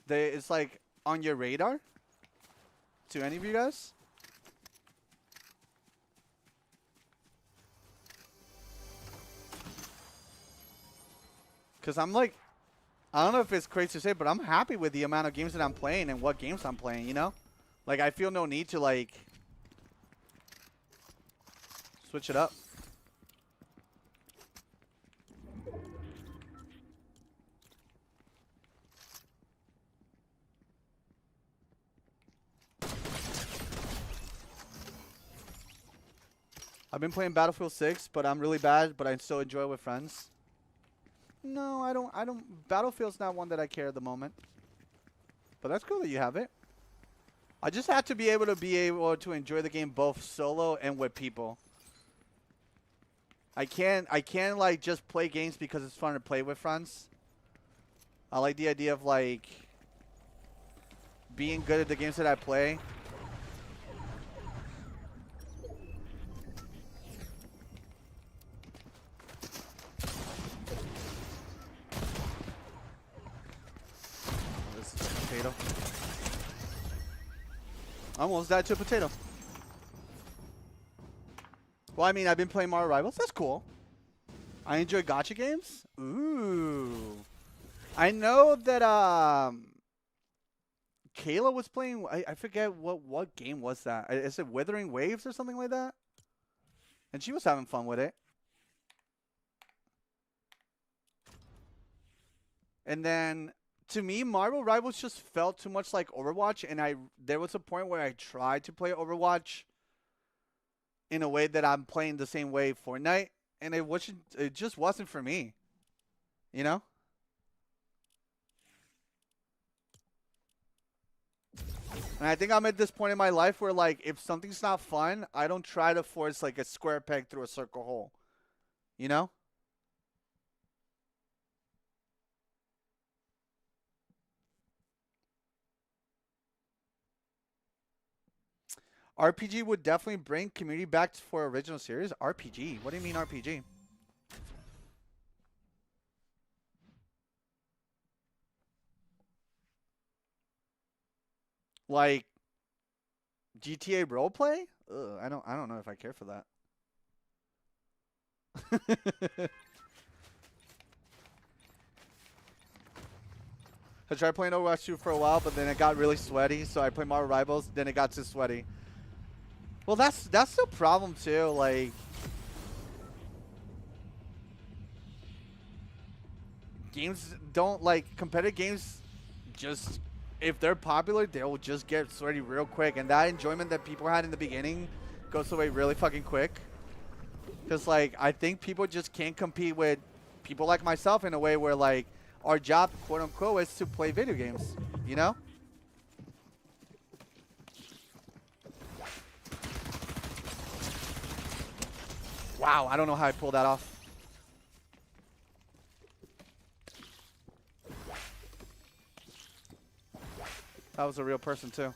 It's like on your radar? To any of you guys? Because I'm like, I don't know if it's crazy to say, but I'm happy with the amount of games that I'm playing and what games I'm playing, you know? Like, I feel no need to, like, switch it up. I've been playing Battlefield 6, but I'm really bad, but I still enjoy it with friends. No, I don't. Battlefield's not one that I care at the moment. But that's cool that you have it. I just have to be able to enjoy the game both solo and with people. I can't like just play games because it's fun to play with friends. I like the idea of like being good at the games that I play. This is a potato. I almost died to a potato. Well, I mean, I've been playing Mario Rivals. That's cool. I enjoy gacha games. Ooh. I know that Kayla was playing. I forget what game was that. Is it Withering Waves or something like that? And she was having fun with it. And then to me, Marvel Rivals just felt too much like Overwatch, and there was a point where I tried to play Overwatch in a way that I'm playing the same way Fortnite, and it just wasn't for me. You know? And I think I'm at this point in my life where like if something's not fun, I don't try to force like a square peg through a circle hole. You know? RPG would definitely bring community back for original series. RPG? What do you mean RPG? Like GTA roleplay? Ugh, I don't know if I care for that. I tried playing Overwatch 2 for a while, but then it got really sweaty, so I played Marvel Rivals, then it got too sweaty. Well, that's the problem too, like games don't like competitive games just if they're popular, they'll just get sweaty real quick, and that enjoyment that people had in the beginning goes away really fucking quick. Cuz like I think people just can't compete with people like myself in a way where like our job, quote unquote, is to play video games, you know? Wow, I don't know how I pulled that off. That was a real person too.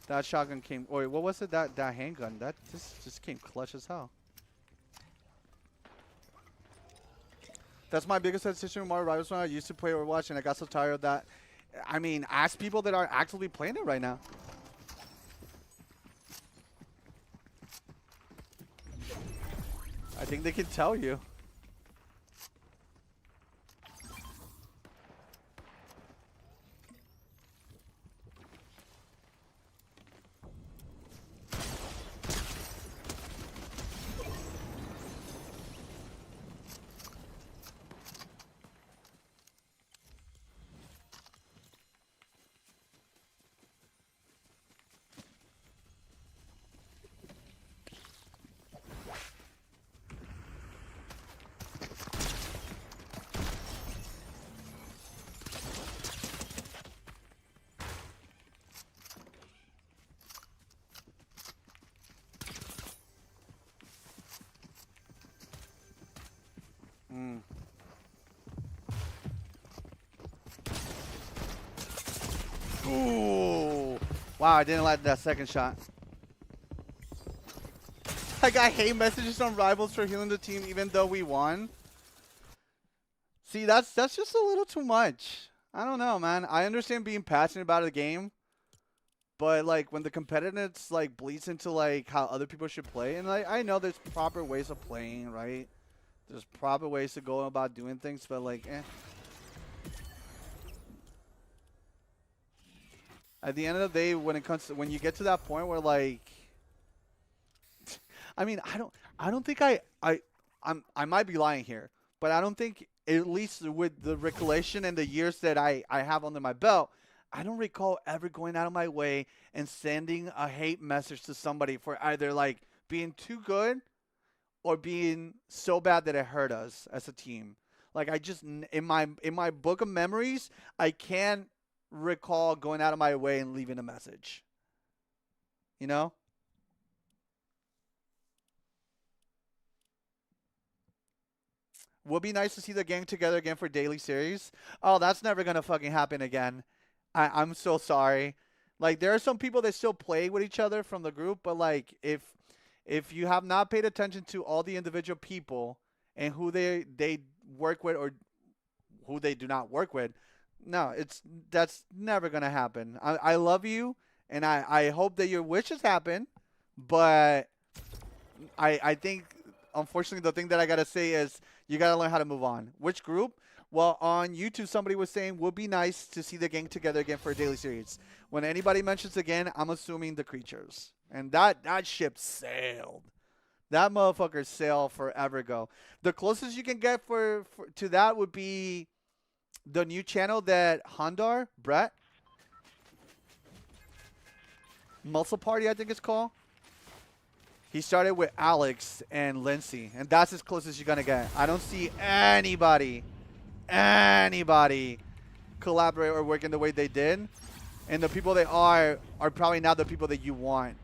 That shotgun came. Wait, what was it? That handgun? That just came clutch as hell. That's my biggest hesitation with Mario Rivals when I used to play Overwatch, and I got so tired of that. I mean, ask people that are actively playing it right now. I think they can tell you. Ooh. Wow, I didn't like that second shot. I got hate messages on Rivals for healing the team even though we won. See, that's just a little too much. I don't know, man. I understand being passionate about a game, but like when the competitiveness like bleeds into like how other people should play, and like I know there's proper ways of playing, right? There's proper ways to go about doing things, but like, eh. At the end of the day, when it comes to when you get to that point where like, I mean, I don't think I might be lying here, but I don't think, at least with the recollection and the years that I have under my belt, I don't recall ever going out of my way and sending a hate message to somebody for either like being too good or being so bad that it hurt us as a team. Like I just in my book of memories, I can't recall going out of my way and leaving a message. You know? Would be nice to see the gang together again for daily series. Oh, that's never gonna fucking happen again. I'm so sorry. Like there are some people that still play with each other from the group, but like if you have not paid attention to all the individual people and who they work with or who they do not work with, no, that's never gonna happen. I love you and I hope that your wishes happen, but I think unfortunately the thing that I gotta say is you gotta learn how to move on. Which group? Well, on YouTube, somebody was saying would be nice to see the gang together again for a daily series. When anybody mentions again, I'm assuming the creatures, and that ship sailed. That motherfucker sailed forever ago. The closest you can get for to that would be the new channel that Handar Brett Muscle Party, I think it's called. He started with Alex and Lindsay, and that's as close as you're gonna get. I don't see anybody collaborate or work in the way they did, and the people they are probably not the people that you want.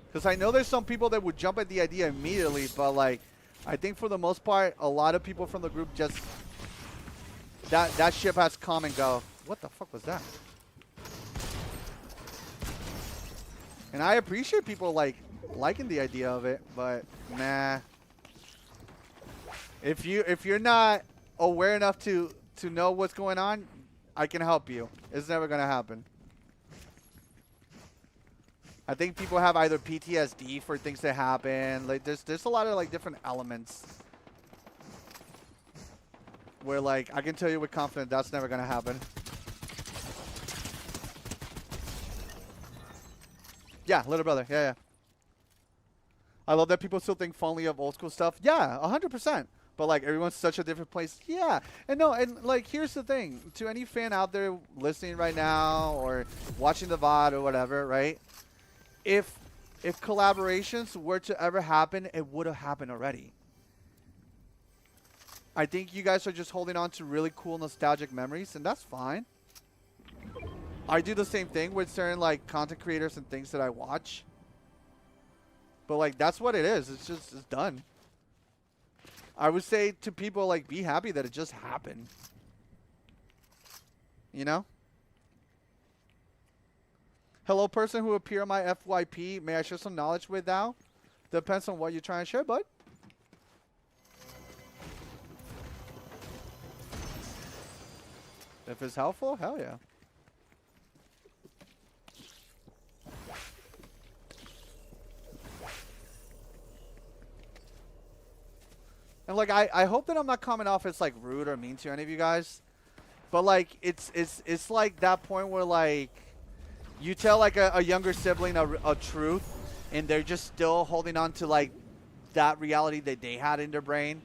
Because I know there's some people that would jump at the idea immediately, but like, I think for the most part, a lot of people from the group just that ship has come and go. What the fuck was that? And I appreciate people like liking the idea of it, but nah. If you're not aware enough to know what's going on, I can help you. It's never gonna happen. I think people have either PTSD for things that happen. Like there's a lot of like different elements where like I can tell you with confidence that's never gonna happen. Yeah, little brother. Yeah, yeah. I love that people still think fondly of old school stuff. Yeah, 100%. But like everyone's such a different place. Yeah, and no, and like here's the thing: to any fan out there listening right now or watching the VOD or whatever, right? If collaborations were to ever happen, it would have happened already. I think you guys are just holding on to really cool nostalgic memories, and that's fine. I do the same thing with certain like content creators and things that I watch. But like that's what it is. It's done. I would say to people like be happy that it just happened. You know? Hello, person who appear on my FYP. May I share some knowledge with thou? Depends on what you're trying to share, bud. If it's helpful, hell yeah. And like I hope that I'm not coming off as like rude or mean to any of you guys. But like it's like that point where like you tell like a younger sibling a truth and they're just still holding on to like that reality that they had in their brain.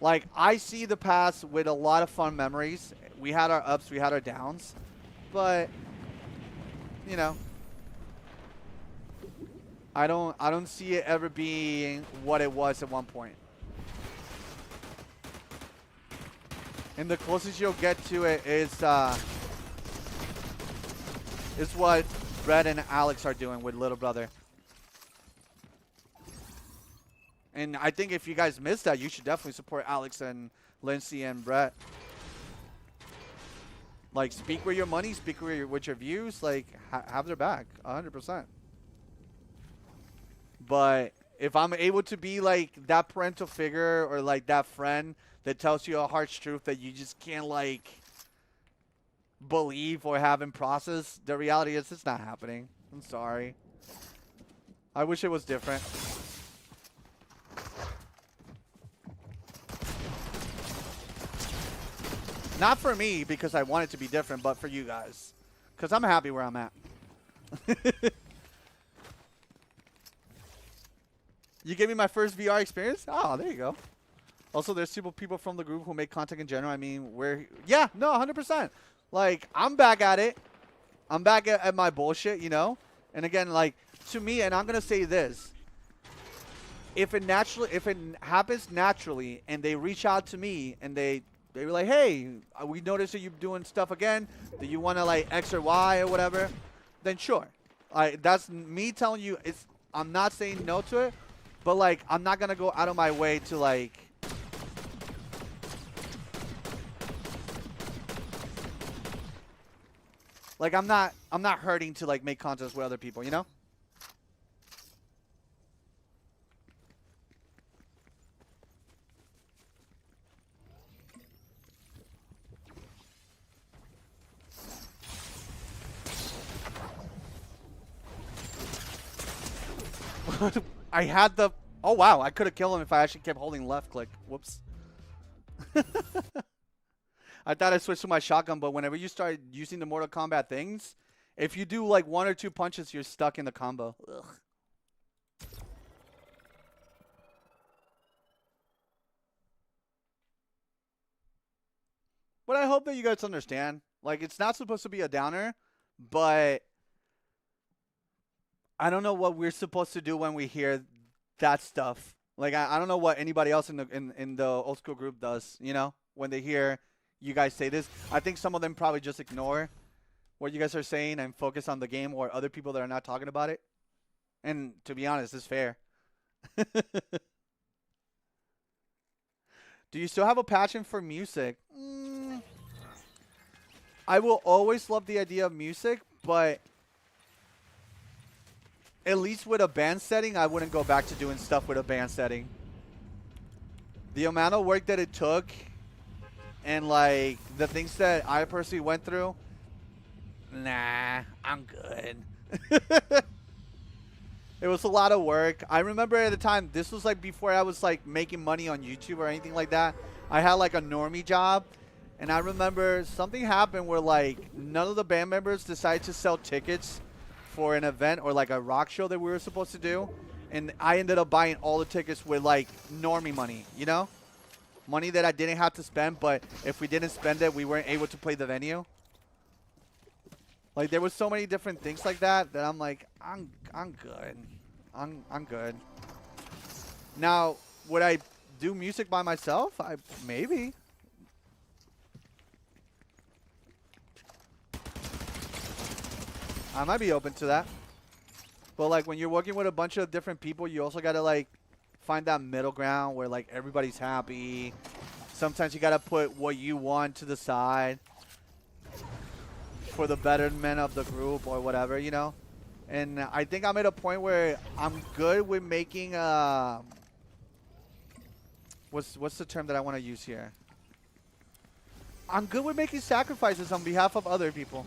Like I see the past with a lot of fun memories. We had our ups, we had our downs. But you know, I don't see it ever being what it was at one point. And the closest you'll get to it is what Brett and Alex are doing with Little Brother. And I think if you guys missed that, you should definitely support Alex and Lindsay and Brett. Like, speak with your money, speak with your views, like, have their back, 100%. But if I'm able to be, like, that parental figure or, like, that friend that tells you a harsh truth that you just can't, like, believe or have in process, the reality is it's not happening. I'm sorry. I wish it was different. Not for me, because I want it to be different, but for you guys. Because I'm happy where I'm at. You gave me my first VR experience? Oh, there you go. Also, there's people from the group who make content in general. I mean, yeah, no, 100%. Like, I'm back at it. I'm back at my bullshit, you know? And again, like, to me, and I'm going to say this. If it happens naturally and they reach out to me and they were like, hey, we noticed that you're doing stuff again. Do you want to, like, X or Y or whatever? Then sure. That's me telling you, I'm not saying no to it. But, like, I'm not going to go out of my way to, like, I'm not hurting to, like, make content with other people, you know? I had the... Oh, wow. I could have killed him if I actually kept holding left click. Whoops. I thought I switched to my shotgun, but whenever you start using the Mortal Kombat things, if you do, like, 1 or 2 punches, you're stuck in the combo. Ugh. But I hope that you guys understand. Like, it's not supposed to be a downer, but I don't know what we're supposed to do when we hear that stuff. Like, I don't know what anybody else in the old school group does, you know, when they hear you guys say this. I think some of them probably just ignore what you guys are saying and focus on the game or other people that are not talking about it. And to be honest, it's fair. Do you still have a passion for music? I will always love the idea of music, but at least with a band setting, I wouldn't go back to doing stuff with a band setting. The amount of work that it took and like the things that I personally went through, nah, I'm good. It was a lot of work. I remember at the time, this was like before I was like making money on YouTube or anything like that. I had like a normie job. And I remember something happened where like none of the band members decided to sell tickets for an event or like a rock show that we were supposed to do. And I ended up buying all the tickets with like normie money, you know? Money that I didn't have to spend, but if we didn't spend it, we weren't able to play the venue. Like there was so many different things like that that I'm like, I'm good. I'm good. Now, would I do music by myself? Maybe. I might be open to that. But like when you're working with a bunch of different people, you also gotta like find that middle ground where like everybody's happy. Sometimes you gotta put what you want to the side for the betterment of the group or whatever, you know? And I think I'm at a point where I'm good with making what's the term that I want to use here? I'm good with making sacrifices on behalf of other people.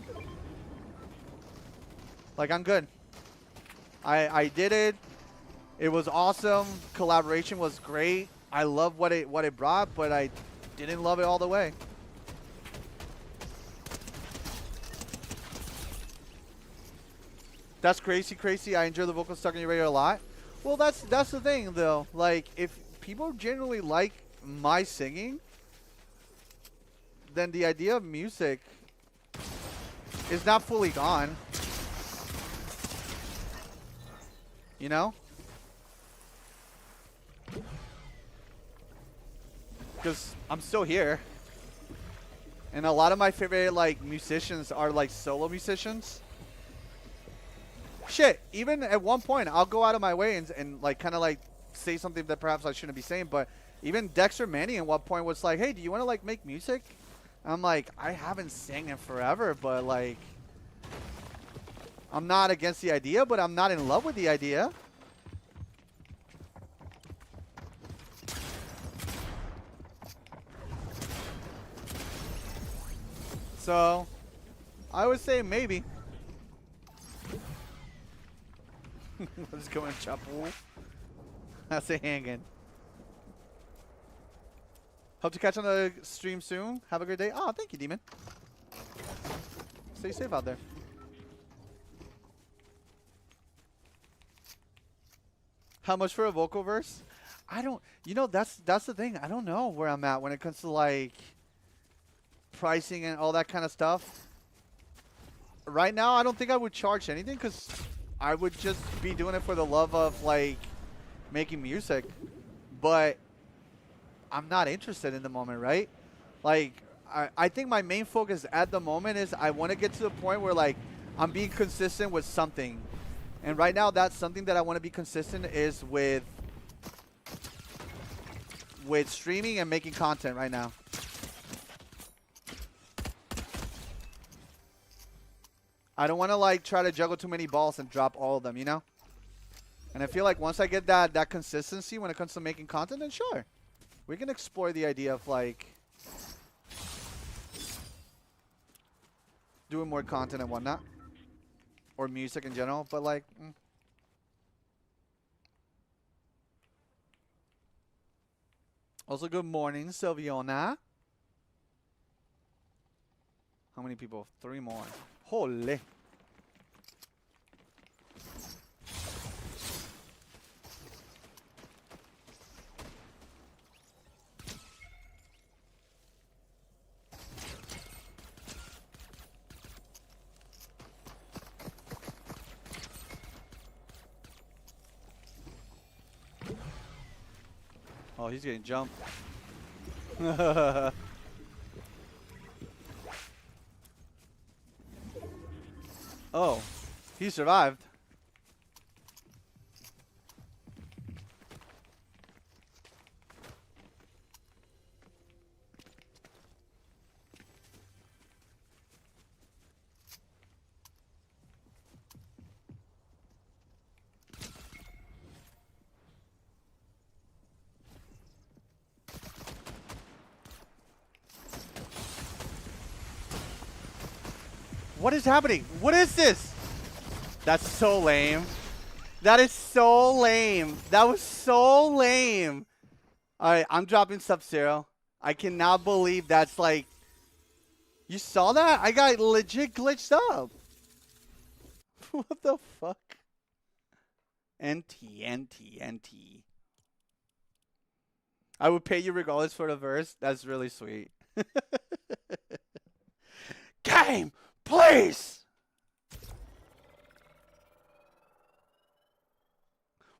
Like I'm good. I did it. It was awesome. Collaboration was great. I love what it brought, but I didn't love it all the way. That's crazy. I enjoy the vocal stuck in your radio a lot. Well, that's the thing though. Like if people generally like my singing, then the idea of music is not fully gone. You know? Because I'm still here. And a lot of my favorite like musicians are like solo musicians. Shit, even at one point I'll go out of my way and like kind of like say something that perhaps I shouldn't be saying, but even Dexter Manny at one point was like, hey, do you want to like make music? I'm like, I haven't sang in forever, but like I'm not against the idea, but I'm not in love with the idea. So, I would say maybe. Let's go and chop wool. That's a hanging. Hope to catch on the stream soon. Have a great day. Oh, thank you, Demon. Stay safe out there. How much for a vocal verse? I don't. You know, that's the thing. I don't know where I'm at when it comes to like pricing and all that kind of stuff. Right now, I don't think I would charge anything because I would just be doing it for the love of like making music. But I'm not interested in the moment, right? Like, I think my main focus at the moment is I want to get to the point where like I'm being consistent with something. And right now, that's something that I want to be consistent is with streaming and making content right now. I don't want to like try to juggle too many balls and drop all of them, you know? And I feel like once I get that consistency when it comes to making content, then sure. We can explore the idea of like doing more content and whatnot. Or music in general, but like Also, good morning, Sylviona. How many people? 3 more. Holy. Oh, he's getting jumped. Oh, he survived. What is happening? What is this? That's so lame. That is so lame. That was so lame. All right, I'm dropping Sub-Zero. I cannot believe that's like... You saw that? I got legit glitched up. What the fuck? NT, NT, NT. I would pay you regardless for the verse. That's really sweet. Game, please!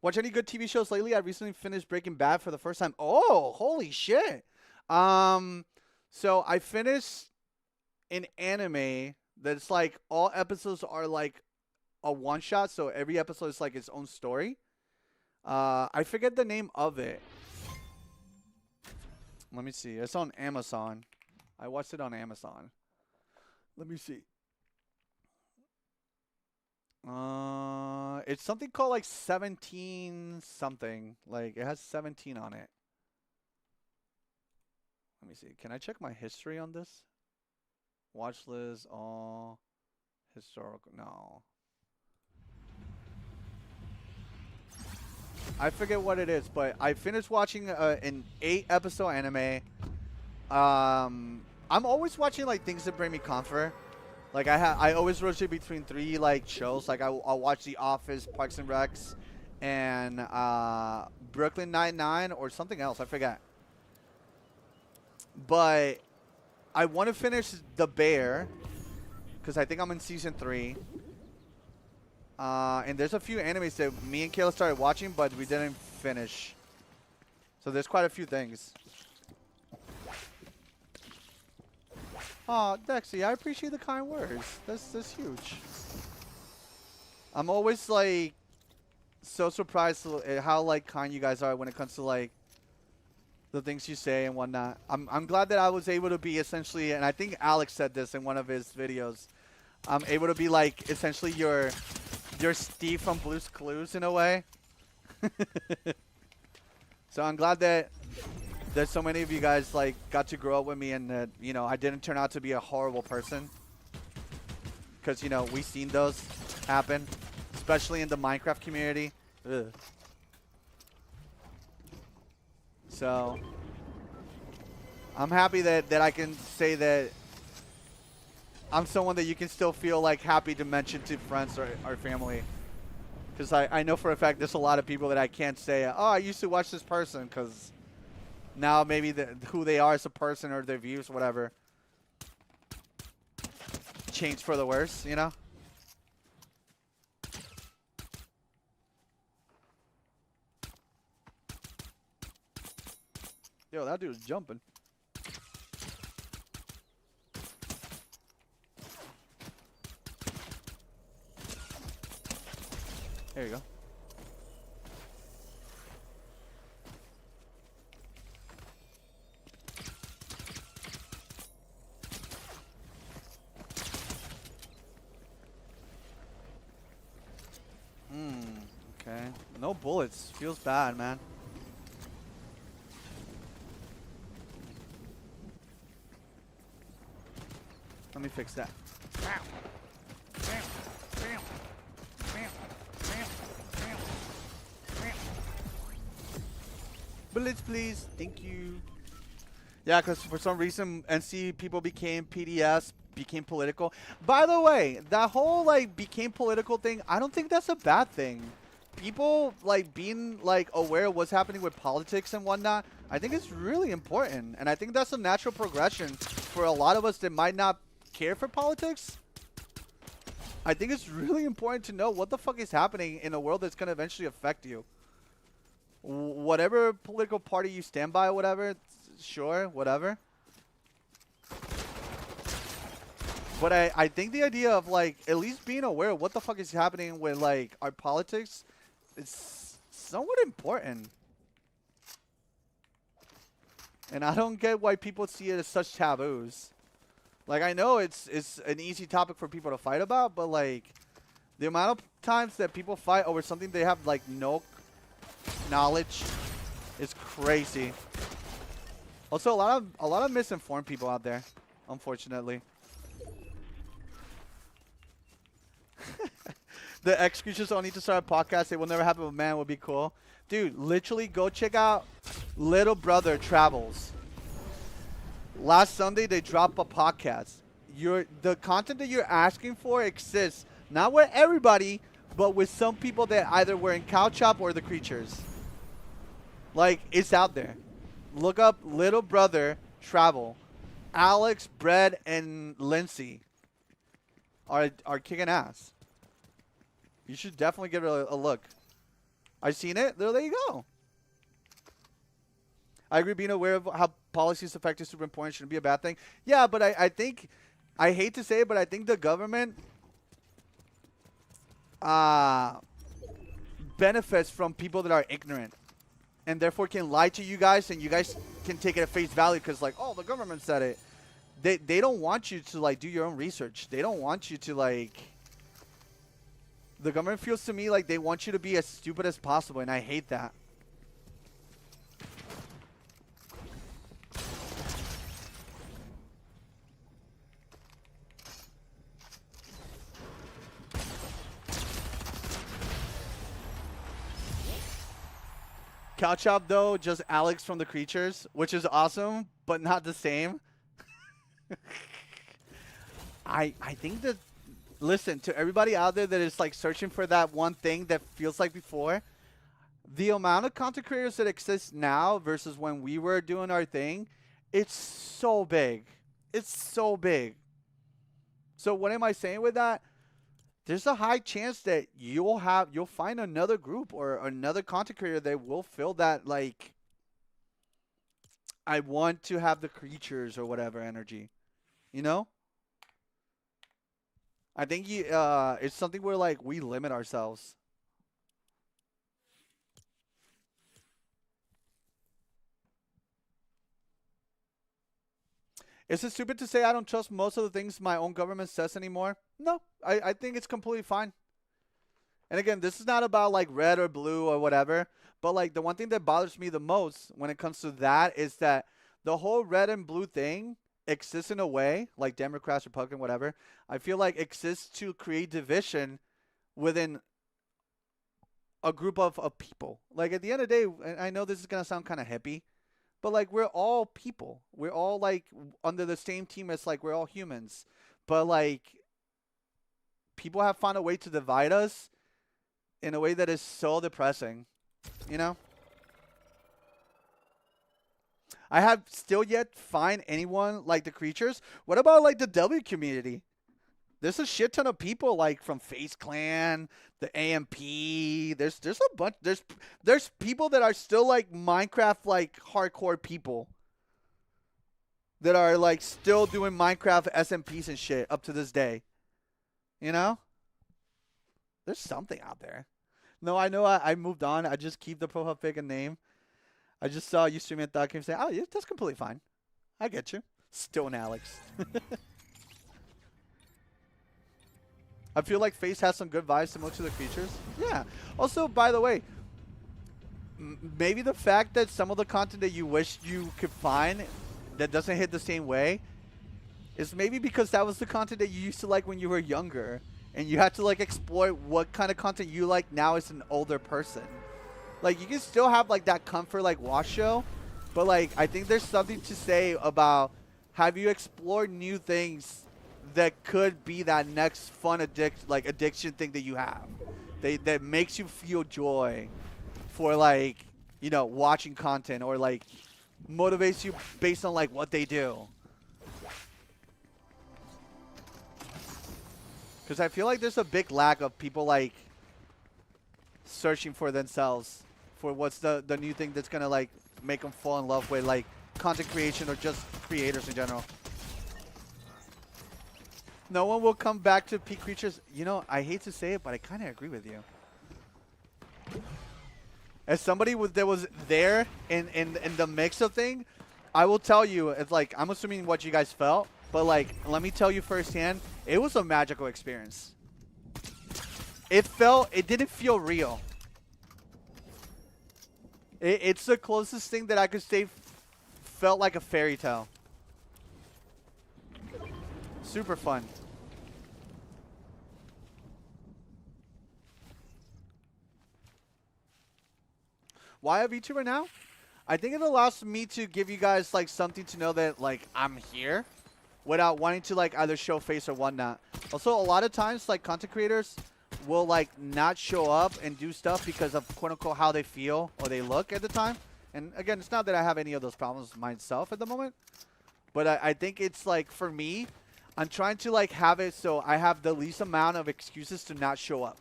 Watch any good TV shows lately? I recently finished Breaking Bad for the first time. Oh, holy shit. So I finished an anime that's like all episodes are like a one shot, so every episode is like its own story. I forget the name of it. Let me see. It's on Amazon. I watched it on Amazon. Let me see. It's something called like 17 something. Like it has 17 on it. Let me see. Can I check my history on this? Watch list, all historical. No. I forget what it is, but I finished watching an 8-episode anime. I'm always watching like things that bring me comfort. Like I always rotate between 3 like shows. Like I'll watch The Office, Parks and Recs, and Brooklyn Nine-Nine or something else. I forget. But I want to finish The Bear because I think I'm in season 3. And there's a few animes that me and Kayla started watching, but we didn't finish. So there's quite a few things. Oh, Dexy, I appreciate the kind words. That's huge. I'm always like so surprised at how like kind you guys are when it comes to like the things you say and whatnot. I'm glad that I was able to be essentially, and I think Alex said this in one of his videos. I'm able to be like essentially your Steve from Blue's Clues in a way. So I'm glad that so many of you guys like got to grow up with me, and that, you know, I didn't turn out to be a horrible person. Because, you know, we've seen those happen, especially in the Minecraft community. Ugh. So I'm happy that I can say that I'm someone that you can still feel like happy to mention to friends or family. Because I know for a fact there's a lot of people that I can't say, oh, I used to watch this person, because now maybe who they are as a person or their views, whatever, change for the worse, you know? Yo, that dude's jumping. There you go. Okay. No bullets. Feels bad, man. Let me fix that. Bullets, please. Thank you. Yeah, because for some reason, NC people became PDS, became political. By the way, that whole, like, became political thing, I don't think that's a bad thing. People, like, being, like, aware of what's happening with politics and whatnot, I think it's really important. And I think that's a natural progression for a lot of us that might not care for politics. I think it's really important to know what the fuck is happening in a world that's going to eventually affect you. Whatever political party you stand by or whatever, sure, whatever. But I think the idea of, like, at least being aware of what the fuck is happening with, like, our politics is somewhat important. And I don't get why people see it as such taboos. Like, I know it's an easy topic for people to fight about, but, like, the amount of times that people fight over something they have, like, no knowledge is crazy. Also, a lot of misinformed people out there, unfortunately. The X creatures don't need to start a podcast. It will never happen, but man, would be cool. Dude, literally go check out Little Brother Travels. Last Sunday, they dropped a podcast. The content that you're asking for exists, not with everybody, but with some people that either were in Cow Chop or the creatures. Like, it's out there. Look up Little Brother Travel. Alex, Brad, and Lindsay are kicking ass. You should definitely give it a look. I've seen it. There you go. I agree, being aware of how policies affect is super important. Shouldn't be a bad thing. Yeah, but I think, I hate to say it, but I think the government benefits from people that are ignorant and therefore can lie to you guys, and you guys can take it at face value because, like, oh, the government said it. They don't want you to, like, do your own research. They don't want you to, like... The government feels to me like they want you to be as stupid as possible, and I hate that. Cow Chop, though, just Alex from the creatures, which is awesome, but not the same. I think that, listen, to everybody out there that is like searching for that one thing that feels like before, the amount of content creators that exist now versus when we were doing our thing, it's so big. It's so big. So what am I saying with that? There's a high chance that you'll find another group or another content creator that will fill that, like, I want to have the creatures or whatever energy. You know? I think it's something where, like, we limit ourselves. Is it stupid to say I don't trust most of the things my own government says anymore? No, I think it's completely fine. And again, this is not about, like, red or blue or whatever. But, like, the one thing that bothers me the most when it comes to that is that the whole red and blue thing exists in a way, like Democrats, Republican, whatever, I feel like exists to create division within a group of people. Like, at the end of the day, and I know this is going to sound kind of hippie, but, like, we're all people. We're all, like, under the same team as, like, we're all humans. But, like, people have found a way to divide us in a way that is so depressing, you know? I have still yet find anyone like the creatures. What about, like, the W community? There's a shit ton of people, like, from FaZe Clan, the AMP. There's a bunch. There's people that are still, like, Minecraft, like, hardcore people that are, like, still doing Minecraft SMPs and shit up to this day. You know? There's something out there. No, I know I moved on. I just keep the profile pic and name. I just saw you streaming at that game saying, oh, yeah, that's completely fine. I get you. Stone Alex. I feel like FaZe has some good vibes similar to the creatures. Yeah. Also, by the way, maybe the fact that some of the content that you wish you could find that doesn't hit the same way is maybe because that was the content that you used to like when you were younger. And you had to, like, explore what kind of content you like now as an older person. Like, you can still have, like, that comfort, like, watch show. But, like, I think there's something to say about have you explored new things that could be that next fun addiction thing that you have. That makes you feel joy for, like, you know, watching content or, like, motivates you based on, like, what they do. Because I feel like there's a big lack of people, like, searching for themselves for what's the new thing that's going to, like, make them fall in love with, like, content creation or just creators in general. No one will come back to peak creatures. You know, I hate to say it, but I kind of agree with you. As somebody that was there in the mix of thing, I will tell you, it's like, I'm assuming what you guys felt, but, like, let me tell you firsthand, it was a magical experience. It didn't feel real. It's the closest thing that I could say felt like a fairy tale. Super fun. Why a VTuber now? I think it allows me to give you guys like something to know that like I'm here without wanting to like either show face or whatnot. Also, a lot of times like content creators will like not show up and do stuff because of quote unquote how they feel or they look at the time. And again, it's not that I have any of those problems myself at the moment, but I think it's like for me, I'm trying to like have it so I have the least amount of excuses to not show up.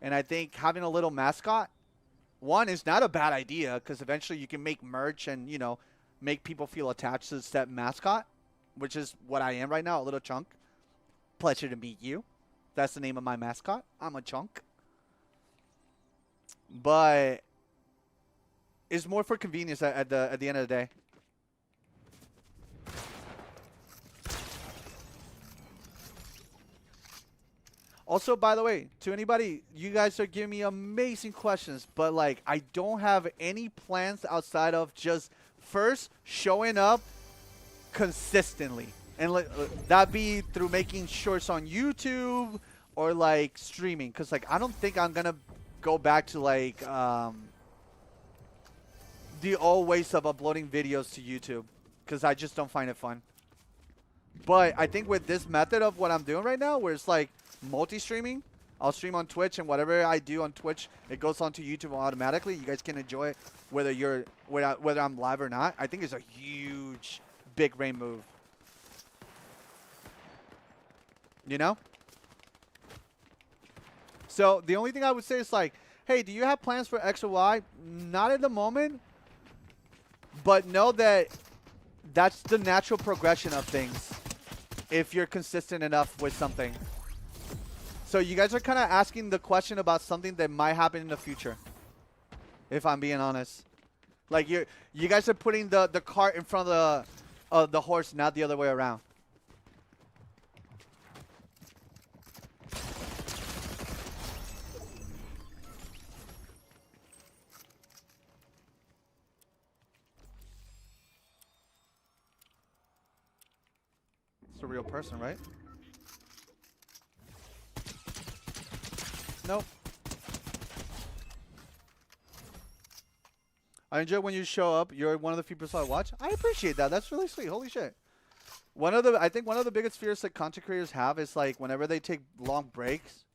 And I think having a little mascot, one, is not a bad idea because eventually you can make merch and, you know, make people feel attached to that mascot, which is what I am right now, a little chunk. Pleasure to meet you. That's the name of my mascot. I'm a chunk. But it's more for convenience at the end of the day. Also, by the way, to anybody, you guys are giving me amazing questions, but like I don't have any plans outside of just first showing up consistently. And that be through making shorts on YouTube or like streaming. Cause like I don't think I'm gonna go back to like the old ways of uploading videos to YouTube. Cause I just don't find it fun. But I think with this method of what I'm doing right now, where it's like multi-streaming, I'll stream on Twitch and whatever I do on Twitch, it goes onto YouTube automatically. You guys can enjoy it whether I'm live or not. I think it's a huge, big brain move. You know? So the only thing I would say is like, hey, do you have plans for X or Y? Not at the moment. But know that that's the natural progression of things if you're consistent enough with something. So you guys are kind of asking the question about something that might happen in the future, if I'm being honest. Like you guys are putting the cart in front of the horse, not the other way around. It's a real person, right? Nope. I enjoy when you show up. You're one of the few people I watch. I appreciate that. That's really sweet. Holy shit. I think one of the biggest fears that content creators have is like whenever they take long breaks,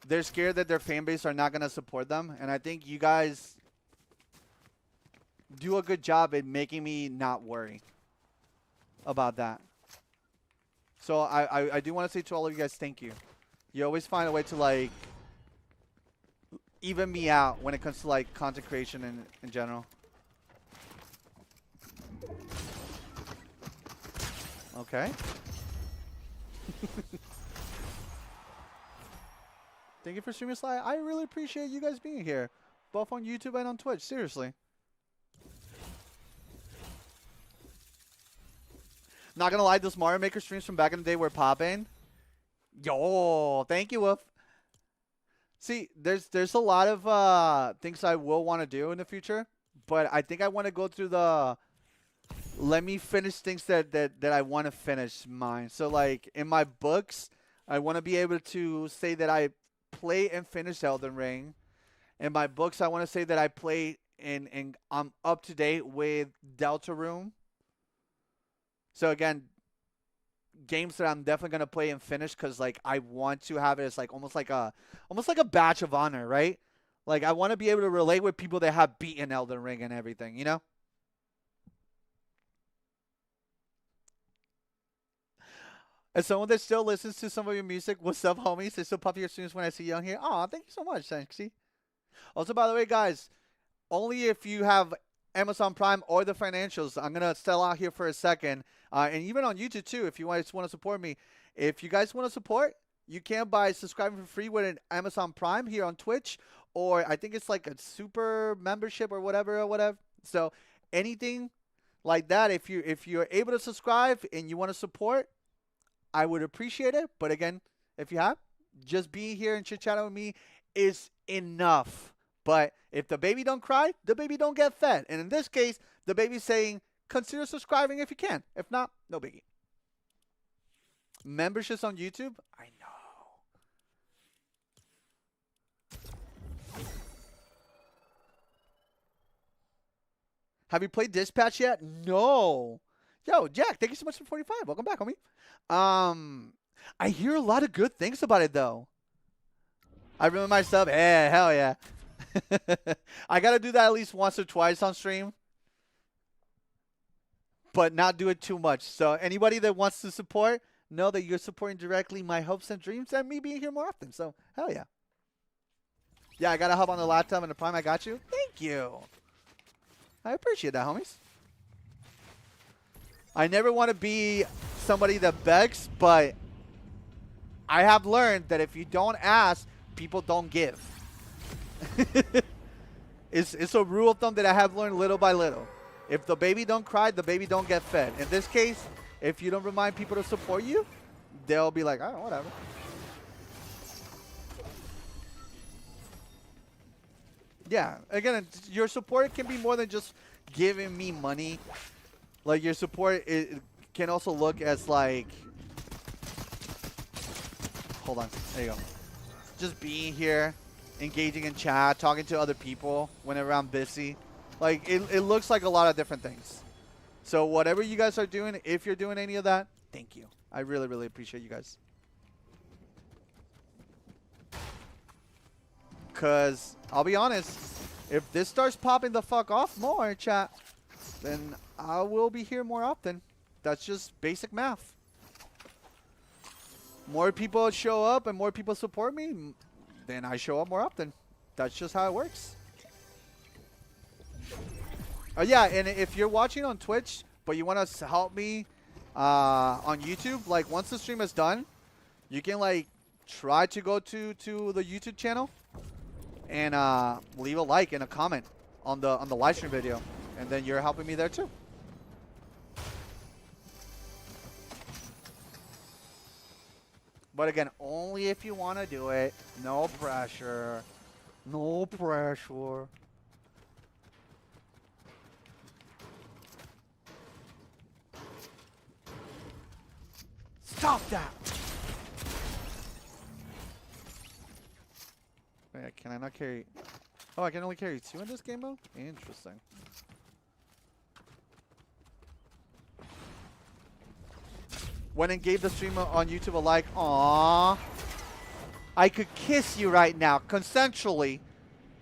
they're scared that their fan base are not going to support them. And I think you guys do a good job at making me not worry about that. So I do want to say to all of you guys, thank you. You always find a way to like even me out when it comes to like content creation in general. Okay. Thank you for streaming, Sly. I really appreciate you guys being here, both on YouTube and on Twitch. Seriously. Not gonna lie, those Mario Maker streams from back in the day were popping. Yo, thank you, Wolf. See, there's a lot of things I will want to do in the future, but I think I want to go through the let me finish things that I want to finish mine. So like in my books, I want to be able to say that I play and finish Elden Ring. In my books, I want to say that I play and I'm up to date with Deltarune. So again, games that I'm definitely gonna play and finish because like I want to have it as like almost like a badge of honor, right? Like I want to be able to relate with people that have beaten Elden Ring and everything, you know? As someone that still listens to some of your music, what's up, homies? I still pop your streams when I see you on here. Oh, thank you so much, Shanksy. Also, by the way, guys, only if you have Amazon Prime or the financials, I'm gonna sell out here for a second, and even on YouTube too. If you guys want to support me, if you guys want to support, you can by subscribing for free with an Amazon Prime here on Twitch, or I think it's like a super membership or whatever. So anything like that, if you're able to subscribe and you want to support, I would appreciate it. But again, if you have, just being here and chit chatting with me is enough. But if the baby don't cry, the baby don't get fed. And in this case, the baby's saying, consider subscribing if you can. If not, no biggie. Memberships on YouTube? I know. Have you played Dispatch yet? No. Yo, Jack, thank you so much for 45. Welcome back, homie. I hear a lot of good things about it though. I remember myself. Yeah, hell yeah. I gotta do that at least once or twice on stream, but not do it too much. So anybody that wants to support, know that you're supporting directly my hopes and dreams and me being here more often. So hell yeah. Yeah, I gotta hop on the laptop and the Prime. I got you. Thank you. I appreciate that, homies. I never want to be somebody that begs, but I have learned that if you don't ask, people don't give. It's a rule of thumb that I have learned little by little. If the baby don't cry, the baby don't get fed. In this case, if you don't remind people to support you, they'll be like, oh, whatever. Yeah, again, your support can be more than just giving me money. Like, your support it can also look as like, hold on, there you go. Just being here, engaging in chat, talking to other people whenever I'm busy. Like, it looks like a lot of different things. So whatever you guys are doing, if you're doing any of that, thank you. I really, really appreciate you guys. Because, I'll be honest, if this starts popping the fuck off more, chat, then I will be here more often. That's just basic math. More people show up and more people support me, then I show up more often. That's just how it works. Yeah, and if you're watching on Twitch, but you want to help me on YouTube, like once the stream is done, you can like try to go to the YouTube channel and leave a like and a comment on the live stream video, and then you're helping me there too. But again, only if you want to do it. No pressure. No pressure. Stop that! Wait, can I not carry... Oh, I can only carry 2 in this game mode? Interesting. Went and gave the streamer on YouTube a like. Aww. I could kiss you right now, consensually,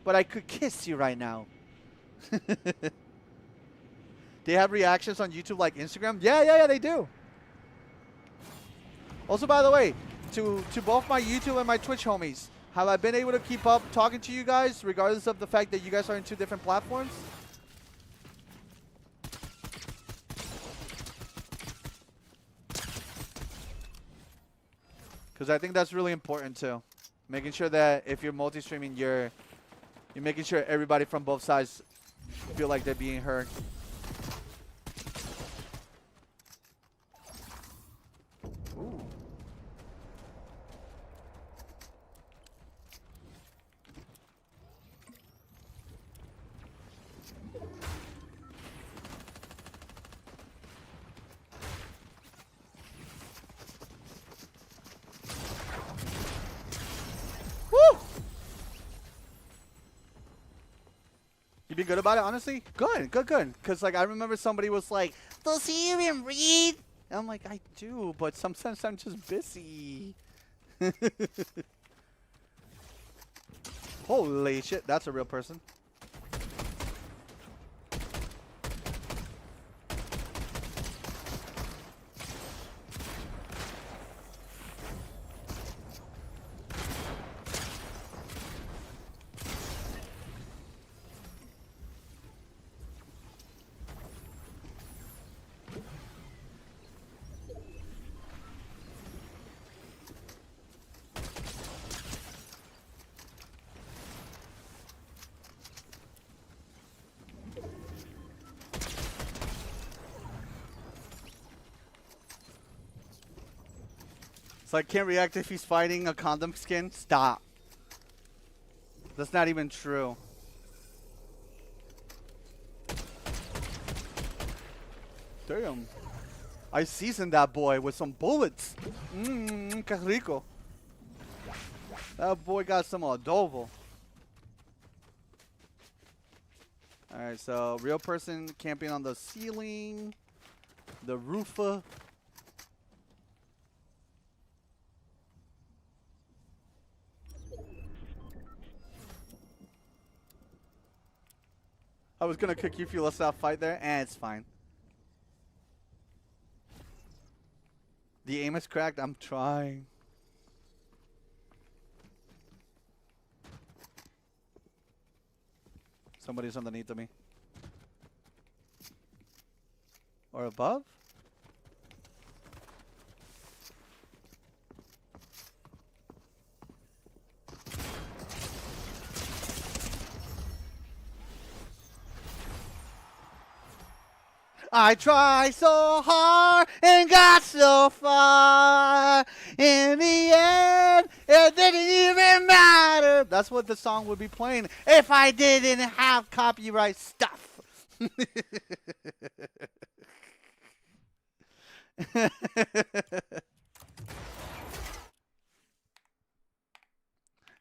but I could kiss you right now. They have reactions on YouTube like Instagram? Yeah, they do. Also, by the way, to both my YouTube and my Twitch homies, have I been able to keep up talking to you guys, regardless of the fact that you guys are in 2 different platforms? Because I think that's really important too. Making sure that if you're multi-streaming, you're making sure everybody from both sides feel like they're being heard. Ooh. You be good about it, honestly? Good. Because, like, I remember somebody was like, does he even read? And I'm like, I do, but sometimes I'm just busy. Holy shit, that's a real person. So I can't react if he's fighting a condom skin? Stop. That's not even true. Damn. I seasoned that boy with some bullets. Que rico. That boy got some adobo. All right, so real person camping on the ceiling, the roofer. I was gonna kick you if you let that fight there, and it's fine. The aim is cracked. I'm trying. Somebody's underneath of me. Or above? I tried so hard and got so far. In the end, it didn't even matter. That's what the song would be playing if I didn't have copyright stuff. Do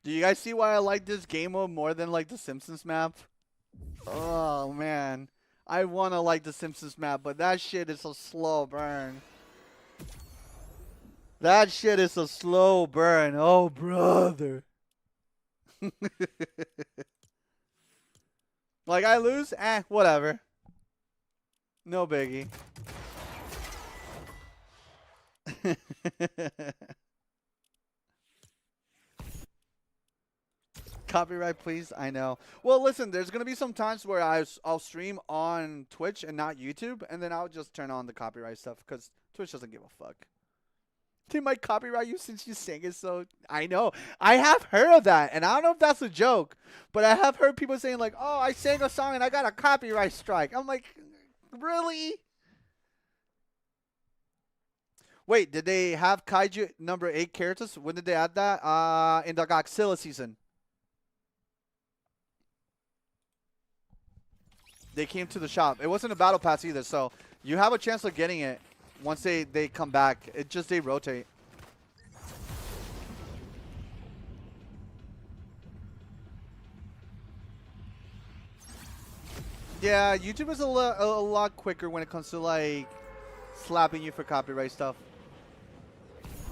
you guys see why I like this game mode more than like the Simpsons map? Oh man. I want to like the Simpsons map, but that shit is a slow burn. That shit is a slow burn. Oh, brother. Like, I lose? Whatever. No biggie. Copyright, please. I know. Well, listen, there's going to be some times where I'll stream on Twitch and not YouTube, and then I'll just turn on the copyright stuff because Twitch doesn't give a fuck. They might copyright you since you sing it, so I know. I have heard of that, and I don't know if that's a joke, but I have heard people saying, like, oh, I sang a song and I got a copyright strike. I'm like, really? Wait, did they have Kaiju number 8 characters? When did they add that? In the Godzilla season. They came to the shop. It wasn't a battle pass either, so you have a chance of getting it once they come back. It just they rotate. Yeah, YouTube is a lot quicker when it comes to like slapping you for copyright stuff.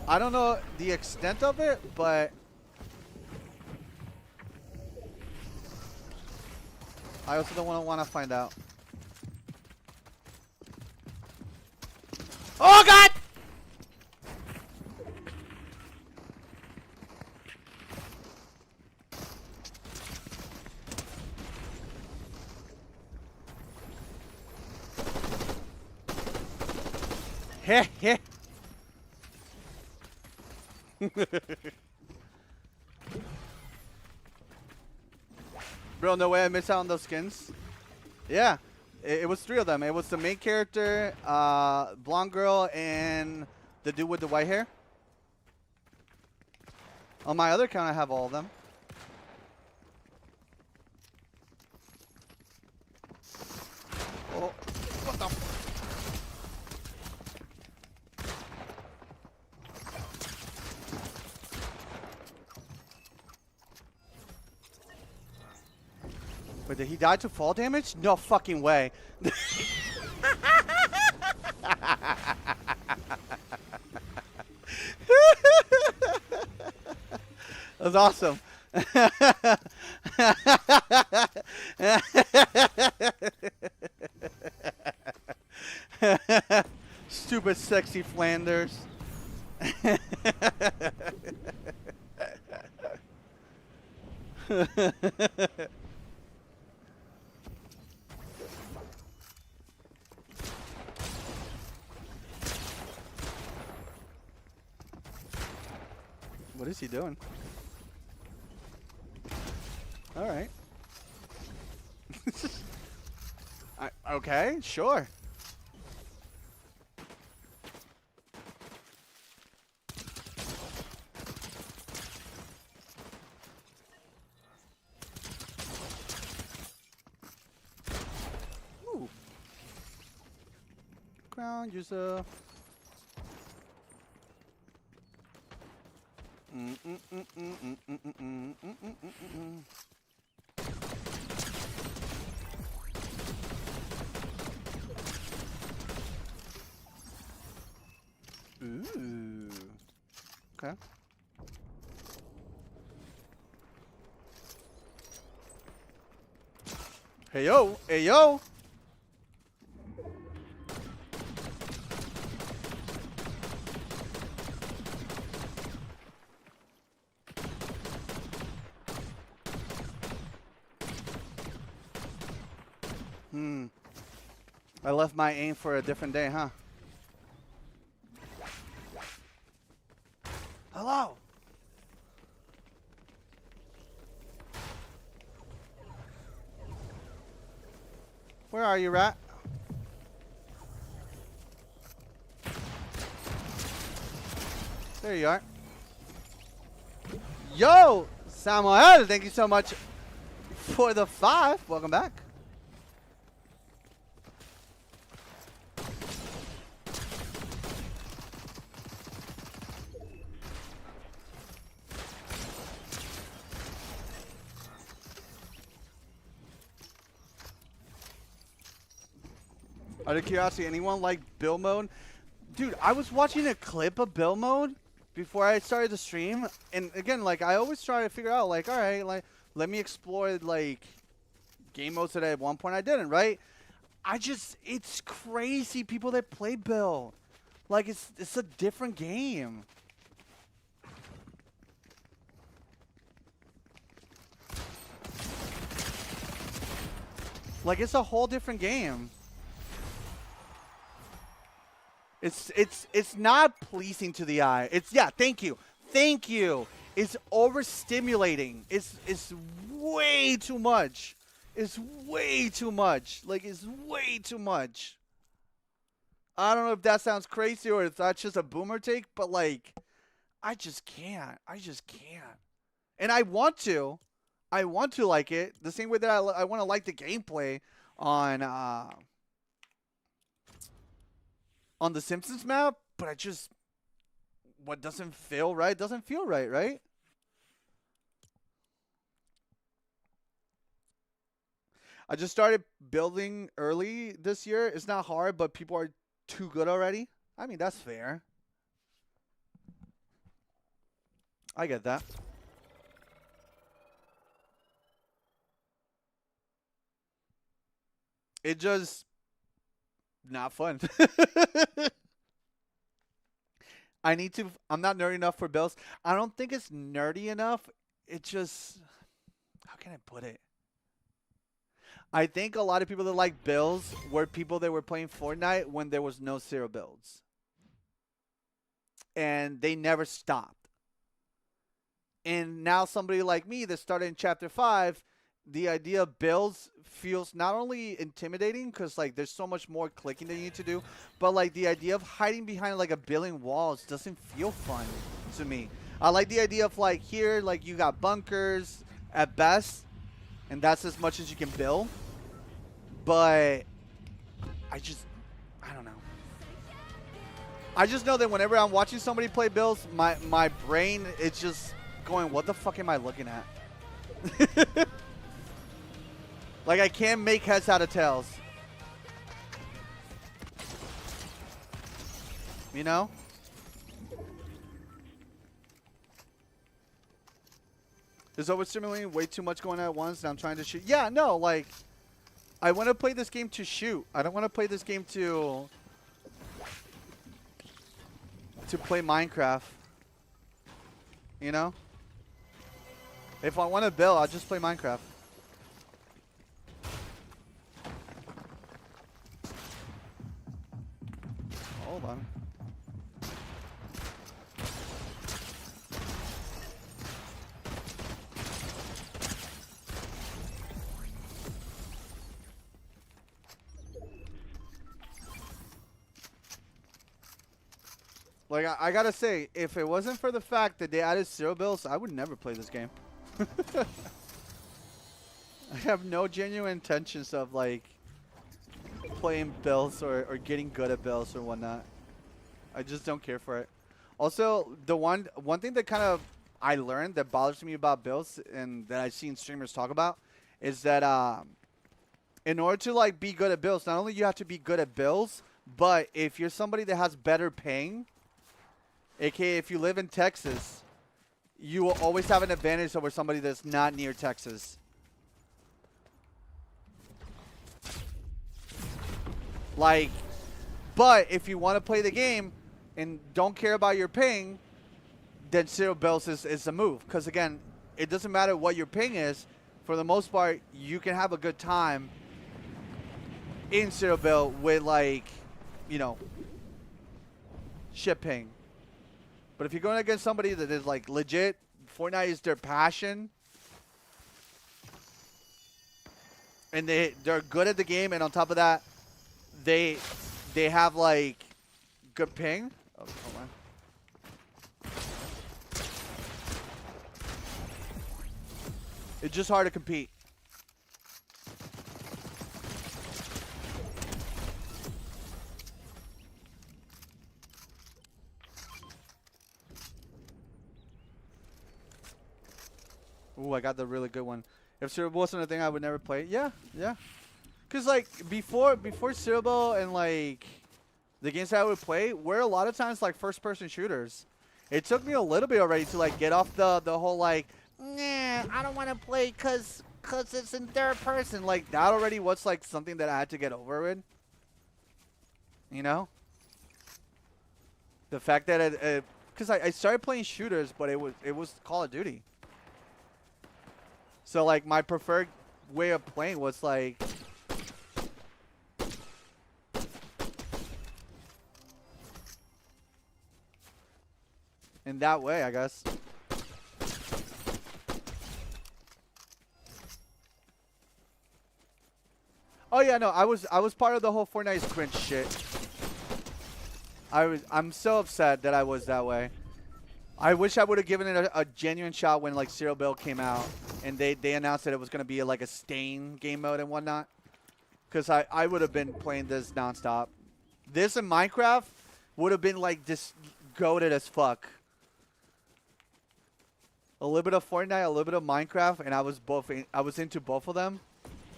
I don't know the extent of it, but I also don't want to find out. Oh God! Heh heh. Bro, no way I missed out on those skins. Yeah, it was 3 of them. It was the main character, blonde girl, and the dude with the white hair. On my other account, I have all of them. Oh, what the? Wait, did he die to fall damage? No fucking way. That was awesome. Stupid sexy Flanders. What is he doing? All right. Okay, sure. Ooh. Ground user. Okay. Hey yo, hey yo. I left my aim for a different day, huh? Hello. Where are you, rat? There you are. Yo, Samuel, thank you so much for the 5. Welcome back. Out of curiosity, anyone like build mode? Dude, I was watching a clip of build mode before I started the stream, and again, like I always try to figure out, like, all right, like let me explore like game modes that at one point I didn't, right? It's crazy people that play Bill, like it's a different game. Like it's a whole different game. It's not pleasing to the eye. It's thank you. Thank you. It's overstimulating. It's way too much. It's way too much. Like it's way too much. I don't know if that sounds crazy or if that's just a boomer take, but like I just can't. I just can't. And I want to like it the same way that I want to like the gameplay on the Simpsons map, but what doesn't feel right doesn't feel right, right? I just started building early this year. It's not hard, but people are too good already. I mean, that's fair. I get that. It just not fun. I'm not nerdy enough for bills. I don't think it's nerdy enough. It just, how can I put it? I think a lot of people that like bills were people that were playing Fortnite when there was no zero builds. And they never stopped. And now somebody like me that started in chapter 5, the idea of builds feels not only intimidating because like there's so much more clicking that you need to do, but like the idea of hiding behind like a building walls doesn't feel fun to me. I like the idea of like here, like you got bunkers at best, and that's as much as you can build. But I don't know. I just know that whenever I'm watching somebody play builds, my brain is just going, what the fuck am I looking at? Like, I can't make heads out of tails. You know? There's overstimulating, way too much going on at once, and I'm trying to shoot. Yeah, no, like, I want to play this game to shoot. I don't want to play this game to play Minecraft. You know? If I want to build, I'll just play Minecraft. Hold on. Like, I gotta say, if it wasn't for the fact that they added zero builds, I would never play this game. I have no genuine intentions of, like, playing builds or getting good at builds or whatnot. I just don't care for it. Also, the one thing that kind of I learned that bothers me about builds and that I've seen streamers talk about is that in order to like be good at builds, not only you have to be good at builds, but if you're somebody that has better ping, AKA, if you live in Texas, you will always have an advantage over somebody that's not near Texas. Like, but if you want to play the game and don't care about your ping, then Zero Bells is the move. Because, again, it doesn't matter what your ping is. For the most part, you can have a good time in Zero Bell with, like, you know, shit ping. But if you're going against somebody that is, like, legit, Fortnite is their passion, and they're good at the game, and on top of that, they have, like, good ping. Oh, hold on. It's just hard to compete. Ooh, I got the really good one. If Cerebral wasn't a thing, I would never play it. Yeah, yeah. Cause like before Cerebral and like the games that I would play were a lot of times like first-person shooters. It took me a little bit already to like get off the whole like, nah, I don't want to play cause it's in third person. Like that already was like something that I had to get over with. You know? The fact that cause I started playing shooters, but it was Call of Duty. So like my preferred way of playing was like in that way, I guess. Oh yeah, no, I was part of the whole Fortnite cringe shit. I'm so upset that I was that way. I wish I would have given it a genuine shot when like Zero Bill came out and they announced that it was gonna be like a stain game mode and whatnot. Cause I would have been playing this nonstop. This and Minecraft would have been like just goated as fuck. A little bit of Fortnite, a little bit of Minecraft, and I was into both of them.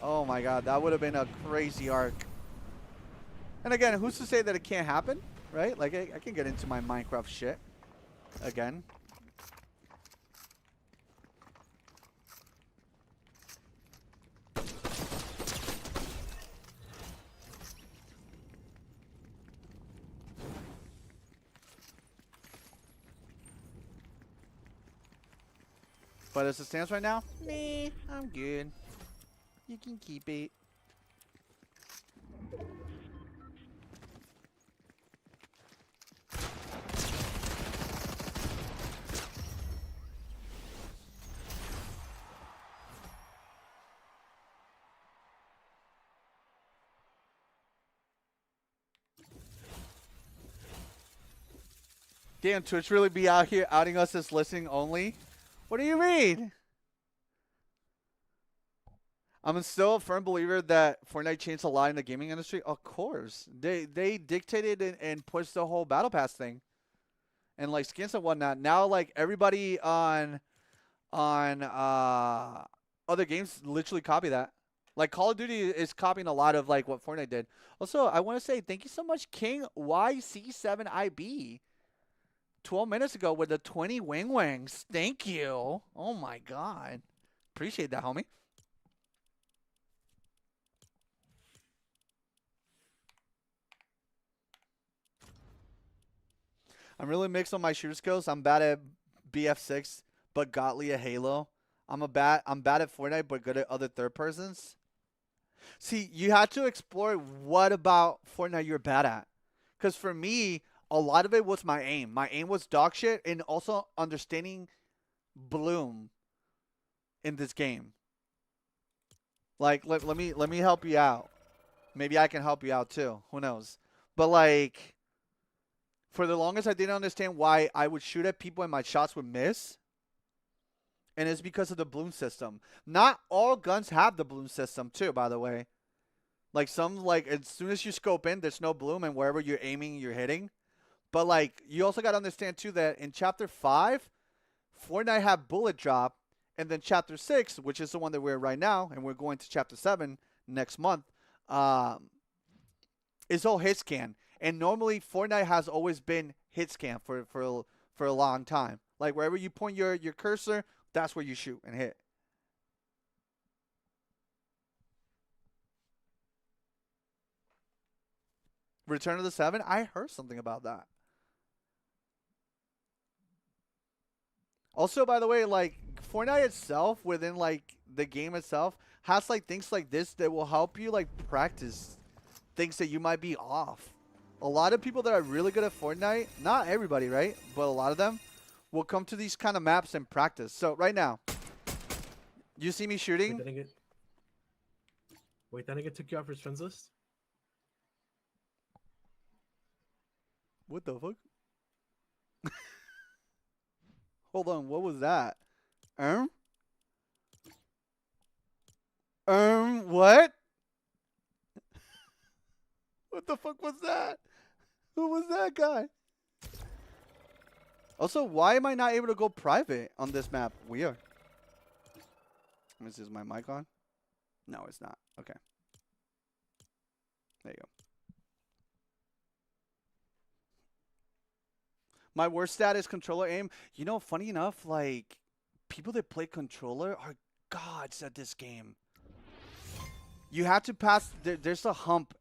Oh my god, that would have been a crazy arc. And again, who's to say that it can't happen, right? Like I can get into my Minecraft shit again. But as it stands right now, nah, I'm good. You can keep it. Damn, Twitch really be out here outing us as listening only? What do you mean? I'm still a firm believer that Fortnite changed a lot in the gaming industry. Of course. They dictated and pushed the whole Battle Pass thing. And like skins and whatnot. Now like everybody on other games literally copy that. Like Call of Duty is copying a lot of like what Fortnite did. Also, I want to say thank you so much, King YC7IB. 12 minutes ago with the 20 wing wings. Thank you. Oh my god. Appreciate that, homie. I'm really mixed on my shooter skills. I'm bad at BF6, but godly at Halo. I'm bad at Fortnite, but good at other third persons. See, you had to explore what about Fortnite you're bad at. Because for me, a lot of it was my aim. My aim was dog shit and also understanding bloom in this game. Like, let me help you out. Maybe I can help you out too. Who knows? But like, for the longest, I didn't understand why I would shoot at people and my shots would miss. And it's because of the bloom system. Not all guns have the bloom system too, by the way. Like some, like as soon as you scope in, there's no bloom, and wherever you're aiming, you're hitting. But like, you also got to understand too that in Chapter 5, Fortnite had bullet drop, and then Chapter 6, which is the one that we're in right now, and we're going to Chapter 7 next month, is all hit scan. And normally Fortnite has always been hit scan for a long time. Like wherever you point your cursor, that's where you shoot and hit. Return of the Seven? I heard something about that. Also, by the way, like Fortnite itself, within like the game itself, has like things like this that will help you like practice things that you might be off. A lot of people that are really good at Fortnite, not everybody, right? But a lot of them will come to these kind of maps and practice. So right now, you see me shooting? Wait, then it took you off his friends list? What the fuck? Hold on, what was that? What? What the fuck was that? Who was that guy? Also, why am I not able to go private on this map? Weird. Is my mic on? No, it's not. Okay. There you go. My worst stat is controller aim. You know, funny enough, like, people that play controller are gods at this game. You have to pass, there's a hump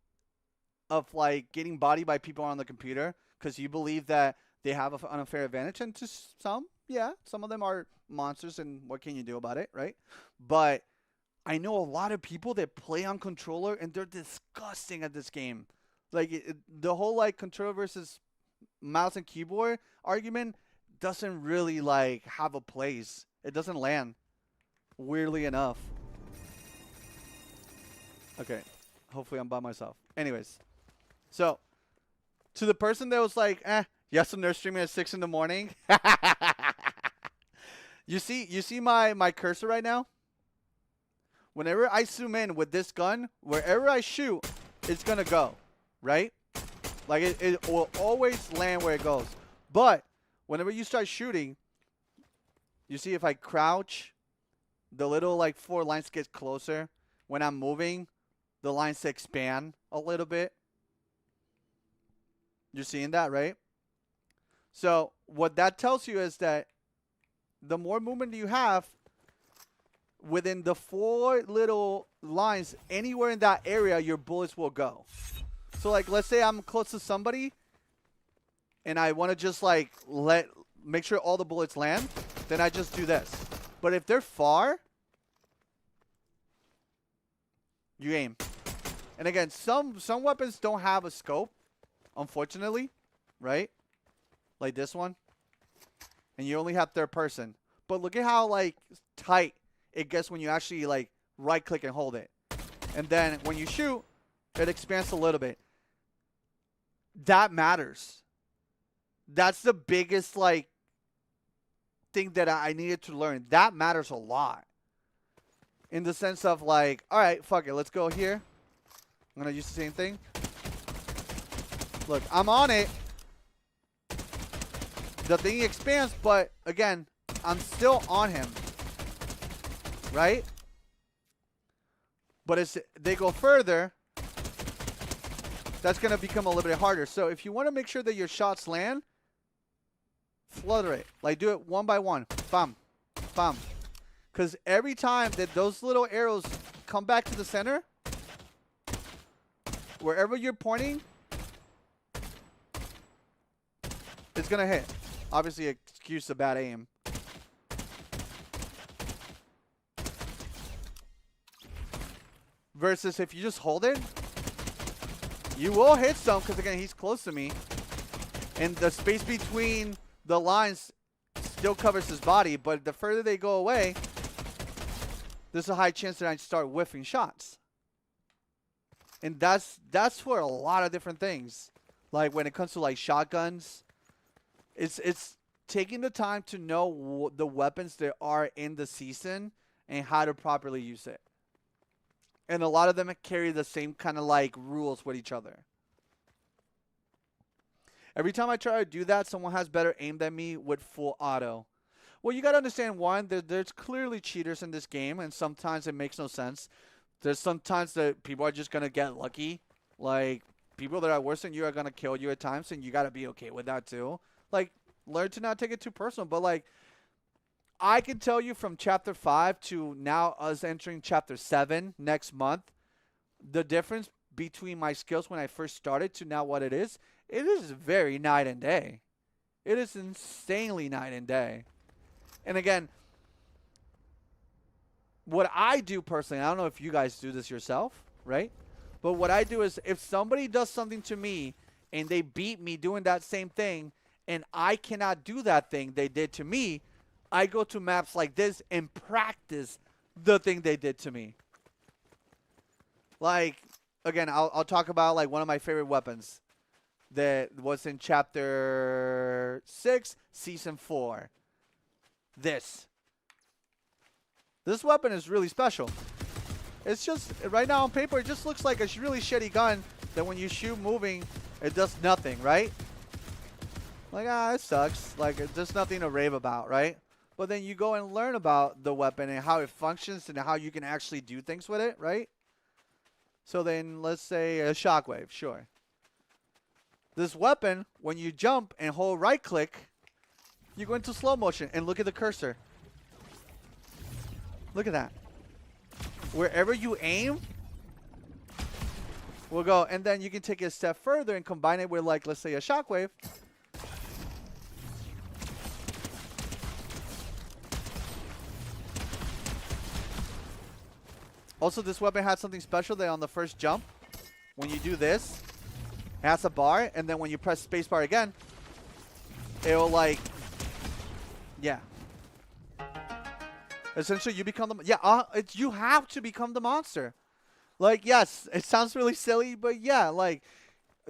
of, like, getting bodied by people on the computer because you believe that they have an unfair advantage. And to some, yeah, some of them are monsters, and what can you do about it, right? But I know a lot of people that play on controller, and they're disgusting at this game. Like, the whole, like, controller versus mouse and keyboard argument doesn't really like have a place. It doesn't land, weirdly enough. Okay, hopefully I'm by myself. Anyways, so to the person that was like, yes, I'm nurse streaming at 6 in the morning. You see my cursor right now? Whenever I zoom in with this gun, wherever I shoot, it's gonna go, right? Like, it will always land where it goes. But whenever you start shooting, you see if I crouch, the little, like, 4 lines get closer. When I'm moving, the lines expand a little bit. You're seeing that, right? So what that tells you is that the more movement you have, within the 4 little lines, anywhere in that area, your bullets will go. So, like, let's say I'm close to somebody, and I want to just, like, make sure all the bullets land, then I just do this. But if they're far, you aim. And again, some weapons don't have a scope, unfortunately, right? Like this one. And you only have third person. But look at how, like, tight it gets when you actually, like, right-click and hold it. And then when you shoot, it expands a little bit. That matters. That's the biggest, like, thing that I needed to learn. That matters a lot. In the sense of, like, all right, fuck it. Let's go here. I'm going to use the same thing. Look, I'm on it. The thing expands, but, again, I'm still on him. Right? But as they go further, that's going to become a little bit harder. So if you want to make sure that your shots land, flutter it. Like, do it one by one. Bam. Bam. Because every time that those little arrows come back to the center, wherever you're pointing, it's going to hit. Obviously, excuse the bad aim. Versus if you just hold it, you will hit some because, again, he's close to me. And the space between the lines still covers his body. But the further they go away, there's a high chance that I start whiffing shots. And that's for a lot of different things. Like when it comes to, like, shotguns, it's taking the time to know the weapons that are in the season and how to properly use it. And a lot of them carry the same kind of, like, rules with each other. Every time I try to do that, someone has better aim than me with full auto. Well, you got to understand, one, there's clearly cheaters in this game, and sometimes it makes no sense. There's sometimes that people are just going to get lucky. Like, people that are worse than you are gonna kill you at times, and you gotta be okay with that too. Like, learn to not take it too personal. But like, I can tell you from chapter 5 to now us entering chapter 7 next month, the difference between my skills when I first started to now what it is very night and day. It is insanely night and day. And again, what I do personally, I don't know if you guys do this yourself, right? But what I do is if somebody does something to me and they beat me doing that same thing and I cannot do that thing they did to me, I go to maps like this and practice the thing they did to me. Like, again, I'll talk about like one of my favorite weapons that was in chapter 6, season 4. This weapon is really special. It's just, right now on paper, it just looks like a really shitty gun that when you shoot moving, it does nothing, right? Like, it sucks. Like, there's nothing to rave about, right? But then you go and learn about the weapon and how it functions and how you can actually do things with it, right? So then, let's say a shockwave, sure. This weapon, when you jump and hold right click, you go into slow motion and look at the cursor. Look at that. Wherever you aim, will go. And then you can take it a step further and combine it with, like, let's say a shockwave. Also, this weapon has something special that on the first jump, when you do this, it has a bar, and then when you press spacebar again, it will like, yeah. Essentially, you become the you have to become the monster. Like, yes, it sounds really silly, but yeah, like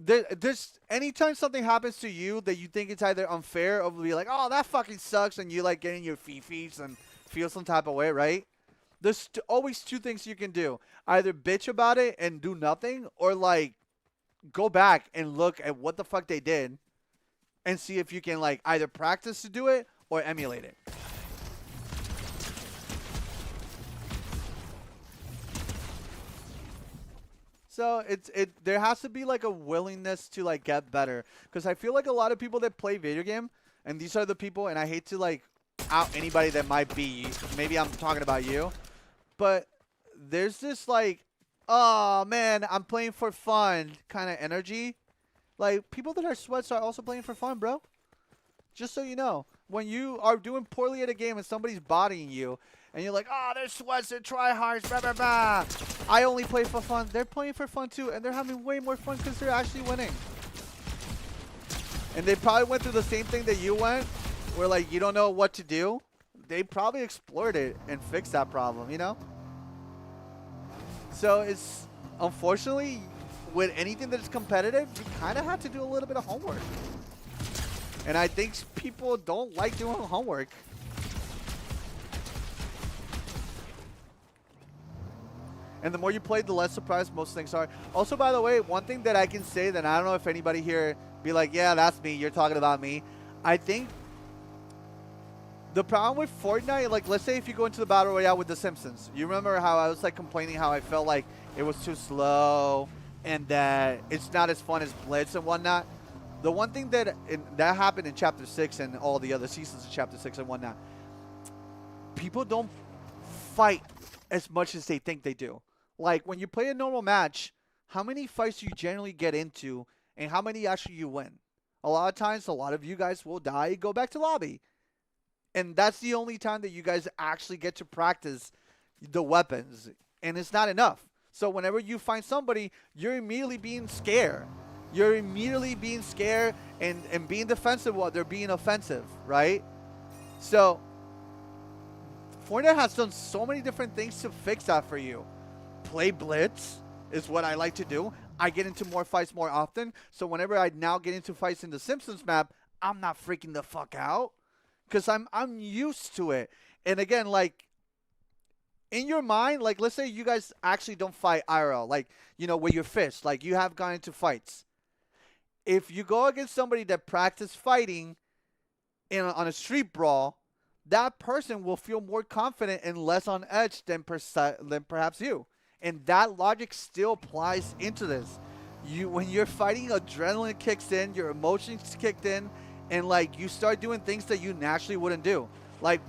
there's anytime something happens to you that you think it's either unfair or be like, oh, that fucking sucks, and you like getting your fifis and feel some type of way, right? There's always two things you can do: either bitch about it and do nothing, or like go back and look at what the fuck they did and see if you can like either practice to do it or emulate it. So there has to be like a willingness to like get better, because I feel like a lot of people that play video game, and these are the people, and I hate to like out anybody that might be, maybe I'm talking about you, but there's this like, oh man, I'm playing for fun kind of energy. Like, people that are sweats are also playing for fun, bro. Just so you know, when you are doing poorly at a game and somebody's bodying you, and you're like, oh, they're sweats, they're tryhards, blah, blah, blah. I only play for fun. They're playing for fun too, and they're having way more fun because they're actually winning. And they probably went through the same thing that you went, where like you don't know what to do. They probably explored it and fixed that problem, you know? So it's, unfortunately, with anything that's competitive, you kind of have to do a little bit of homework. And I think people don't like doing homework. And the more you play, the less surprised most things are. Also, by the way, one thing that I can say that I don't know if anybody here be like, yeah, that's me, you're talking about me. I think the problem with Fortnite, like, let's say if you go into the Battle Royale with The Simpsons, you remember how I was like complaining how I felt like it was too slow and that it's not as fun as Blitz and whatnot. The one thing that happened in Chapter 6 and all the other seasons of Chapter 6 and whatnot, people don't fight as much as they think they do. Like, when you play a normal match, how many fights do you generally get into and how many actually you win? A lot of times, a lot of you guys will die, go back to lobby. And that's the only time that you guys actually get to practice the weapons. And it's not enough. So whenever you find somebody, you're immediately being scared. You're immediately being scared and being defensive while they're being offensive, right? So Fortnite has done so many different things to fix that for you. Play Blitz is what I like to do. I get into more fights more often. So whenever I now get into fights in the Simpsons map, I'm not freaking the fuck out. Because I'm used to it. And again, like, in your mind, like, let's say you guys actually don't fight IRL. Like, you know, with your fist. Like, you have gone into fights. If you go against somebody that practice fighting on a street brawl, that person will feel more confident and less on edge than perhaps you. And that logic still applies into this. when you're fighting, adrenaline kicks in, your emotions kicked in, and like you start doing things that you naturally wouldn't do. Like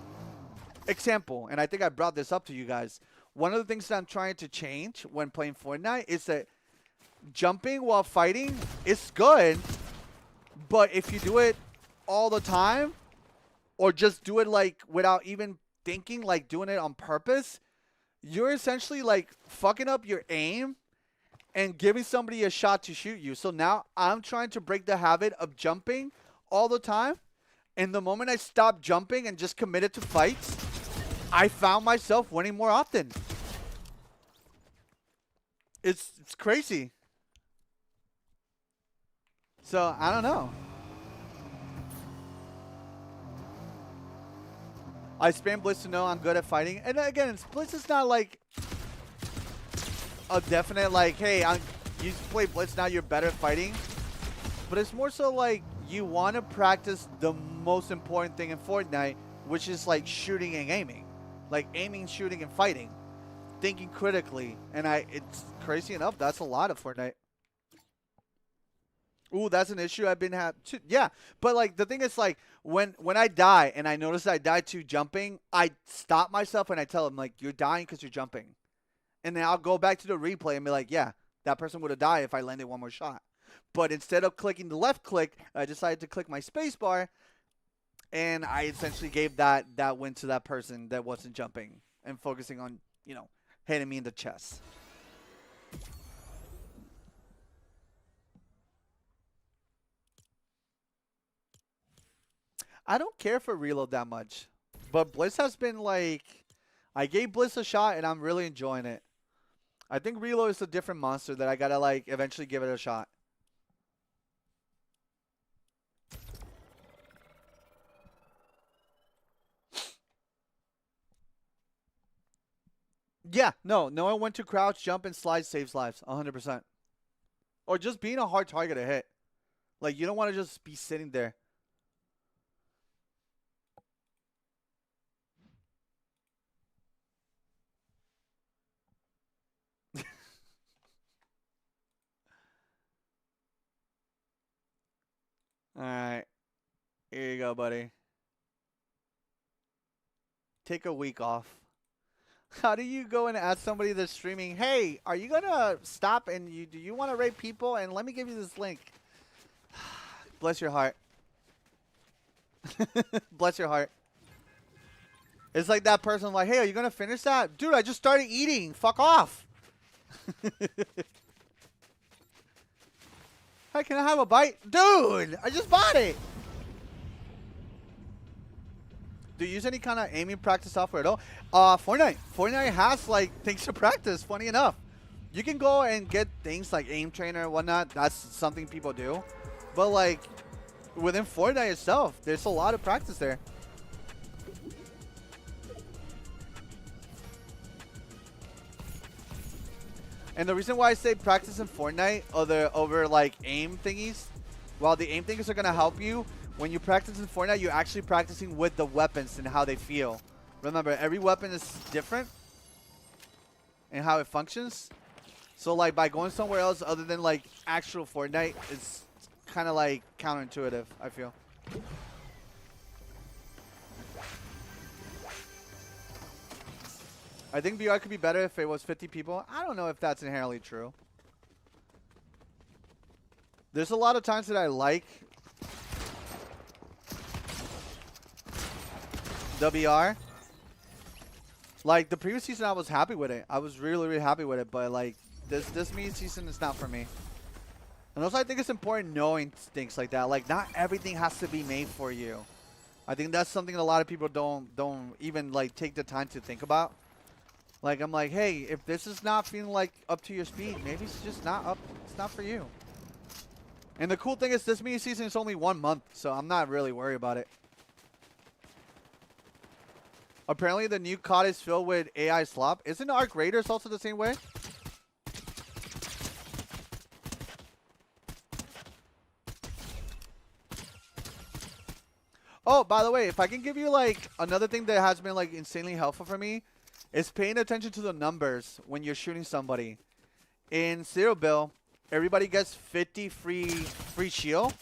example, and I think I brought this up to you guys. One of the things that I'm trying to change when playing Fortnite is that jumping while fighting is good, but if you do it all the time or just do it like without even thinking, like doing it on purpose, you're essentially like fucking up your aim and giving somebody a shot to shoot you. So now I'm trying to break the habit of jumping all the time. And the moment I stopped jumping and just committed to fights, I found myself winning more often. It's crazy. So I don't know. I spam Blitz to know I'm good at fighting. And again, Blitz is not like a definite like, hey, you play Blitz now, you're better at fighting. But it's more so like you want to practice the most important thing in Fortnite, which is like shooting and aiming. Like aiming, shooting, and fighting. Thinking critically. And it's crazy enough, that's a lot of Fortnite. Ooh, that's an issue I've been having. Yeah, but like the thing is like when I die and I notice I died to jumping, I stop myself and I tell them like, you're dying because you're jumping. And then I'll go back to the replay and be like, yeah, that person would have died if I landed one more shot. But instead of clicking the left click, I decided to click my space bar, and I essentially gave that win to that person that wasn't jumping and focusing on, you know, hitting me in the chest. I don't care for reload that much. But Bliss has been like, I gave Bliss a shot and I'm really enjoying it. I think reload is a different monster that I gotta like eventually give it a shot. Yeah, no one went to crouch, jump, and slide saves lives, 100%. Or just being a hard target to hit. Like, you don't want to just be sitting there. Alright. Here you go, buddy. Take a week off. How do you go and ask somebody that's streaming, hey, are you going to stop and do you want to rate people? And let me give you this link. Bless your heart. Bless your heart. It's like that person like, hey, are you going to finish that? Dude, I just started eating. Fuck off. Hey, can I have a bite? Dude, I just bought it. Do you use any kind of aiming practice software at all? Fortnite has like things to practice, funny enough. You can go and get things like aim trainer and whatnot. That's something people do. But like within Fortnite itself, there's a lot of practice there. And the reason why I say practice in Fortnite over like aim thingies, while the aim thingies are gonna help you, when you practice in Fortnite, you're actually practicing with the weapons and how they feel. Remember, every weapon is different and how it functions. So like by going somewhere else other than like actual Fortnite, it's kind of like counterintuitive, I feel. I think BR could be better if it was 50 people. I don't know if that's inherently true. There's a lot of times that I like WR. Like the previous season I was happy with it. I was really, really happy with it, but like this mini season is not for me. And also I think it's important knowing things like that. Like not everything has to be made for you. I think that's something that a lot of people don't even like take the time to think about. Like I'm like, hey, if this is not feeling like up to your speed, maybe it's just not up. It's not for you. And the cool thing is this mini season is only 1 month, so I'm not really worried about it. Apparently the new COD is filled with AI slop. Isn't Arc Raiders also the same way? Oh, by the way, if I can give you like another thing that has been like insanely helpful for me, is paying attention to the numbers when you're shooting somebody. In Zero Bill, everybody gets 50 free shield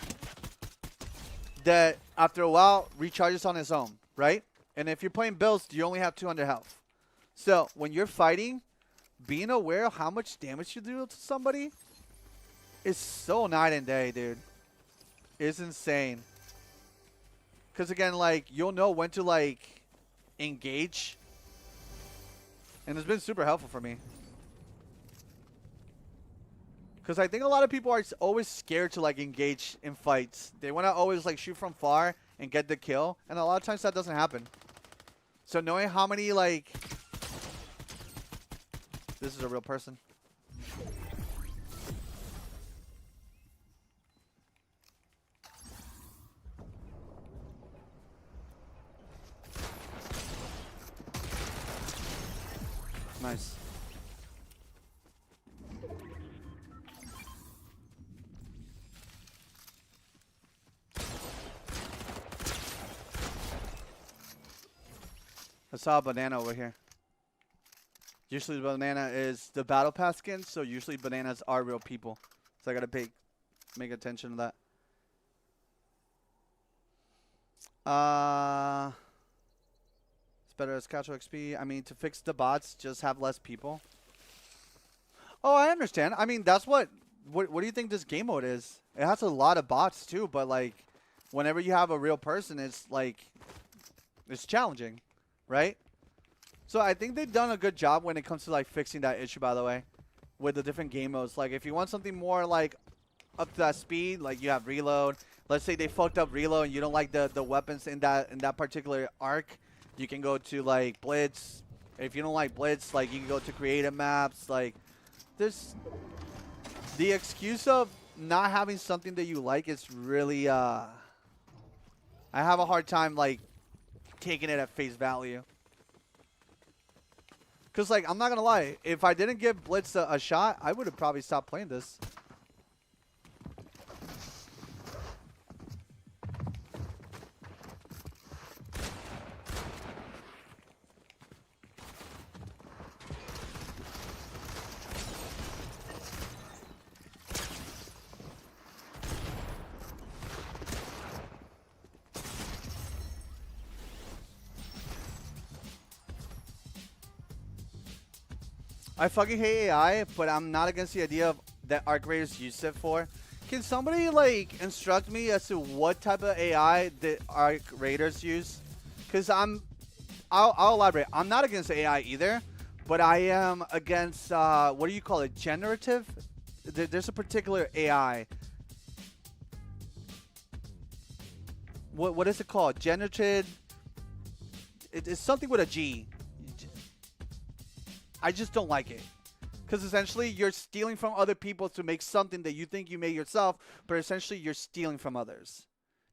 that after a while recharges on its own, right? And if you're playing builds, you only have 200 health. So when you're fighting, being aware of how much damage you do to somebody is so night and day, dude. It's insane. Because again, like, you'll know when to, like, engage. And it's been super helpful for me. Because I think a lot of people are always scared to, like, engage in fights. They want to always, like, shoot from far and get the kill. And a lot of times that doesn't happen. So knowing how many, like... This is a real person. Nice. I saw a banana over here. Usually the banana is the battle pass skin, so usually bananas are real people. So I gotta make attention to that. It's better as casual XP. I mean, to fix the bots, just have less people. Oh, I understand. I mean, that's what do you think this game mode is? It has a lot of bots too, but like, whenever you have a real person, it's like, it's challenging, right? So I think they've done a good job when it comes to like fixing that issue, by the way, with the different game modes. Like if you want something more like up to that speed, like you have reload. Let's say they fucked up reload and you don't like the weapons in that particular arc, you can go to like Blitz. If you don't like Blitz, like you can go to creative maps. Like there's the excuse of not having something that you like is really I have a hard time like taking it at face value. Because, like, I'm not going to lie. If I didn't give Blitz a shot, I would have probably stopped playing this. I fucking hate AI, but I'm not against the idea of that ARC Raiders use it for. Can somebody like instruct me as to what type of AI the ARC Raiders use? Because I'll elaborate. I'm not against AI either, but I am against what do you call it? Generative? There's a particular AI. What is it called? Generative? It's something with a G. I just don't like it. Because essentially you're stealing from other people to make something that you think you made yourself, but essentially you're stealing from others.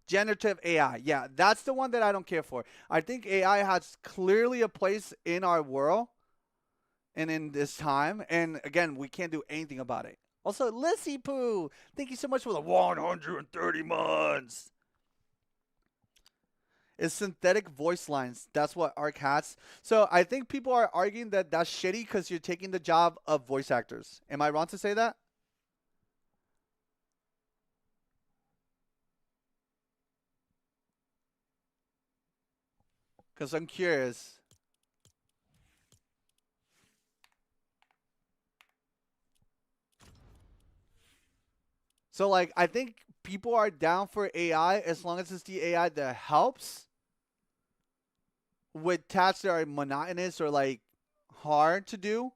Generative AI. Yeah, that's the one that I don't care for. I think AI has clearly a place in our world and in this time. And again, we can't do anything about it. Also, Lissy Poo, thank you so much for the 130 months. It's synthetic voice lines. That's what ARC has. So I think people are arguing that that's shitty because you're taking the job of voice actors. Am I wrong to say that? Because I'm curious. So, like, I think people are down for AI as long as it's the AI that helps with tasks that are monotonous or, like, hard to do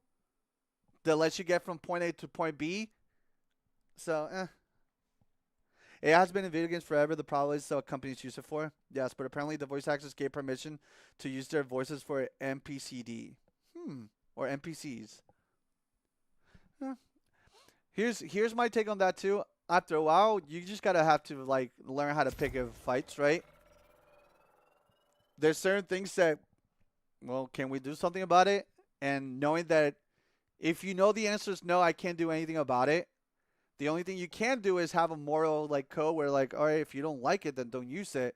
that lets you get from point A to point B. So, AI has been in video games forever. The problem is what companies use it for. Yes, but apparently the voice actors gave permission to use their voices for NPCD. Or NPCs. Here's my take on that, too. After a while, you just gotta have to like learn how to pick your fights, right? There's certain things that, well, can we do something about it? And knowing that if you know the answer is no, I can't do anything about it. The only thing you can do is have a moral like code where like, all right, if you don't like it, then don't use it.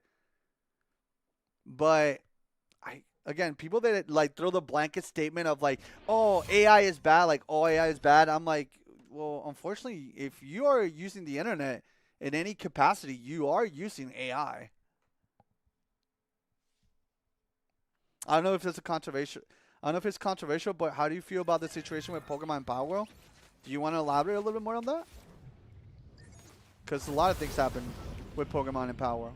But again, people that like throw the blanket statement of like, oh, AI is bad, like, oh, AI is bad. I'm like, well, unfortunately, if you are using the internet in any capacity, you are using AI. I don't know if it's a controversial. I don't know if it's controversial, but how do you feel about the situation with Pokemon Power World? Do you want to elaborate a little bit more on that? Because a lot of things happen with Pokemon and Power World.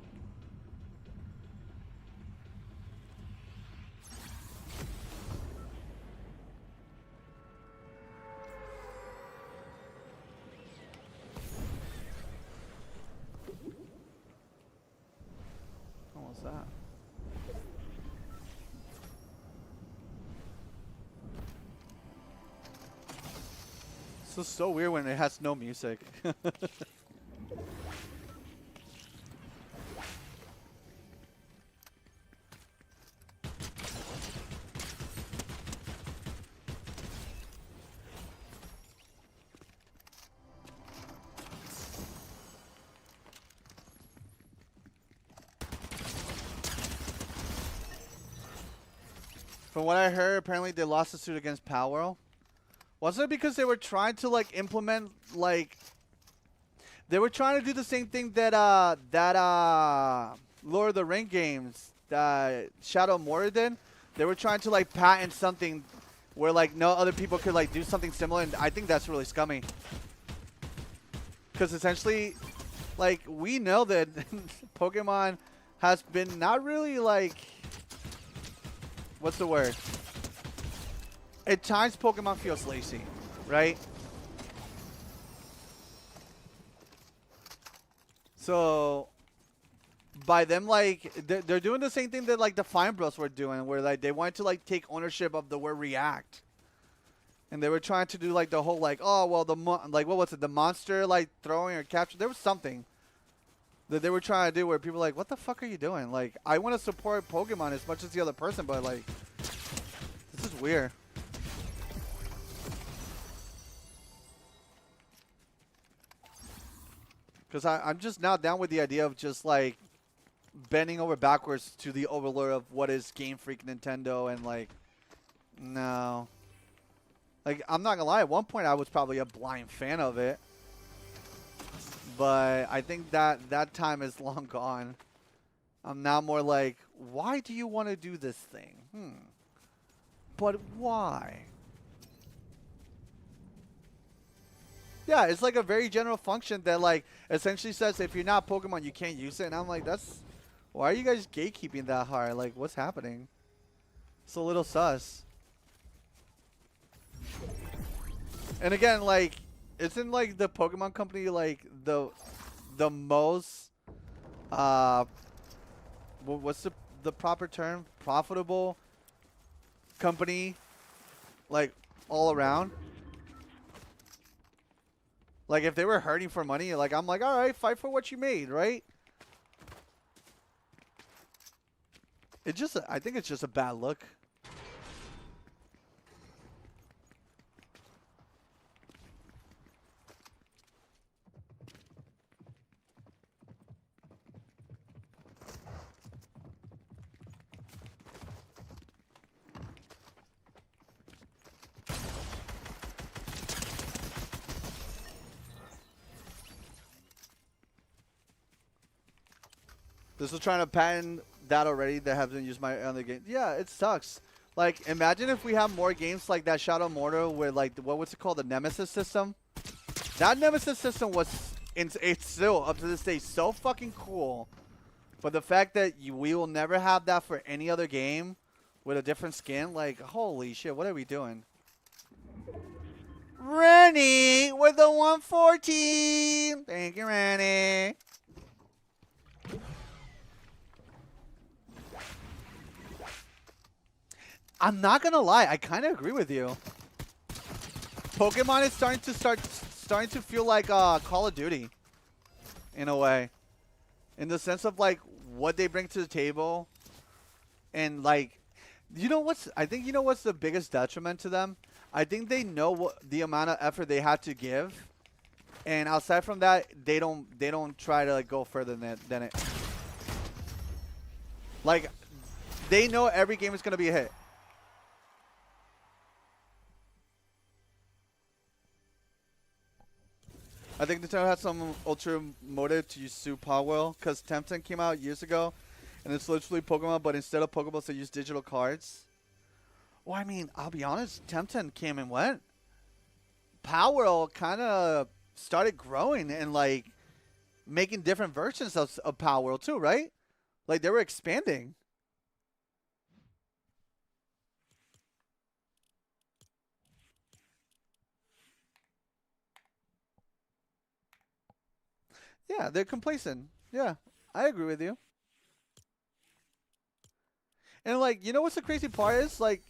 What was that? This is so weird when it has no music. From what I heard, apparently they lost the suit against Power World. Wasn't it because they were trying to like implement like they were trying to do the same thing that Lord of the Ring games Shadow Mordor did? They were trying to like patent something where like no other people could like do something similar, and I think that's really scummy. Because essentially, like we know that Pokemon has been not really like what's the word? At times, Pokemon feels lazy, right? So, by them, like, they're doing the same thing that, like, the Fine Bros were doing, where, like, they wanted to, like, take ownership of the word react. And they were trying to do, like, the whole, like, oh, well, like, what was it? The monster, like, throwing or capture? There was something that they were trying to do where people were like, what the fuck are you doing? Like, I want to support Pokemon as much as the other person, but, like, this is weird. Because I'm just now down with the idea of just like bending over backwards to the overlord of what is Game Freak Nintendo, and like, no. Like, I'm not gonna lie, at one point I was probably a blind fan of it. But I think that time is long gone. I'm now more like, why do you want to do this thing? But why? Yeah, it's like a very general function that like essentially says if you're not Pokemon, you can't use it. And I'm like, why are you guys gatekeeping that hard? Like, what's happening? It's a little sus. And again, like, isn't like the Pokemon company like the most what's the proper term? Profitable company, like all around. Like, if they were hurting for money, like, I'm like, all right, fight for what you made, right? I think it's just a bad look. This is trying to patent that already that haven't used my other game. Yeah, it sucks. Like, imagine if we have more games like that Shadow Mordor with, like, what was it called? The Nemesis system? That Nemesis system was, it's still, up to this day, so fucking cool. But the fact that we will never have that for any other game with a different skin, like, holy shit, what are we doing? Rennie with the 114. Thank you, Rennie. I'm not gonna lie, I kind of agree with you. Pokemon is starting to feel like Call of Duty, in a way, in the sense of like what they bring to the table, and like, I think you know what's the biggest detriment to them. I think they know what the amount of effort they have to give, and outside from that, they don't try to like go further than it. Like, they know every game is gonna be a hit. I think Nintendo had some ultra motive to use Sue Powell because Temtem came out years ago, and it's literally Pokemon, but instead of Pokeballs, they use digital cards. Well, I mean, I'll be honest, Temtem came and went. Powell kind of started growing and like making different versions of Powell too, right? Like they were expanding. Yeah, they're complacent. Yeah, I agree with you. And like, you know what's the crazy part is? Like,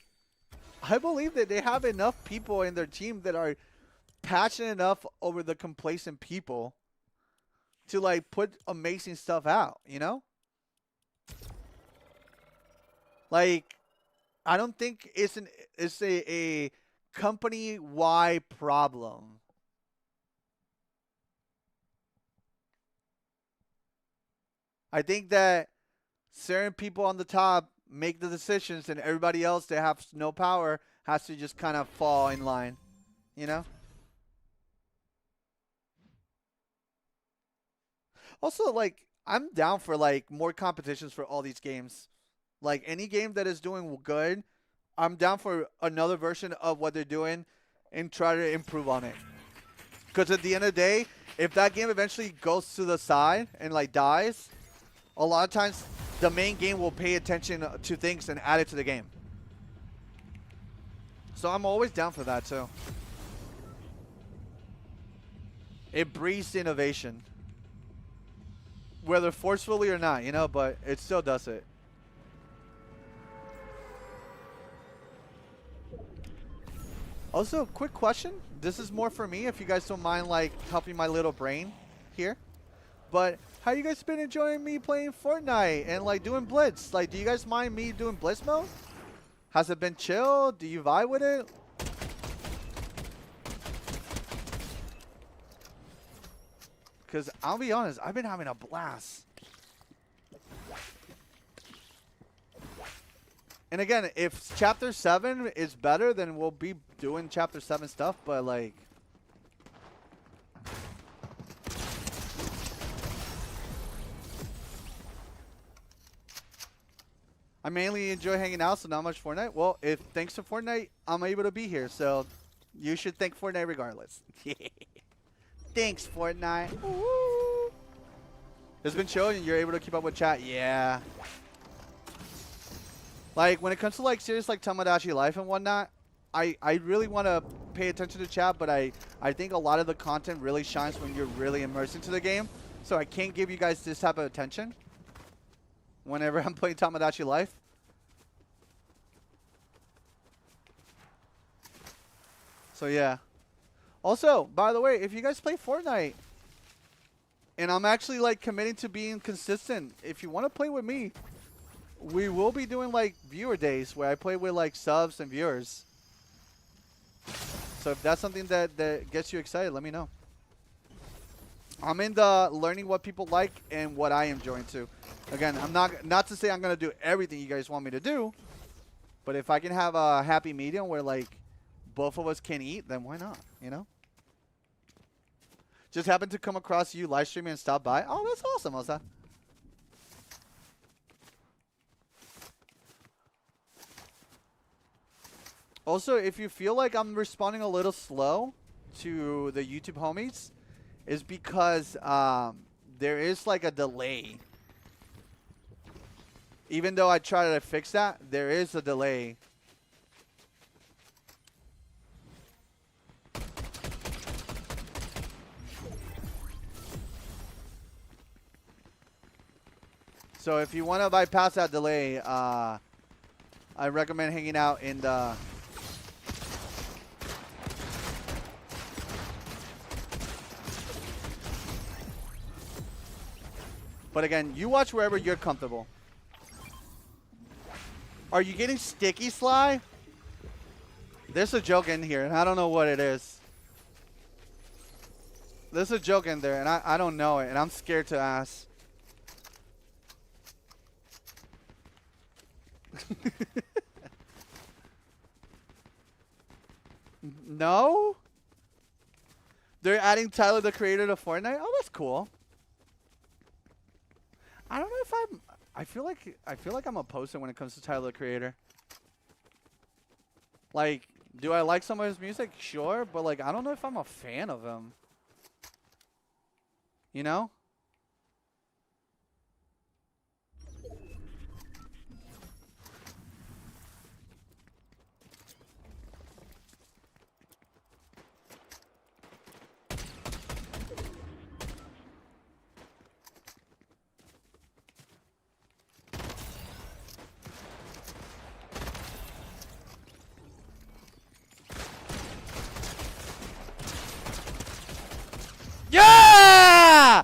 I believe that they have enough people in their team that are passionate enough over the complacent people to like put amazing stuff out, you know? Like, I don't think it's a company wide problem. I think that certain people on the top make the decisions, and everybody else that has no power has to just kind of fall in line, you know? Also, like, I'm down for like more competitions for all these games. Like any game that is doing good, I'm down for another version of what they're doing and try to improve on it. Because at the end of the day, if that game eventually goes to the side and like dies, a lot of times the main game will pay attention to things and add it to the game. So I'm always down for that too. It breeds innovation. Whether forcefully or not, you know, but it still does it. Also, quick question. This is more for me, if you guys don't mind, like, helping my little brain here. But how you guys been enjoying me playing Fortnite and, like, doing Blitz? Like, do you guys mind me doing Blitz mode? Has it been chill? Do you vibe with it? Because I'll be honest, I've been having a blast. And again, if Chapter 7 is better, then we'll be doing Chapter 7 stuff, but like... I mainly enjoy hanging out, so not much Fortnite. Well, if thanks to Fortnite, I'm able to be here, so you should thank Fortnite regardless. Thanks, Fortnite. Woo. It's been chill and you're able to keep up with chat. Yeah. Like, when it comes to, like, serious, like, Tomodachi Life and whatnot, I really want to pay attention to chat, but I think a lot of the content really shines when you're really immersed into the game. So I can't give you guys this type of attention whenever I'm playing Tomodachi Life. So, yeah. Also, by the way, if you guys play Fortnite, and I'm actually, like, committing to being consistent, if you want to play with me, we will be doing, like, viewer days where I play with, like, subs and viewers. So if that's something that gets you excited, let me know. I'm in the learning what people like and what I enjoy too. Again, I'm not to say I'm going to do everything you guys want me to do, but if I can have a happy medium where, like, both of us can eat, then why not, you know? Just happened to come across you live streaming and stop by. Oh, that's awesome, Osa. Also, if you feel like I'm responding a little slow to the YouTube homies, is because there is like a delay. Even though I try to fix that, there is a delay. So if you want to bypass that delay, I recommend hanging out in the... But again, you watch wherever you're comfortable. Are you getting sticky, Sly? There's a joke in here, and I don't know what it is. There's a joke in there, and I don't know it, and I'm scared to ask. No? They're adding Tyler the Creator to Fortnite. Oh, that's cool. I don't know if I'm. I feel like I'm opposed when it comes to Tyler the Creator. Like, do I like some of his music? Sure, but like, I don't know if I'm a fan of him. You know? Yeah!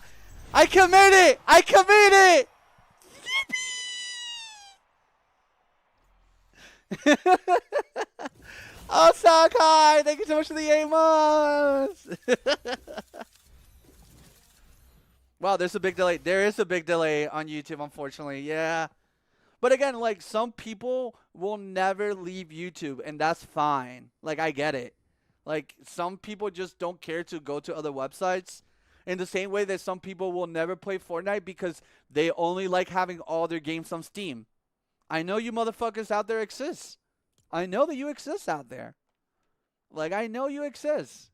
I committed! I committed! Oh, Sakai! Thank you so much for the 8 months! Wow, there's a big delay. There is a big delay on YouTube, unfortunately. Yeah. But again, like, some people will never leave YouTube, and that's fine. Like, I get it. Like, some people just don't care to go to other websites. In the same way that some people will never play Fortnite because they only like having all their games on Steam. I know you motherfuckers out there exist. I know that you exist out there. Like, I know you exist.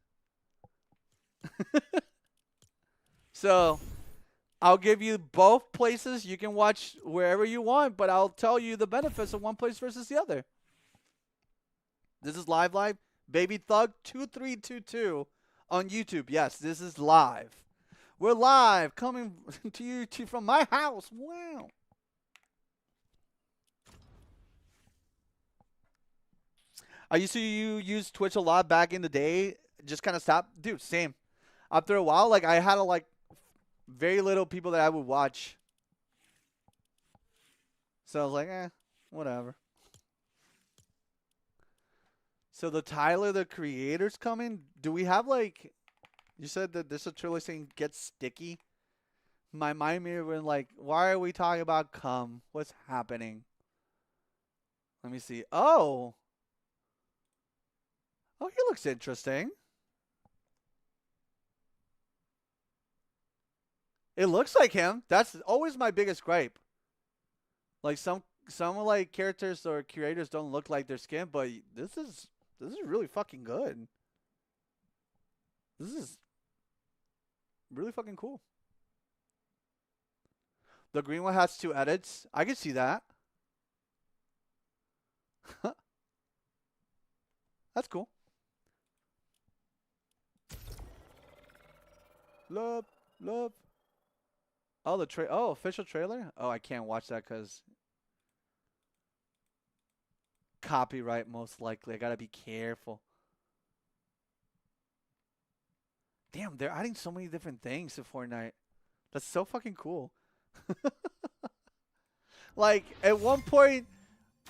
So, I'll give you both places. You can watch wherever you want, but I'll tell you the benefits of one place versus the other. This is live. Baby Thug 2322 on YouTube. Yes, this is live. We're live coming to you from my house. Wow. I used to use Twitch a lot back in the day. Just kind of stopped. Dude, same. After a while, like, I had very little people that I would watch. So I was like, whatever. So the Tyler the Creator's coming. Do we have like? You said that this is truly saying get sticky. My mind may have been like, why are we talking about cum? What's happening? Let me see. Oh, he looks interesting. It looks like him. That's always my biggest gripe. Like some like characters or creators don't look like their skin, but this is really fucking good. This is really fucking cool. The green one has 2 edits. I can see that. That's cool. Love. Oh, official trailer? Oh, I can't watch that because copyright most likely. I gotta be careful. Damn, they're adding so many different things to Fortnite. That's so fucking cool. Like, at one point,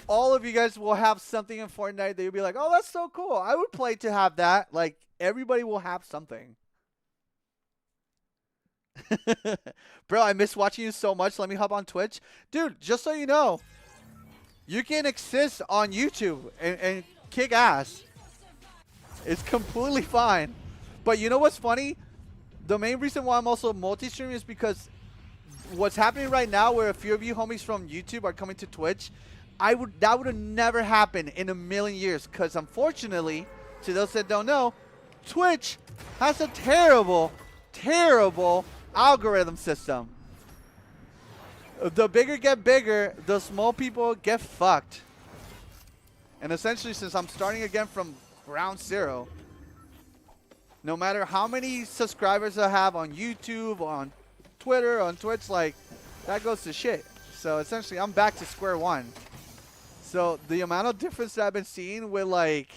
all of you guys will have something in Fortnite that you'll be like, oh, that's so cool. I would play to have that. Like, everybody will have something. Bro, I miss watching you so much. Let me hop on Twitch. Dude, just so you know, you can exist on YouTube and kick ass. It's completely fine. But you know what's funny? The main reason why I'm also multi-streaming is because what's happening right now where a few of you homies from YouTube are coming to Twitch, that would have never happened in a million years. Because unfortunately, to those that don't know, Twitch has a terrible algorithm system. The bigger get bigger, the small people get fucked. And essentially, since I'm starting again from ground zero, no matter how many subscribers I have on YouTube, on Twitter, on Twitch, like, that goes to shit. So essentially, I'm back to square one. So the amount of difference that I've been seeing with, like,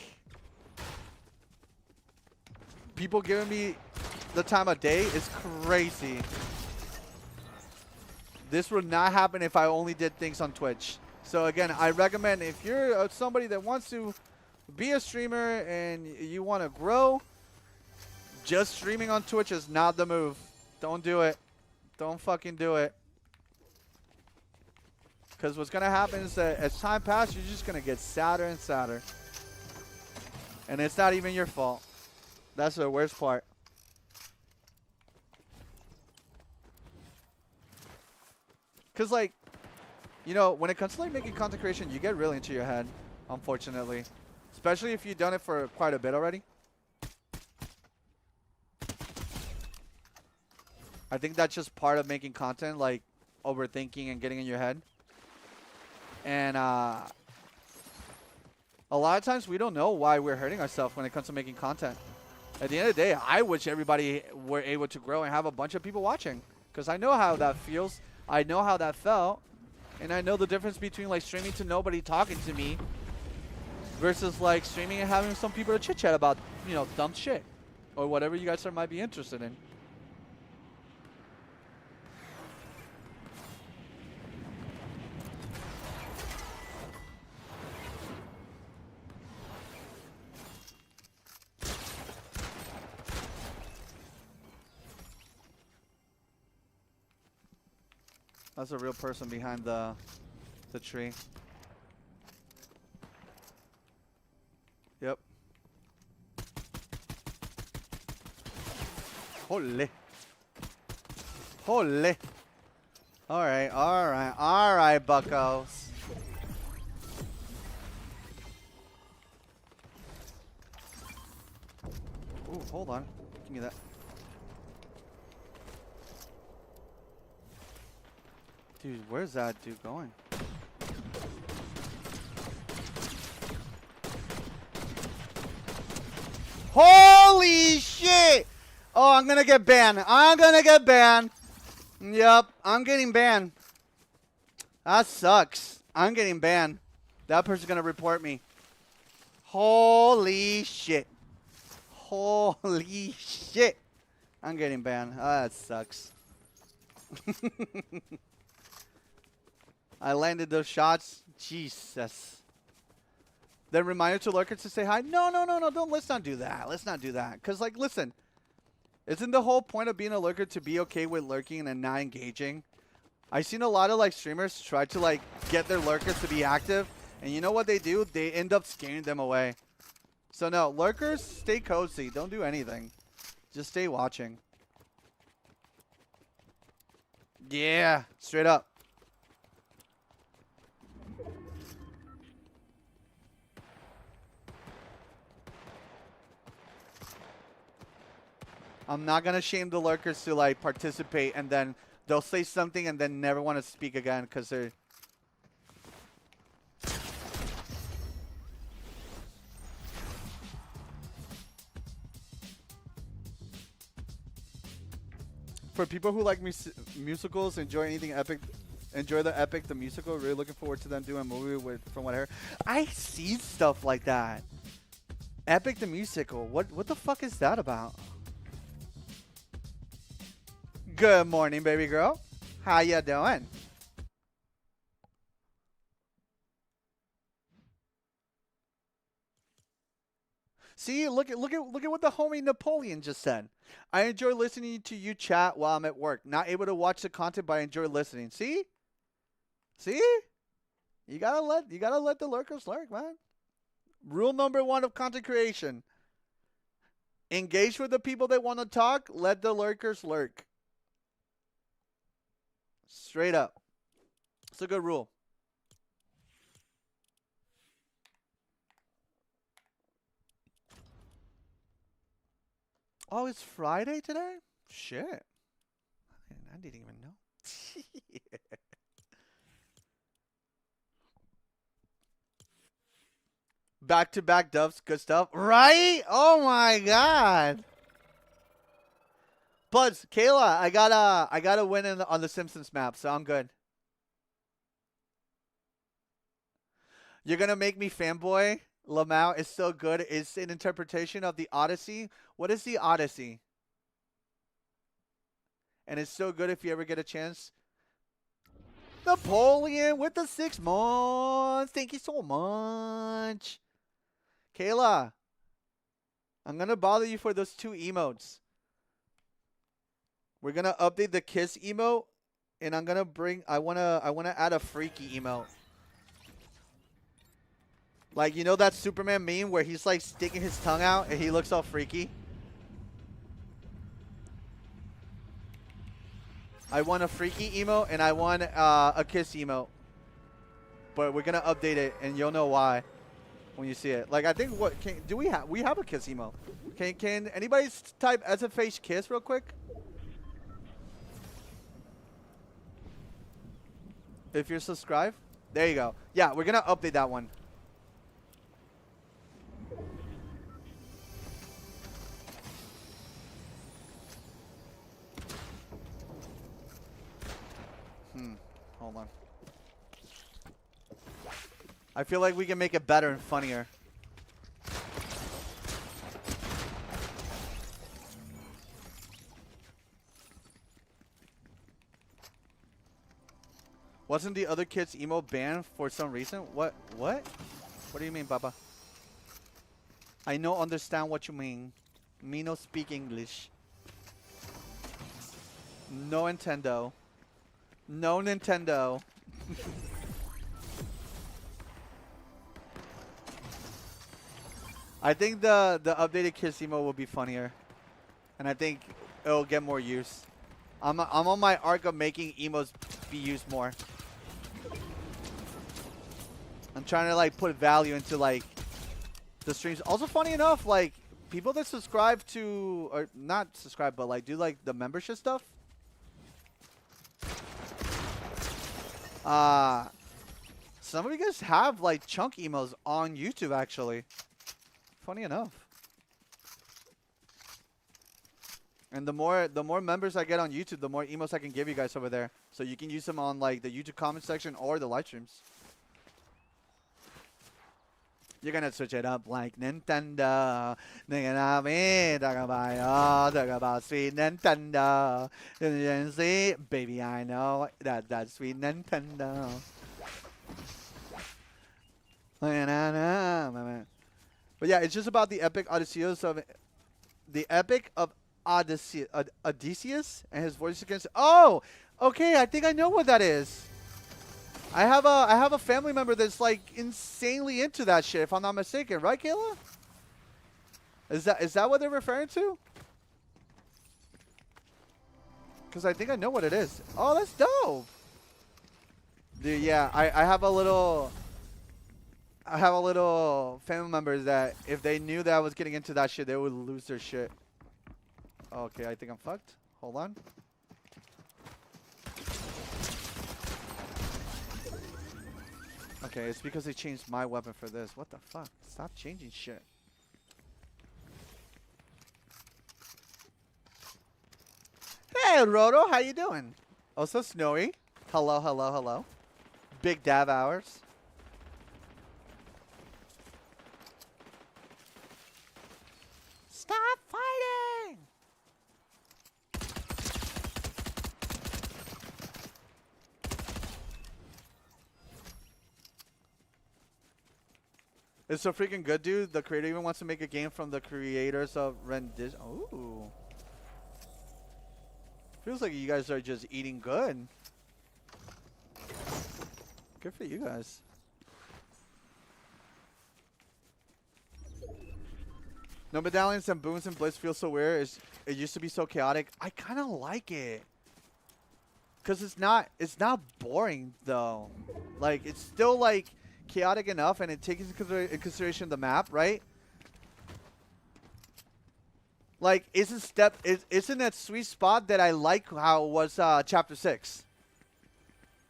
people giving me the time of day is crazy. This would not happen if I only did things on Twitch. So again, I recommend if you're somebody that wants to be a streamer and you want to grow, just streaming on Twitch is not the move. Don't do it. Don't fucking do it. Because what's going to happen is that as time passes, you're just going to get sadder and sadder. And it's not even your fault. That's the worst part. Cause like, you know, when it comes to like making content creation, you get really into your head, unfortunately, especially if you've done it for quite a bit already. I think that's just part of making content, like overthinking and getting in your head. And a lot of times we don't know why we're hurting ourselves when it comes to making content. At the end of the day, I wish everybody were able to grow and have a bunch of people watching, because I know how that feels. I know how that felt. And I know the difference between like streaming to nobody talking to me versus like streaming and having some people to chit chat about, you know, dumb shit or whatever you guys might be interested in. That's a real person behind the tree. Yep. Holy. Holy. Alright, alright, alright, buckos. Ooh, hold on. Give me that. Dude, where's that dude going? Holy shit! Oh, I'm gonna get banned. I'm gonna get banned. Yep, I'm getting banned. That sucks. I'm getting banned. That person's gonna report me. Holy shit. Holy shit. I'm getting banned. Oh, that sucks. I landed those shots. Jesus. Then reminder to lurkers to say hi. No, no, no, no. Don't. Let's not do that. Let's not do that. Because, like, listen. Isn't the whole point of being a lurker to be okay with lurking and not engaging? I've seen a lot of, like, streamers try to, like, get their lurkers to be active. And you know what they do? They end up scaring them away. So, no. Lurkers, stay cozy. Don't do anything. Just stay watching. Yeah. Straight up. I'm not going to shame the lurkers to, like, participate, and then they'll say something and then never want to speak again because they're... For people who like musicals, enjoy anything epic, enjoy the epic, the musical, really looking forward to them doing a movie with, from what I heard. I see stuff like that. Epic the musical. What the fuck is that about? Good morning, baby girl. How ya doing? See, look at what the homie Napoleon just said. I enjoy listening to you chat while I'm at work. Not able to watch the content, but I enjoy listening. See? See? You gotta let the lurkers lurk, man. Rule number 1 of content creation. Engage with the people that want to talk. Let the lurkers lurk. Straight up. It's a good rule. Oh, it's Friday today? Shit. I didn't even know. Back-to-back dubs, good stuff. Right? Oh my god. Buds, Kayla, I got a win on the Simpsons map, so I'm good. You're gonna make me fanboy? Lamau is so good. It's an interpretation of the Odyssey. What is the Odyssey? And it's so good if you ever get a chance. Napoleon with the 6 months. Thank you so much. Kayla, I'm gonna bother you for those 2 emotes. We're gonna update the kiss emote, and I'm gonna bring. I wanna add a freaky emote. Like, you know that Superman meme where he's like sticking his tongue out and he looks all freaky? I want a freaky emote and I want a kiss emote. But we're gonna update it, and you'll know why when you see it. Like I think do we have a kiss emote? Can anybody type SFH kiss real quick? If you're subscribed, there you go. Yeah, we're gonna update that one. Hold on. I feel like we can make it better and funnier. Wasn't the other kid's emo banned for some reason? What? What do you mean, Baba? I no understand what you mean. Me no speak English. No Nintendo. No Nintendo. I think the updated Kiss emo will be funnier, and I think it'll get more use. I'm on my arc of making emos be used more. I'm trying to like put value into like the streams. Also, funny enough, like people that subscribe to, or not subscribe, but like do like the membership stuff. Some of you guys have like chunk emos on YouTube actually. Funny enough. And the more members I get on YouTube, the more emos I can give you guys over there. So you can use them on like the YouTube comment section or the live streams. You're gonna switch it up like Nintendo. Talk about sweet Nintendo. See, baby, I know that sweet Nintendo. But yeah, it's just about the epic Odysseus of Odysseus and his voice against. Oh, okay. I think I know what that is. I have a family member that's like insanely into that shit, if I'm not mistaken, right, Kayla? Is that what they're referring to? Because I think I know what it is. Oh, that's dope. Dude, yeah, I have a little family member that if they knew that I was getting into that shit, they would lose their shit. Okay, I think I'm fucked. Hold on. Okay, it's because they changed my weapon for this. What the fuck? Stop changing shit. Hey, Roto, how you doing? Also, Snowy. Hello, hello, hello. Big Dav hours. Stop fighting! It's so freaking good, dude. The creator even wants to make a game from the creators of Rendition. Ooh. Feels like you guys are just eating good. Good for you guys. No medallions and boons and blitz feel so weird. It used to be so chaotic. I kind of like it. Cause it's not boring though. Like it's still like chaotic enough, and it takes into consideration the map, right? Like isn't that sweet spot that I like how it was chapter 6.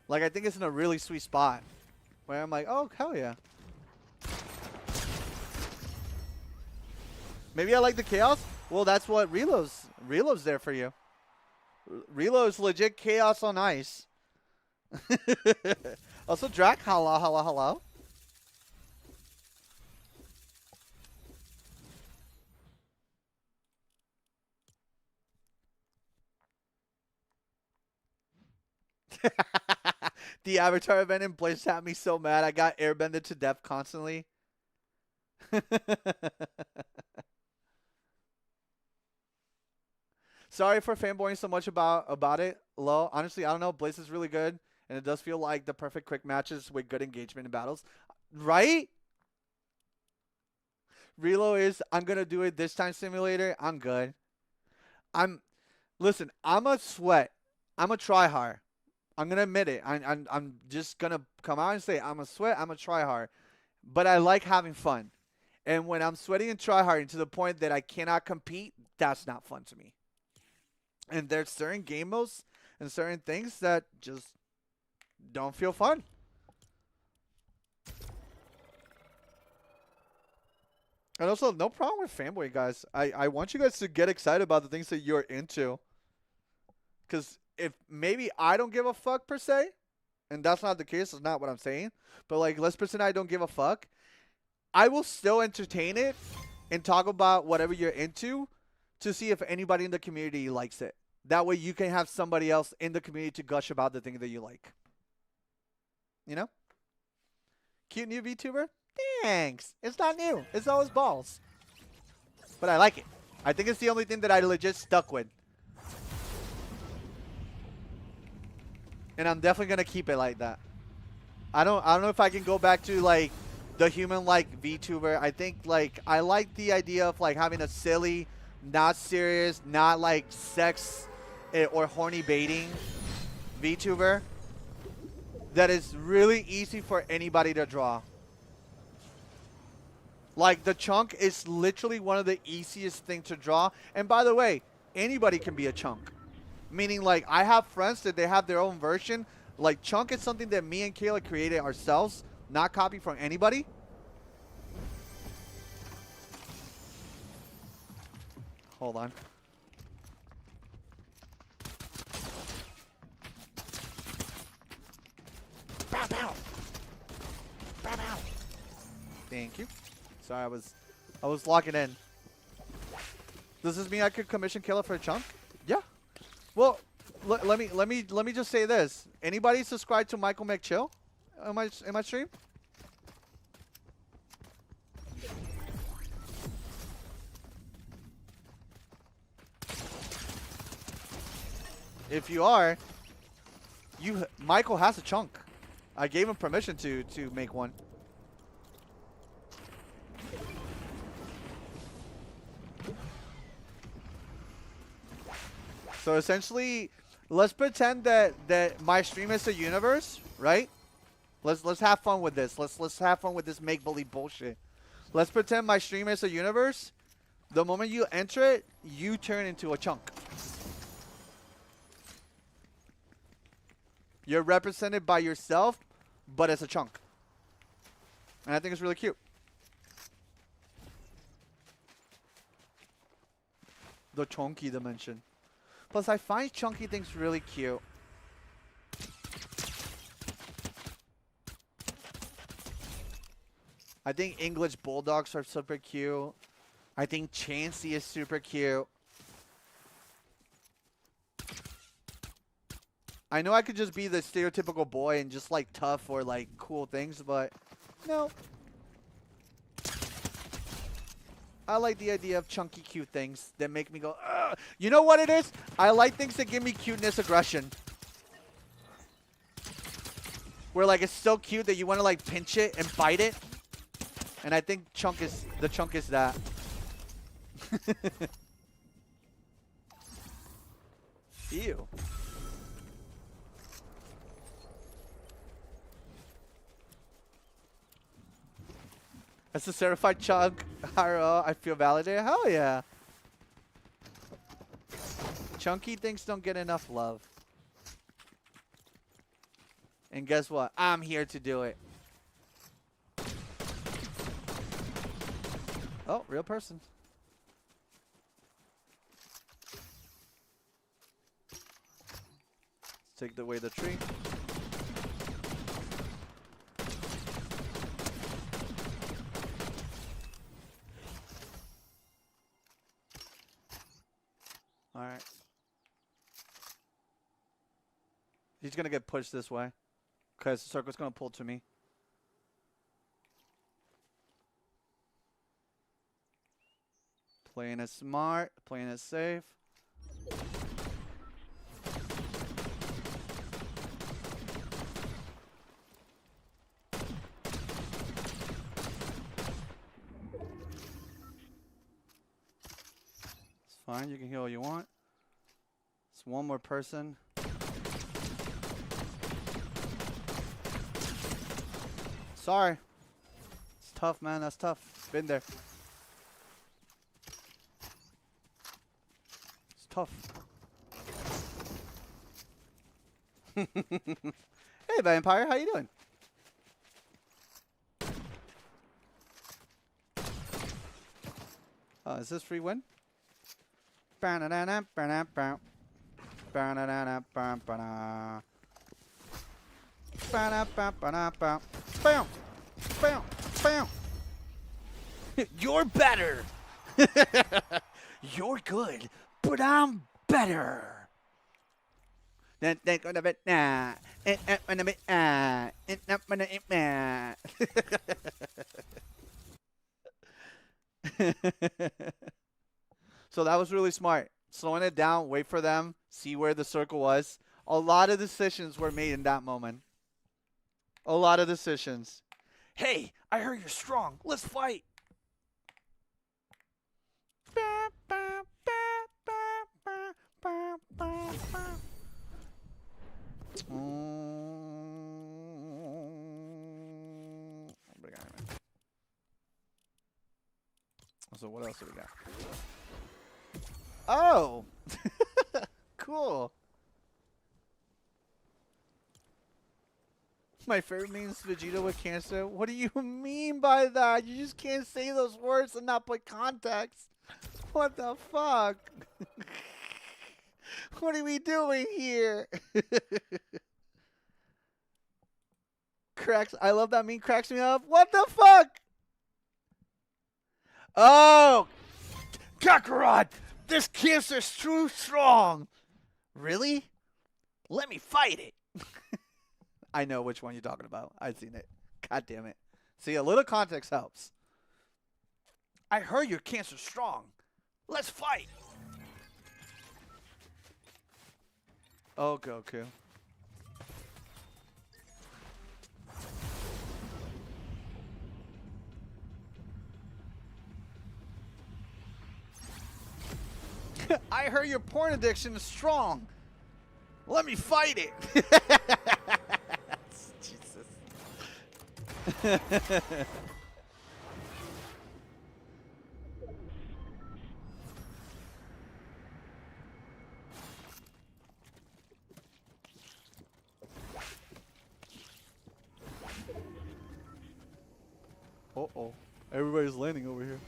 Like I think it's in a really sweet spot where I'm like, oh hell yeah. Maybe I like the chaos. Well, that's what Reload's there for you. Reload's legit chaos on ice. Also, Drac, hello, hello, hello. The Avatar event in Blaze had me so mad. I got airbended to death constantly. Sorry for fanboying so much about it. Low. Honestly, I don't know. Blaze is really good, and it does feel like the perfect quick matches with good engagement in battles. Right? Relo is, I'm going to do it this time simulator. I'm good. Listen, I'm a sweat. I'm a tryhard. I'm gonna admit it. I'm just gonna come out and say I'm a sweat. I'm a tryhard, but I like having fun. And when I'm sweating and tryharding to the point that I cannot compete, that's not fun to me. And there's certain game modes and certain things that just don't feel fun. And also, no problem with fanboy, guys. I want you guys to get excited about the things that you're into. Because if maybe I don't give a fuck per se, and that's not the case, that's not what I'm saying. But like, let's pretend I don't give a fuck. I will still entertain it and talk about whatever you're into to see if anybody in the community likes it. That way you can have somebody else in the community to gush about the thing that you like. You know? Cute new VTuber? Thanks. It's not new. It's always balls. But I like it. I think it's the only thing that I legit stuck with. And I'm definitely going to keep it like that. I don't know if I can go back to like the human-like VTuber. I think like I like the idea of like having a silly, not serious, not like sex or horny baiting VTuber that is really easy for anybody to draw. Like the chunk is literally one of the easiest things to draw. And by the way, anybody can be a chunk. Meaning like I have friends that they have their own version. Like chunk is something that me and Kayla created ourselves, not copied from anybody. Hold on. Bow, bow. Bow, bow. Thank you. Sorry, I was locking in. Does this mean I could commission Kayla for a chunk? Yeah. Well, let me just say this. Anybody subscribe to Michael McChill in my stream? If you are, Michael has a chunk. I gave him permission to make one. So essentially, let's pretend that my stream is a universe, right? Let's have fun with this. Let's have fun with this make-believe bullshit. Let's pretend my stream is a universe. The moment you enter it, you turn into a chunk. You're represented by yourself, but as a chunk. And I think it's really cute. The chunky dimension. Plus, I find chunky things really cute. I think English bulldogs are super cute. I think Chansey is super cute. I know I could just be the stereotypical boy and just like tough or like cool things, but no. I like the idea of chunky cute things that make me go, ugh. You know what it is? I like things that give me cuteness aggression. Where like it's so cute that you want to like pinch it and bite it. And I think the chunk is that. Ew. As a certified chunk, I feel validated. Hell yeah. Chunky things don't get enough love. And guess what? I'm here to do it. Oh, real person. Let's take away the tree. Alright. He's going to get pushed this way. Because the circle's going to pull to me. Playing it smart. Playing it safe. It's fine. You can heal all you want. It's one more person. Sorry. It's tough, man. That's tough. Been there. It's tough. Hey, Vampire. How you doing? Is this free win? You're better. You're good, but I'm better. So that was really smart. Slowing it down, wait for them, see where the circle was. A lot of decisions were made in that moment. A lot of decisions. Hey, I heard you're strong. Let's fight. So what else do we got? Oh! Cool. My favorite name is Vegeta with cancer. What do you mean by that? You just can't say those words and not put context. What the fuck? What are we doing here? Cracks. I love that meme. Cracks me up. What the fuck? Oh! Kakarot, this cancer's too strong. Really? Let me fight it. I know which one you're talking about. I've seen it. God damn it. See, a little context helps. I heard your cancer's strong. Let's fight. Oh, Goku. I heard your porn addiction is strong. Let me fight it. Jesus. Uh-oh. Everybody's landing over here.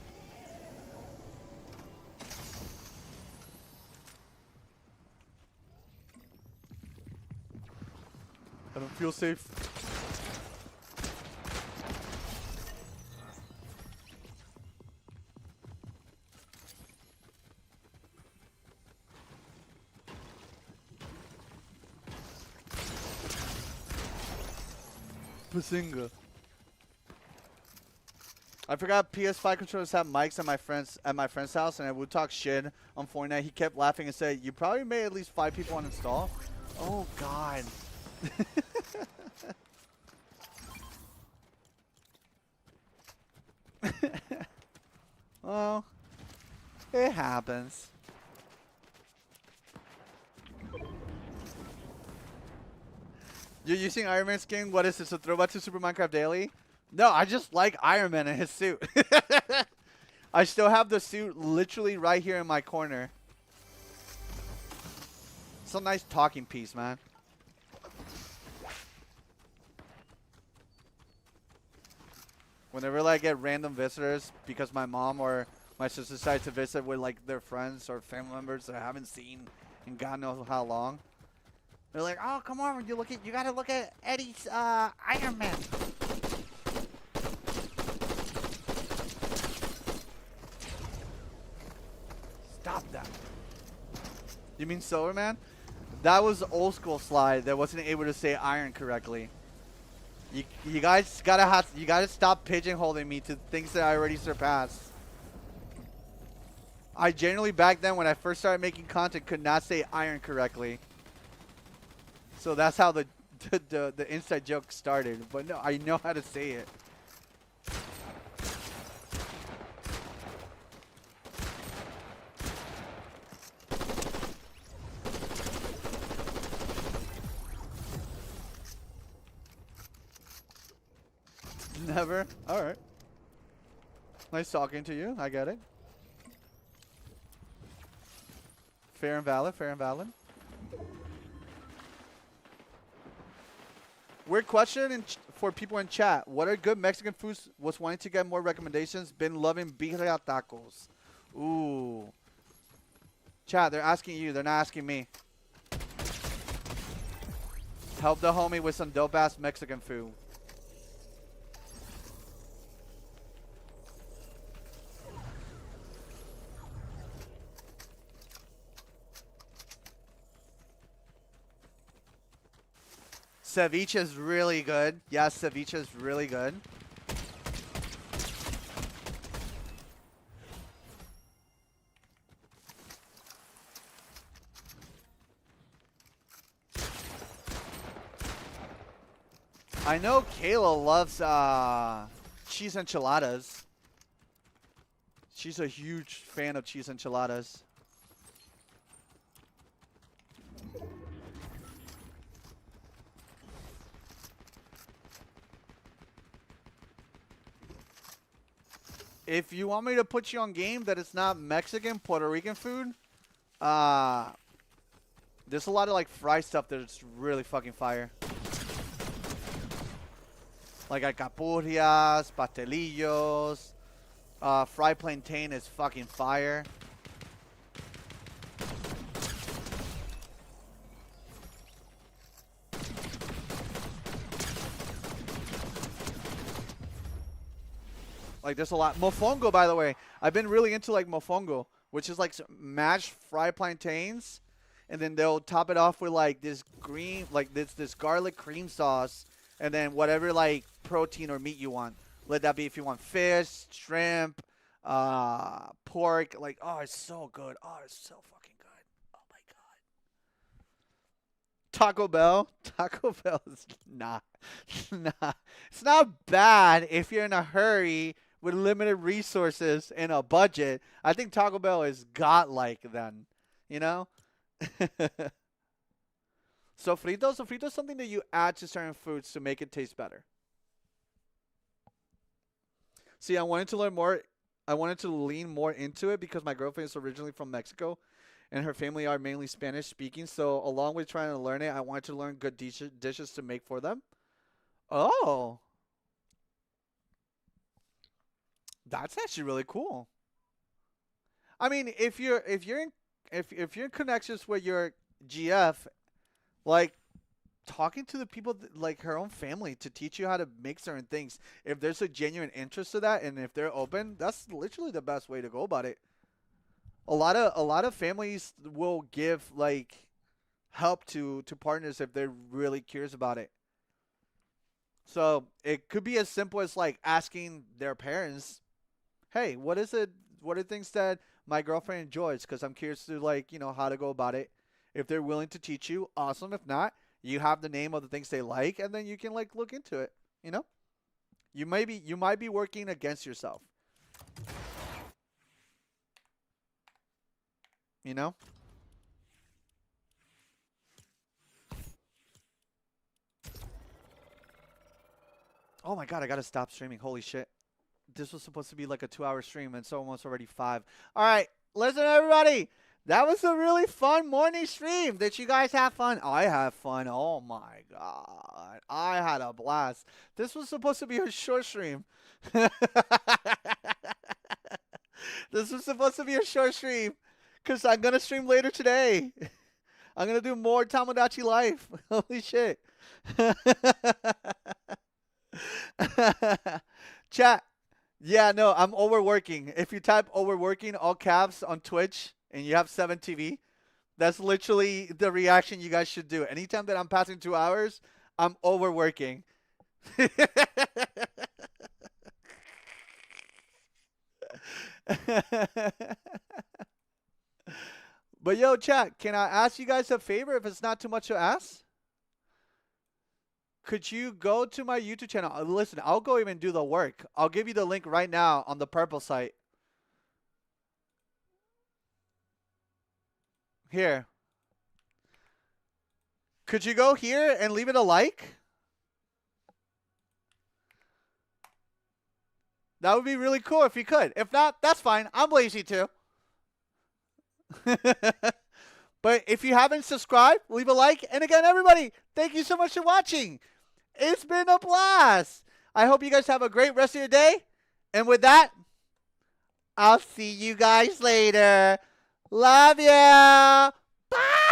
I don't feel safe. Bazinga. I forgot PS5 controllers have mics at my friend's house, and I would talk shit on Fortnite. He kept laughing and said, "You probably made at least 5 people uninstall." Oh God. Well, it happens. You're using Iron Man skin? What is this, a throwback to Super Minecraft Daily? No, I just like Iron Man and his suit. I still have the suit literally right here in my corner. It's a nice talking piece, man. Whenever I get random visitors, because my mom or my sister decides to visit with like their friends or family members that I haven't seen in God knows how long, they're like, "Oh, come on, you gotta look at Eddie's Iron Man." Stop that. You mean Silver Man? That was old school Slide that wasn't able to say iron correctly. You guys gotta stop pigeonholing me to things that I already surpassed. I generally back then when I first started making content could not say iron correctly. So that's how the inside joke started. But no, I know how to say it. Never. All right. Nice talking to you. I get it. Fair and valid. Fair and valid. Weird question for people in chat. What are good Mexican foods? Was wanting to get more recommendations. Been loving birria tacos. Ooh. Chat, they're asking you. They're not asking me. Help the homie with some dope-ass Mexican food. Ceviche is really good. Yes, ceviche is really good. I know Kayla loves cheese enchiladas. She's a huge fan of cheese enchiladas. If you want me to put you on game that it's not Mexican, Puerto Rican food, there's a lot of like fried stuff that's really fucking fire. Like alcapurrias, pastelillos, fried plantain is fucking fire. Like there's a lot. Mofongo, by the way, I've been really into like mofongo, which is like mashed fried plantains, and then they'll top it off with like this green, like this garlic cream sauce, and then whatever like protein or meat you want. Let that be if you want fish, shrimp, pork. Like, oh, it's so good. Oh, it's so fucking good. Oh my god. Taco Bell. Taco Bell is not. It's not bad if you're in a hurry with limited resources and a budget. I think Taco Bell is godlike then. You know? Sofrito is something that you add to certain foods to make it taste better. See, I wanted to learn more. I wanted to lean more into it because my girlfriend is originally from Mexico, and her family are mainly Spanish speaking. So along with trying to learn it, I wanted to learn good dishes to make for them. Oh, that's actually really cool. I mean, if you're in connections with your GF, like talking to the people like her own family to teach you how to make certain things. If there's a genuine interest to that, and if they're open, that's literally the best way to go about it. A lot of families will give like help to partners if they're really curious about it. So it could be as simple as like asking their parents, "Hey, what is it? What are things that my girlfriend enjoys? Because I'm curious to like how to go about it." If they're willing to teach you, awesome. If not, you have the name of the things they like, and then you can like look into it. You might be working against yourself. You know. Oh my god, I gotta stop streaming. Holy shit. This was supposed to be like a 2-hour stream, and it's almost already 5. All right, listen, everybody. That was a really fun morning stream. Did you guys have fun? I had fun. Oh my god. I had a blast. This was supposed to be a short stream. This was supposed to be a short stream because I'm going to stream later today. I'm going to do more Tomodachi Life. Holy shit. Chat. Yeah, no, I'm overworking. If you type overworking, all caps on Twitch, and you have 7TV, that's literally the reaction you guys should do. Anytime that I'm passing 2 hours, I'm overworking. But yo, chat, can I ask you guys a favor if it's not too much to ask? Could you go to my YouTube channel? Listen, I'll go even do the work. I'll give you the link right now on the purple site. Here. Could you go here and leave it a like? That would be really cool if you could. If not, that's fine. I'm lazy too. But if you haven't subscribed, leave a like. And again, everybody, thank you so much for watching. It's been a blast. I hope you guys have a great rest of your day. And with that, I'll see you guys later. Love ya. Bye.